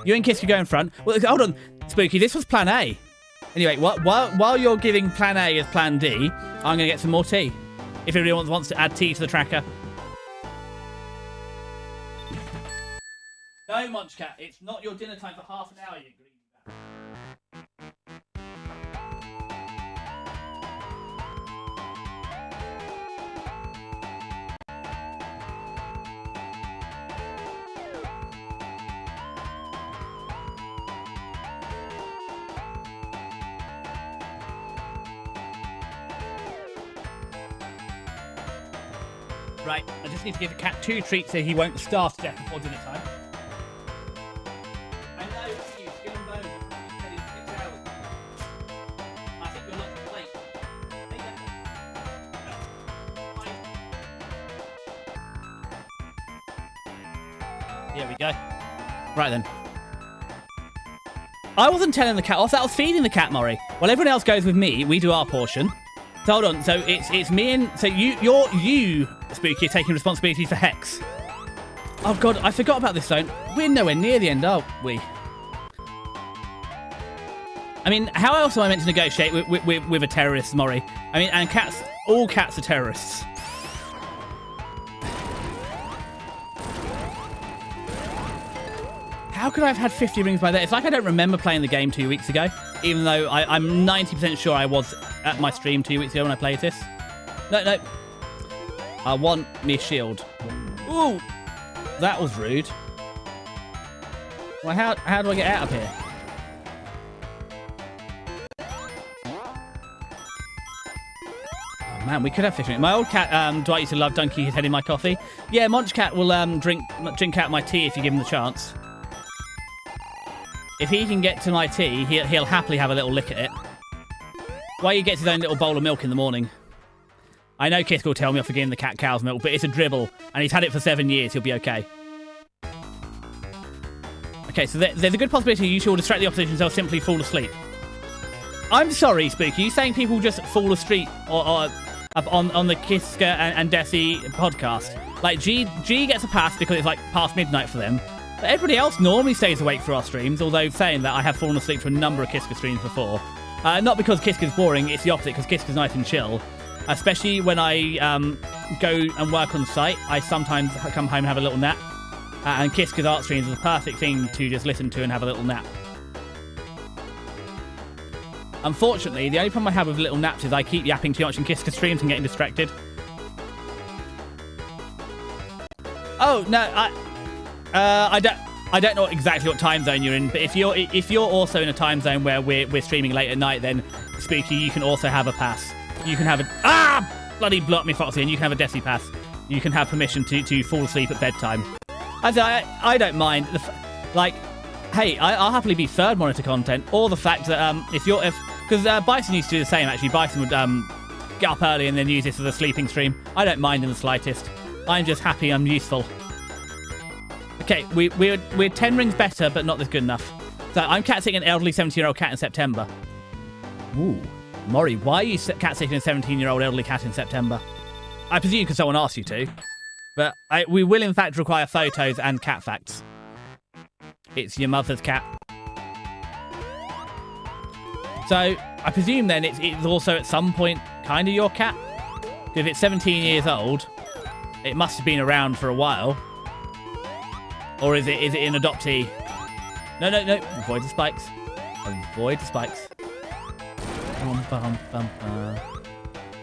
You and Kiska go in front. Well, hold on, Spooky, this was plan A. Anyway, while you're giving plan A as plan D, I'm going to get some more tea. If everyone wants to add tea to the tracker. No, Munchcat, it's not your dinner time for half an hour, you greedy Right, I just need to give the cat 2 treats so he won't starve to death before dinner time. I know, it's you, skin and bones. You said in 6 hours. I think you're not late. Here we go. Right then. I wasn't telling the cat off, that was feeding the cat, Maury. Well, everyone else goes with me, we do our portion. So hold on, so it's me and... So you, Spooky, are taking responsibility for Hex. Oh god, I forgot about this zone. We're nowhere near the end, are we? I mean, how else am I meant to negotiate with a terrorist, Maury? I mean, and cats... All cats are terrorists. How could I have had 50 rings by there? It's like I don't remember playing the game 2 weeks ago. Even though I'm 90% sure I was at my stream 2 weeks ago when I played this. No. I want me shield. Ooh! That was rude. Well, how do I get out of here? Man, we could have fish in it. My old cat, Dwight, used to love dunking his head in my coffee. Yeah, Monch Cat will drink out my tea if you give him the chance. If he can get to my tea, he'll happily have a little lick at it. While he gets his own little bowl of milk in the morning. I know Kisk will tell me off for giving the cat cow's milk, but it's a dribble, and he's had it for 7 years. He'll be okay. Okay, so there's a good possibility you two will distract the opposition, so they'll simply fall asleep. I'm sorry, Spooky. You saying people just fall asleep or on the Kiska and Desi podcast? Like, G gets a pass because it's like past midnight for them. But everybody else normally stays awake for our streams, although saying that I have fallen asleep for a number of Kiska streams before. Not because Kiska's boring, it's the opposite, because Kiska's nice and chill. Especially when I go and work on site, I sometimes come home and have a little nap. And Kiska's art streams is the perfect thing to just listen to and have a little nap. Unfortunately, the only problem I have with little naps is I keep yapping too much in Kiska streams and getting distracted. Oh no, I don't know exactly what time zone you're in, but if you're also in a time zone where we're streaming late at night, then Spooky, you can also have a pass. You can have bloody block me, Foxy, and you can have a Desi pass. You can have permission to fall asleep at bedtime. I don't mind. Hey, I'll happily be third monitor content, or the fact that because Bison used to do the same. Actually, Bison would get up early and then use this as a sleeping stream. I don't mind in the slightest. I'm just happy I'm useful. Okay, we're 10 rings better, but not this good enough. So I'm cat sitting an elderly 17-year-old cat in September. Ooh, Maury, why are you cat sitting a 17-year-old elderly cat in September? I presume because someone asked you to. But we will, in fact, require photos and cat facts. It's your mother's cat. So, I presume then it's also at some point kind of your cat? If it's 17 years old, it must have been around for a while. Or is it an adoptee? No. Avoid the spikes. Avoid the spikes.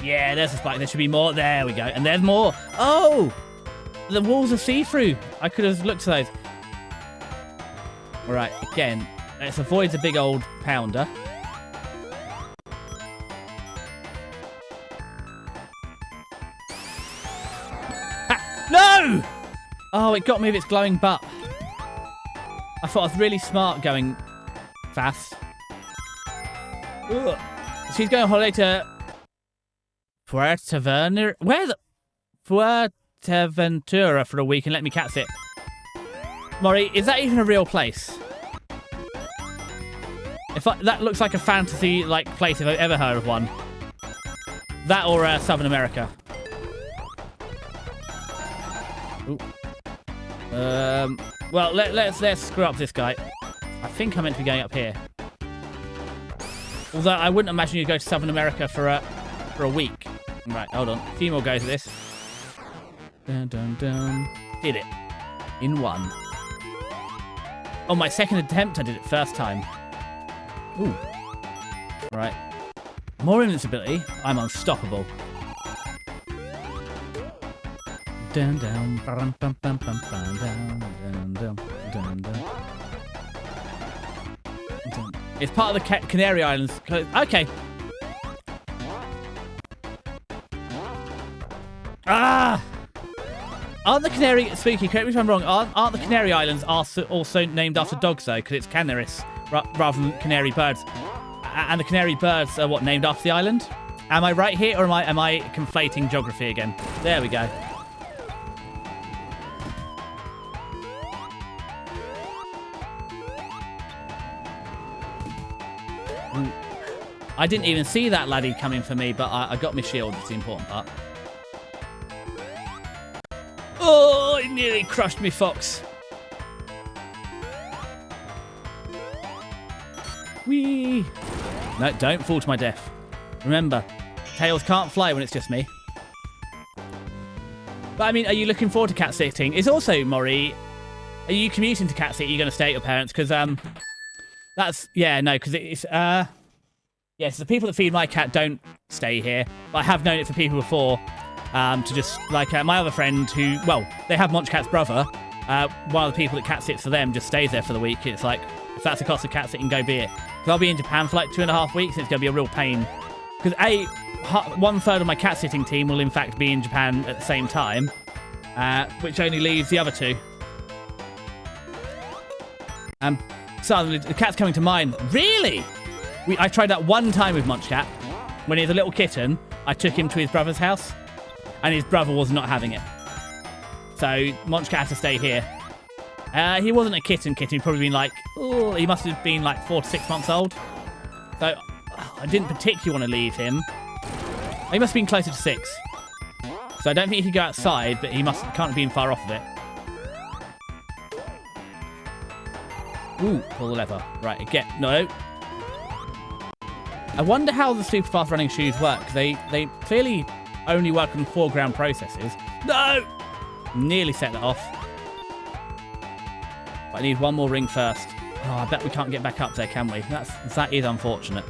Yeah, there's a spike. There should be more. There we go. And there's more. Oh! The walls are see-through. I could have looked at those. All right, again, let's avoid the big old pounder. Ha! No! Oh, it got me with its glowing butt. I thought I was really smart going fast. Ugh. She's going on holiday to Fuerteventura. Where the Fuerteventura for a week and let me cat sit. Maury, is that even a real place? That looks like a fantasy place if I've ever heard of one. That or Southern America. Ooh. Well, let's screw up this guy. I think I'm meant to be going up here. Although I wouldn't imagine you'd go to Southern America for a week. Right, hold on. A few more goes of this. Dun, dun, dun. Did it. In one. Oh, my second attempt, I did it first time. Ooh. Right. More invincibility. I'm unstoppable. Dun, dun, bum, bum, bum, bum, bum, dun, dun, dun, dun, dun. It's part of the Canary Islands. Okay. Ah! Aren't the Canary... Spooky, correct me if I'm wrong. Aren't the Canary Islands also named after dogs, though? Because it's canaries rather than canary birds. And the canary birds are, named after the island? Am I right here, or am I conflating geography again? There we go. Ooh. I didn't even see that laddie coming for me, but I got my shield. It's the important part. Oh, it nearly crushed me, Fox. Whee! No, don't fall to my death. Remember, tails can't fly when it's just me. But I mean, are you looking forward to cat sitting? It's also, Maury, are you commuting to cat sit? Are you going to stay at your parents? Because, that's, yeah, no, because it's, yes, the people that feed my cat don't stay here. But I have known it for people before. To just, my other friend who, they have Monch Cat's brother. One of the people that cat sits for them just stays there for the week. It's like, if that's the cost of cat sitting, go be it. Because I'll be in Japan for 2.5 weeks, and it's going to be a real pain. Because one third of my cat sitting team will in fact be in Japan at the same time, which only leaves the other two. Suddenly, the cat's coming to mind. Really? I tried that one time with Munchcat. When he was a little kitten, I took him to his brother's house, and his brother was not having it. So Munchcat had to stay here. He wasn't a kitten. He'd probably been like, oh, he must have been like 4 to 6 months old. So I didn't particularly want to leave him. He must have been closer to 6. So I don't think he could go outside, but he can't have been far off of it. Ooh, pull the lever. Right, again. No. I wonder how the super fast running shoes work. They clearly only work on foreground processes. No! Nearly set that off. But I need one more ring first. Oh, I bet we can't get back up there, can we? That is unfortunate.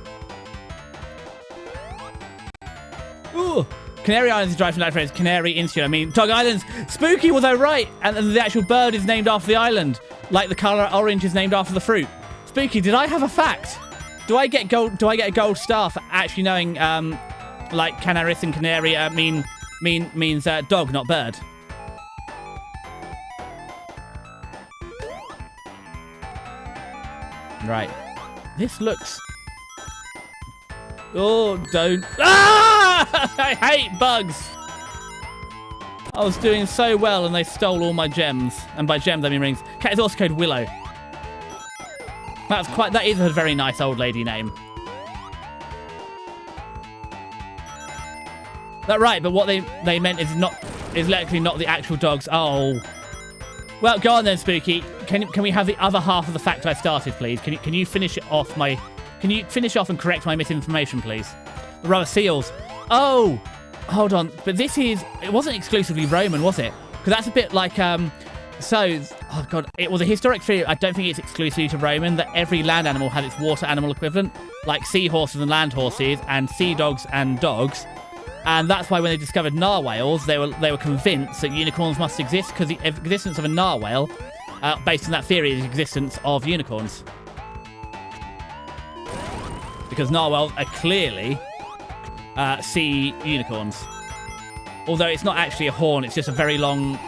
Ooh! Canary Islands is derived from Latin phrase Canary Insular. I mean, Dog Islands. Spooky, was I right? And the actual bird is named after the island. Like the colour orange is named after the fruit. Spooky, did I have a fact? Do I get gold? Do I get a gold star for actually knowing, like Canaris and Canary means dog, not bird? Right. This looks. Oh, don't! Ah! I hate bugs. I was doing so well, and they stole all my gems. And by gems, I mean rings. Cat is also called Willow. That is a very nice old lady name. That right, but what they meant is likely not the actual dogs. Oh. Well, go on then, Spooky. Can we have the other half of the fact I started, please? Can you finish it off Can you finish off and correct my misinformation, please? The rubber seals. Oh, hold on. But it wasn't exclusively Roman, was it? Because that's a bit like oh god, it was a historic theory. I don't think it's exclusively to Roman that every land animal had its water animal equivalent, like seahorses and land horses, and sea dogs and dogs. And that's why when they discovered narwhales, they were convinced that unicorns must exist, because the existence of a narwhale, based on that theory, is the existence of unicorns. Because narwhals are clearly sea unicorns. Although it's not actually a horn, it's just a very long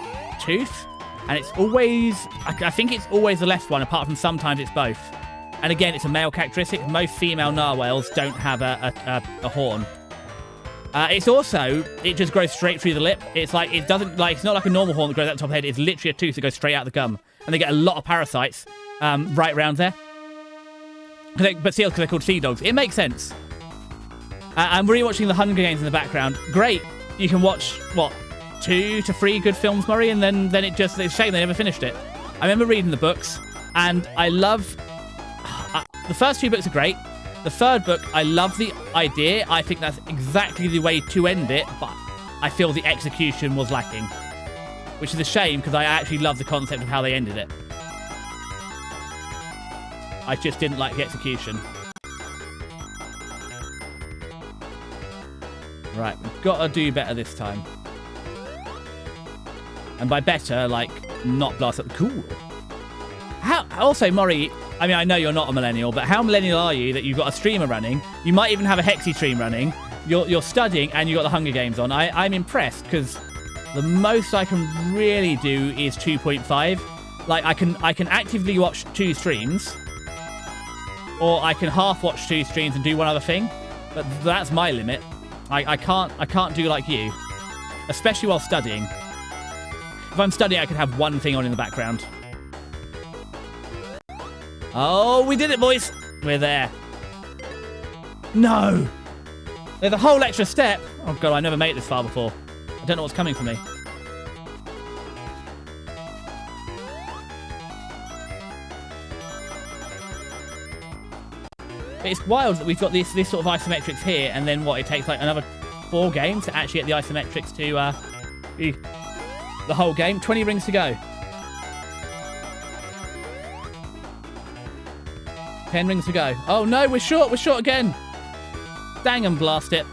tooth. And it's always, I think it's always the left one, apart from sometimes it's both. And again, it's a male characteristic. Most female narwhals don't have a horn. It just grows straight through the lip. It's like, it's not like a normal horn that grows out the top of the head. It's literally a tooth that goes straight out the gum. And they get a lot of parasites right around there. But seals, because they're called sea dogs. It makes sense. I'm rewatching the Hunger Games in the background. Great. You can watch, 2 to 3 good films, Murray, and then it's a shame they never finished it. I remember reading the books, and I love... the first 2 books are great. The third book, I love the idea. I think that's exactly the way to end it, but I feel the execution was lacking. Which is a shame, because I actually love the concept of how they ended it. I just didn't like the execution. Right, we've got to do better this time. And by better, like, not blast up. Cool. Also, Maury, I mean, I know you're not a millennial, but how millennial are you that you've got a streamer running? You might even have a Hexy stream running. You're studying, and you've got the Hunger Games on. I'm impressed, because the most I can really do is 2.5. Like, I can actively watch 2 streams, or I can half watch 2 streams and do one other thing. But that's my limit. I can't do like you, especially while studying. If I'm studying, I could have one thing on in the background. Oh, we did it, boys. We're there. No. There's a whole extra step. Oh, God, I never made it this far before. I don't know what's coming for me. It's wild that we've got this sort of isometrics here, and then it takes like another 4 games to actually get the isometrics to the whole game. 20 rings to go. 10 rings to go. Oh no, we're short again. Dang and blast it.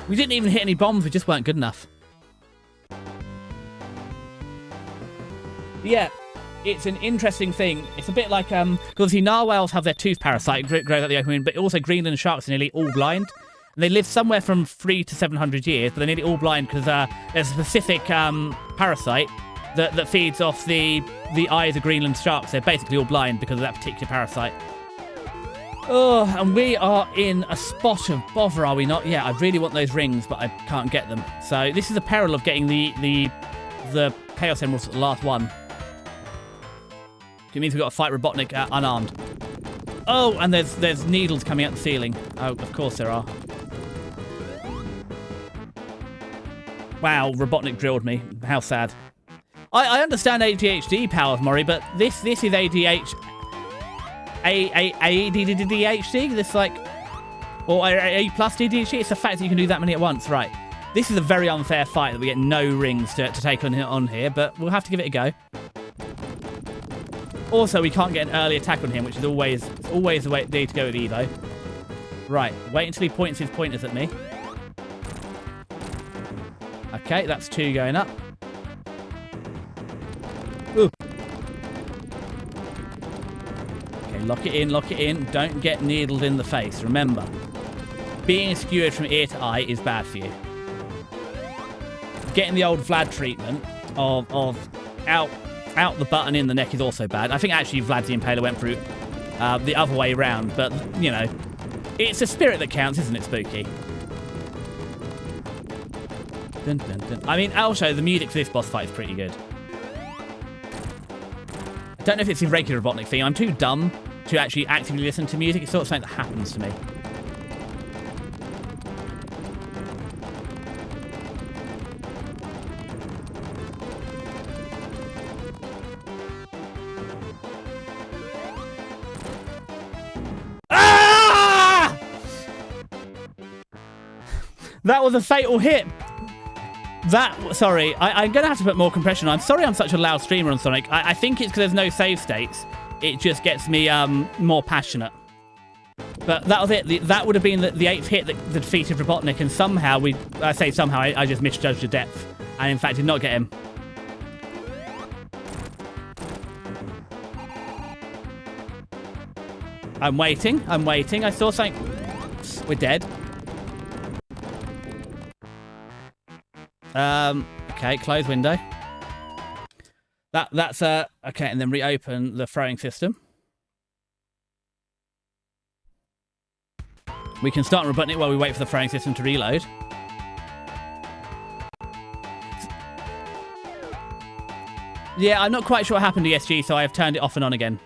We didn't even hit any bombs, we just weren't good enough. Yeah, it's an interesting thing. It's a bit like, because obviously narwhals have their tooth parasite, grows out the open wound, but also Greenland sharks are nearly all blind. And they live somewhere from 300 to 700 years, but they're nearly all blind because there's a specific parasite that feeds off the eyes of Greenland sharks. They're basically all blind because of that particular parasite. Oh, and we are in a spot of bother, are we not? Yeah, I really want those rings, but I can't get them. So this is the peril of getting the Chaos Emeralds at the last one. It means we've got to fight Robotnik unarmed. Oh, and there's needles coming out the ceiling. Oh, of course there are. Wow, Robotnik drilled me. How sad. I understand ADHD powers, Maury, but this is ADHD. This like, or A plus ADHD. It's the fact that you can do that many at once, right? This is a very unfair fight that we get no rings to take on here, but we'll have to give it a go. Also, we can't get an early attack on him, which is always the way to go with Evo. Right, wait until he points his pointers at me. Okay, that's 2 going up. Ooh. Okay, lock it in. Don't get needled in the face. Remember, being skewered from ear to eye is bad for you. Getting the old Vlad treatment of out the button in the neck is also bad. I think actually Vlad the Impaler went through the other way around, but, you know, it's the spirit that counts, isn't it, Spooky? Dun, dun, dun. I mean, also, the music for this boss fight is pretty good. I don't know if it's a regular Robotnik thing. I'm too dumb to actually actively listen to music. It's sort of something that happens to me. That was a fatal hit. Sorry, I'm going to have to put more compression on. I'm sorry I'm such a loud streamer on Sonic. I think it's because there's no save states. It just gets me more passionate. But that was it. That would have been the 8th hit that defeated Robotnik, and somehow I just misjudged the depth. And in fact did not get him. I'm waiting. I saw something. We're dead. Okay, close window. That's okay, and then reopen the throwing system. We can start on Robotnik while we wait for the throwing system to reload. Yeah, I'm not quite sure what happened to ESG, so I have turned it off and on again.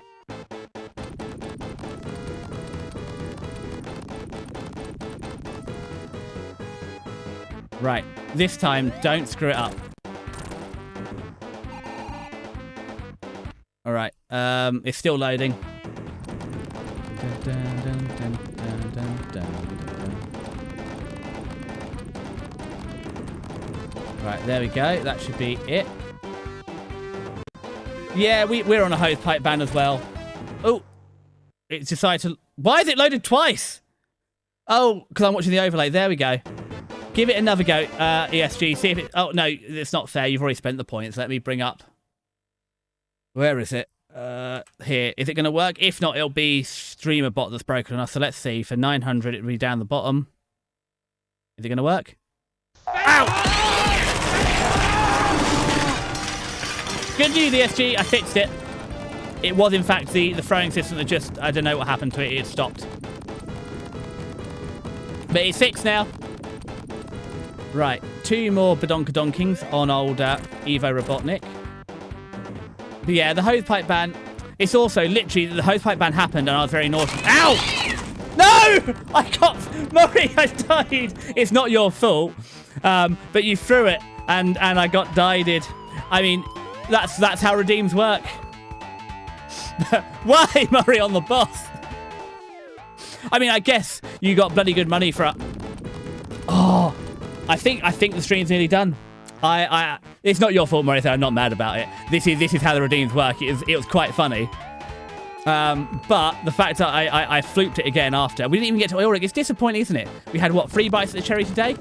Right, this time, don't screw it up. All right, it's still loading. Right, there we go. That should be it. Yeah, we're on a hose pipe ban as well. Oh, it's decided to... Why is it loaded twice? Oh, because I'm watching the overlay. There we go. Give it another go, ESG. See if it... Oh, no, it's not fair. You've already spent the points. Let me bring up... Where is it? Here. Is it going to work? If not, it'll be streamer bot that's broken enough. So let's see. For 900, it'll be down the bottom. Is it going to work? Ow! Good news, ESG. I fixed it. It was, in fact, the throwing system that just... I don't know what happened to it. It stopped. But it's fixed now. Right, 2 more badonkadonkings on old Evo Robotnik. But yeah, the hosepipe ban, it's also literally, the hosepipe ban happened and I was very naughty. Ow! No! I got, Maury, I died. It's not your fault, but you threw it and I got dieded. I mean, that's how redeems work. Why, Maury, on the boss? I mean, I guess you got bloody good money for it. Oh. I think the stream's nearly done. It's not your fault, Maury. I'm not mad about it. This is how the redeems work. It was quite funny. But the fact that I fluked it again after, we didn't even get to oil rig. It's disappointing, isn't it? We had what, 3 bites at the cherry today,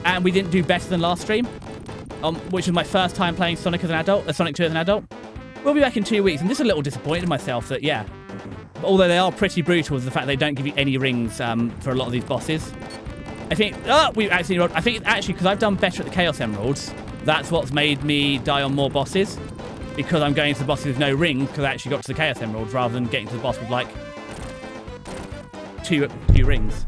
and we didn't do better than last stream, which was my first time playing Sonic as an adult, Sonic 2 as an adult. we'll be back in 2 weeks. I'm just a little disappointed in myself that, yeah, although they are pretty brutal with the fact they don't give you any rings for a lot of these bosses. I think, I think it's actually because I've done better at the Chaos Emeralds, that's what's made me die on more bosses. Because I'm going to the bosses with no rings, because I actually got to the Chaos Emeralds rather than getting to the boss with, like, two rings.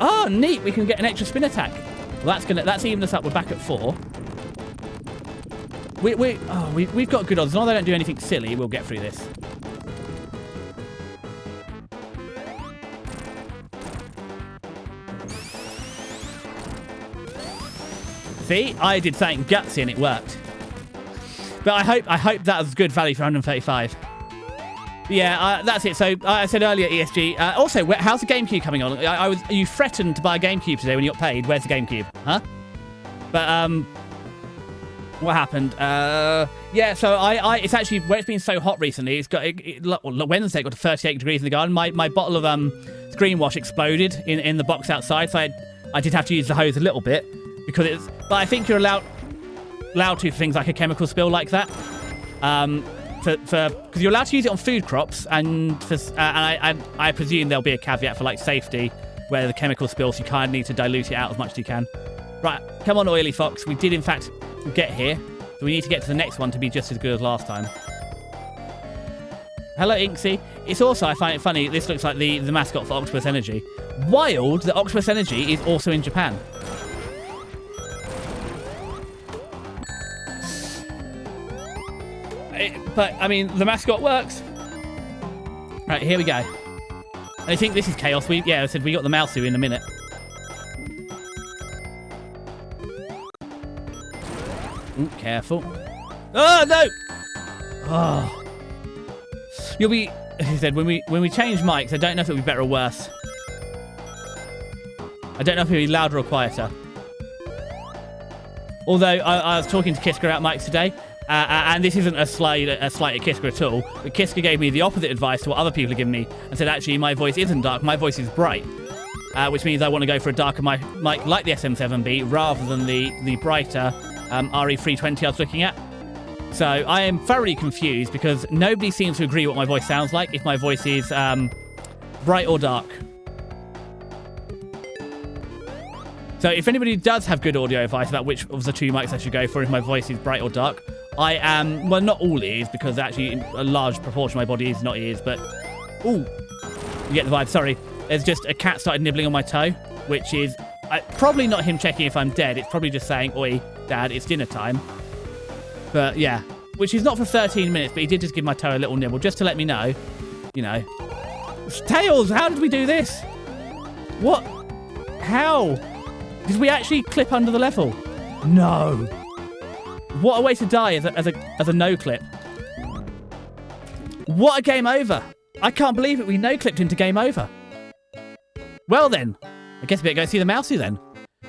Oh, neat! We can get an extra spin attack. Well, that's evened us up. We're back at 4. We've got good odds. As long as I don't do anything silly, we'll get through this. See, I did something gutsy and it worked. But I hope that was good value for 135. Yeah, that's it. So I said earlier, ESG. Also, how's the GameCube coming on? You threatened to buy a GameCube today when you got paid. Where's the GameCube? Huh? But what happened? Yeah. So it's actually where it's been so hot recently. It's got Wednesday got to 38 degrees in the garden. My bottle of screen wash exploded in the box outside. So I did have to use the hose a little bit because it's. But I think you're allowed to for things like a chemical spill like that. Because you're allowed to use it on food crops, and I presume there'll be a caveat for like safety, where the chemical spills you kind of need to dilute it out as much as you can. Right, come on, Oily Fox. We did in fact get here, so we need to get to the next one to be just as good as last time. Hello, Inksy. It's also, I find it funny, this looks like the mascot for Octopus Energy. Wild that Octopus Energy is also in Japan. But, I mean, the mascot works. Right, here we go. I think this is Chaos. I said we got the Mousu in a minute. Ooh, careful. Oh, no! Oh. You'll be... He said, when we change mics, I don't know if it'll be better or worse. I don't know if it'll be louder or quieter. Although, I was talking to Kiska about mics today. And this isn't a slight at Kiska at all, but Kiska gave me the opposite advice to what other people have given me and said, actually, my voice isn't dark, my voice is bright, which means I want to go for a darker mic like the SM7B rather than the brighter RE320 I was looking at. So I am thoroughly confused because nobody seems to agree what my voice sounds like, if my voice is bright or dark. So if anybody does have good audio advice about which of the two mics I should go for, if my voice is bright or dark, I am, well, not all ears, because actually a large proportion of my body is not ears, but, ooh, you get the vibe, sorry. There's just a cat started nibbling on my toe, which is probably not him checking if I'm dead, it's probably just saying, oi, Dad, it's dinner time. But, yeah, which is not for 13 minutes, but he did just give my toe a little nibble, just to let me know, you know. Tails, how did we do this? What? How? Did we actually clip under the level? No. What a way to die as a no clip. What a game over. I can't believe it. We no clipped into game over. Well then, I guess we better go see the Mousu then.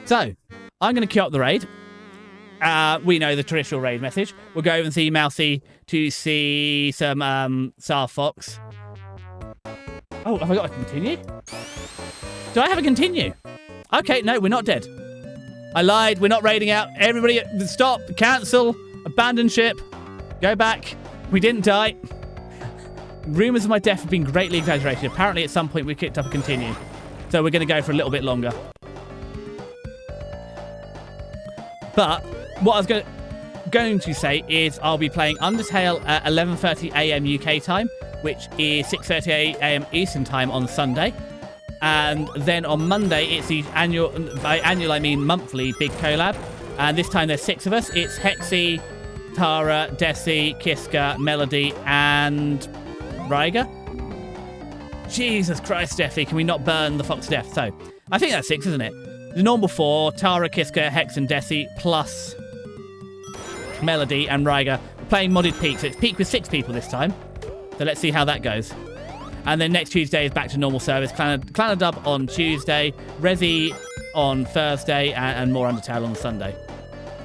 So, I'm going to queue up the raid. We know the traditional raid message. We'll go over and see Mousy to see some Star Fox. Oh, have I got to continue? Do I have a continue? Okay, no, we're not dead. I lied, we're not raiding out. Everybody, stop, cancel, abandon ship, go back. We didn't die. Rumours of my death have been greatly exaggerated. Apparently at some point we kicked up a continue. So we're going to go for a little bit longer. But what I was going to say is I'll be playing Undertale at 11:30 AM UK time, which is 6:30 AM Eastern time on Sunday. And then on Monday, it's the annual, by annual I mean monthly, big collab. And this time there's 6 of us. It's Hexy, Tara, Desi, Kiska, Melody, and Ryga. Jesus Christ, Steffi, can we not burn the Fox to death? So, I think that's 6, isn't it? The normal 4, Tara, Kiska, Hex, and Desi, plus Melody and Ryga. We're playing modded Peak, so it's Peak with 6 people this time. So let's see how that goes. And then next Tuesday is back to normal service. Clan Dub on Tuesday, Resi on Thursday, and more Undertale on Sunday.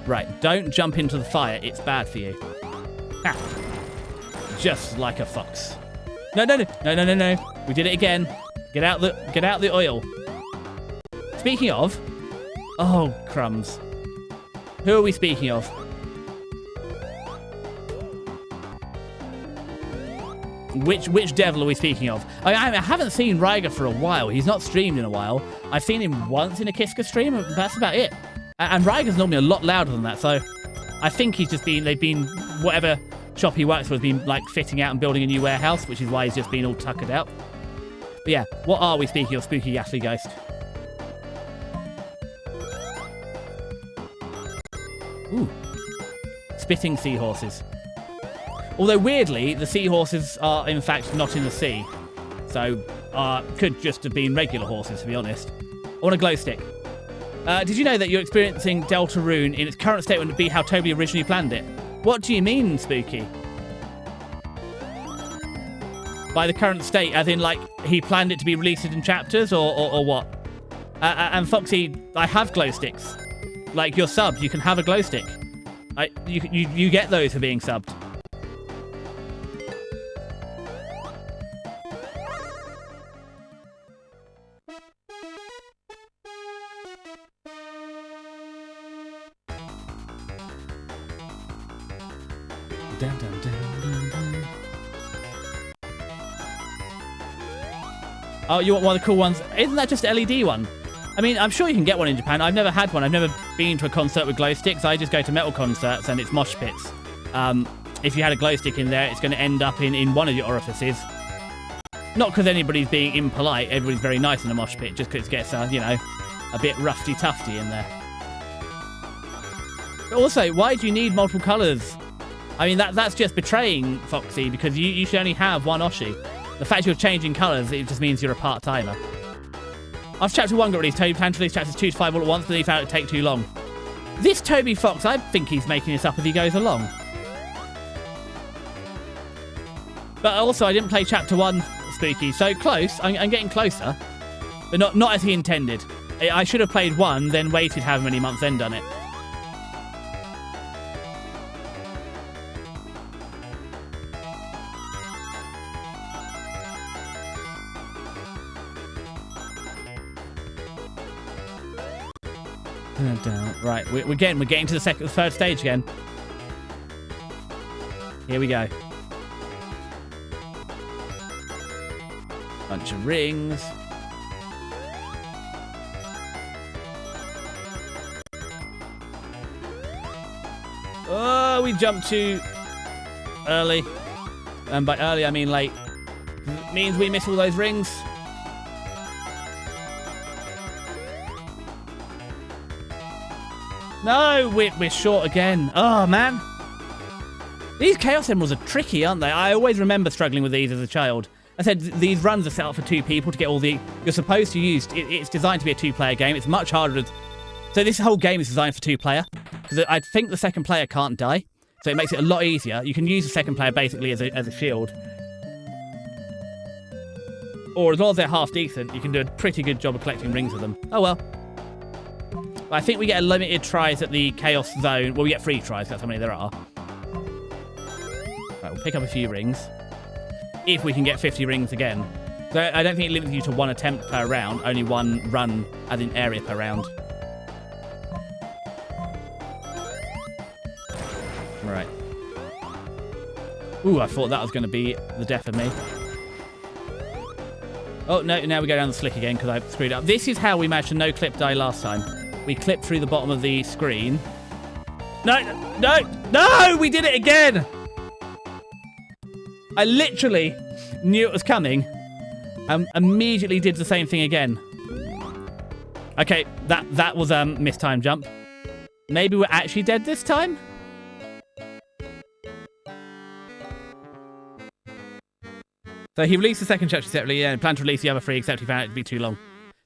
Right, don't jump into the fire. It's bad for you. Ah. Just like a fox. No. We did it again. Get out the oil. Speaking of, oh crumbs. Who are we speaking of? Which devil are we speaking of? I haven't seen Ryger for a while. He's not streamed in a while. I've seen him once in a Kiska stream, and that's about it. And Ryger's normally a lot louder than that, so I think they've been, whatever shop he works for has been, like, fitting out and building a new warehouse, which is why he's just been all tuckered out. But yeah, what are we speaking of, Spooky Ghastly Ghost? Ooh. Spitting seahorses. Although, weirdly, the seahorses are, in fact, not in the sea. So, could just have been regular horses, to be honest. I want a glow stick. Did you know that you're experiencing Deltarune in its current state would be how Toby originally planned it? What do you mean, Spooky? By the current state, as in, like, he planned it to be released in chapters, or what? And Foxy, I have glow sticks. Like, you're subbed, you can have a glow stick. You get those for being subbed. Dun, dun, dun, dun, dun. Oh, you want one of the cool ones? Isn't that just an LED one? I mean, I'm sure you can get one in Japan. I've never had one. I've never been to a concert with glow sticks. I just go to metal concerts and it's mosh pits. If you had a glow stick in there, it's going to end up in one of your orifices. Not because anybody's being impolite. Everybody's very nice in a mosh pit, just because it gets, you know, a bit roughy-tufty in there. But also, why do you need multiple colours? I mean, that's just betraying Foxy, because you should only have one Oshi. The fact you're changing colours, it just means you're a part-timer. After Chapter 1 got released, Toby planned to release Chapters 2 to 5 all at once, but he found it would take too long. This Toby Fox, I think he's making this up as he goes along. But also, I didn't play Chapter 1, Spooky, so close. I'm getting closer, but not as he intended. I should have played 1, then waited however many months, then done it. Right, we're getting to the third stage again. Here we go. Bunch of rings. Oh, we jumped too early. And by early, I mean late. It means we miss all those rings. No, we're short again. Oh, man. These Chaos Emeralds are tricky, aren't they? I always remember struggling with these as a child. I said these runs are set up for 2 people to get all the... You're supposed to use... It's designed to be a 2-player game. It's much harder. So this whole game is designed for 2 player. Because I think the second player can't die. So it makes it a lot easier. You can use the second player basically as a shield. Or as long as they're half decent, you can do a pretty good job of collecting rings with them. Oh, well. I think we get a limited tries at the Chaos Zone. Well, we get 3 tries. That's how many there are. Right, we'll pick up a few rings. If we can get 50 rings again. So I don't think it limits you to 1 attempt per round. Only 1 run as in area per round. Right. Ooh, I thought that was going to be the death of me. Oh, no, now we go down the slick again because I screwed up. This is how we managed to no-clip die last time. We clipped through the bottom of the screen. No! We did it again! I literally knew it was coming and immediately did the same thing again. Okay, that was a mistimed jump. Maybe we're actually dead this time? So he released the second chapter separately and planned to release the other 3 except he found it to be too long.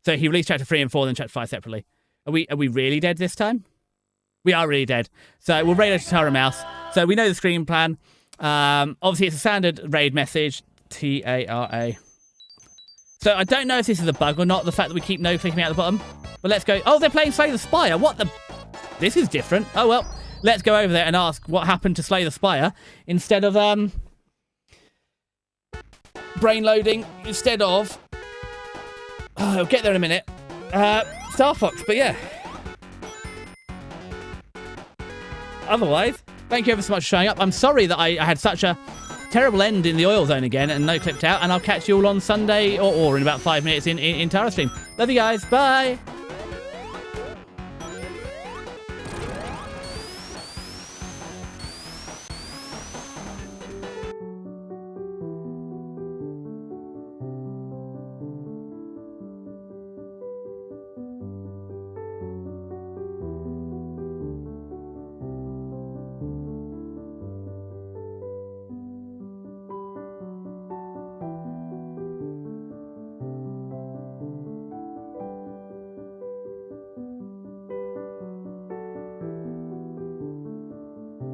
So he released chapter 3 and 4 then chapter 5 separately. Are we really dead this time? We are really dead. So we'll raid a Tara Mouse. So we know the screen plan. Obviously, it's a standard raid message. T-A-R-A. So I don't know if this is a bug or not, the fact that we keep no-clicking out the bottom. But let's go. Oh, they're playing Slay the Spire. What the... This is different. Oh, well. Let's go over there and ask what happened to Slay the Spire instead of... brain loading instead of... Oh, I'll get there in a minute. Star Fox, but yeah. Otherwise, thank you ever so much for showing up. I'm sorry that I had such a terrible end in the oil zone again and no clipped out. And I'll catch you all on Sunday or in about 5 minutes in Tara stream. Love you guys. Bye.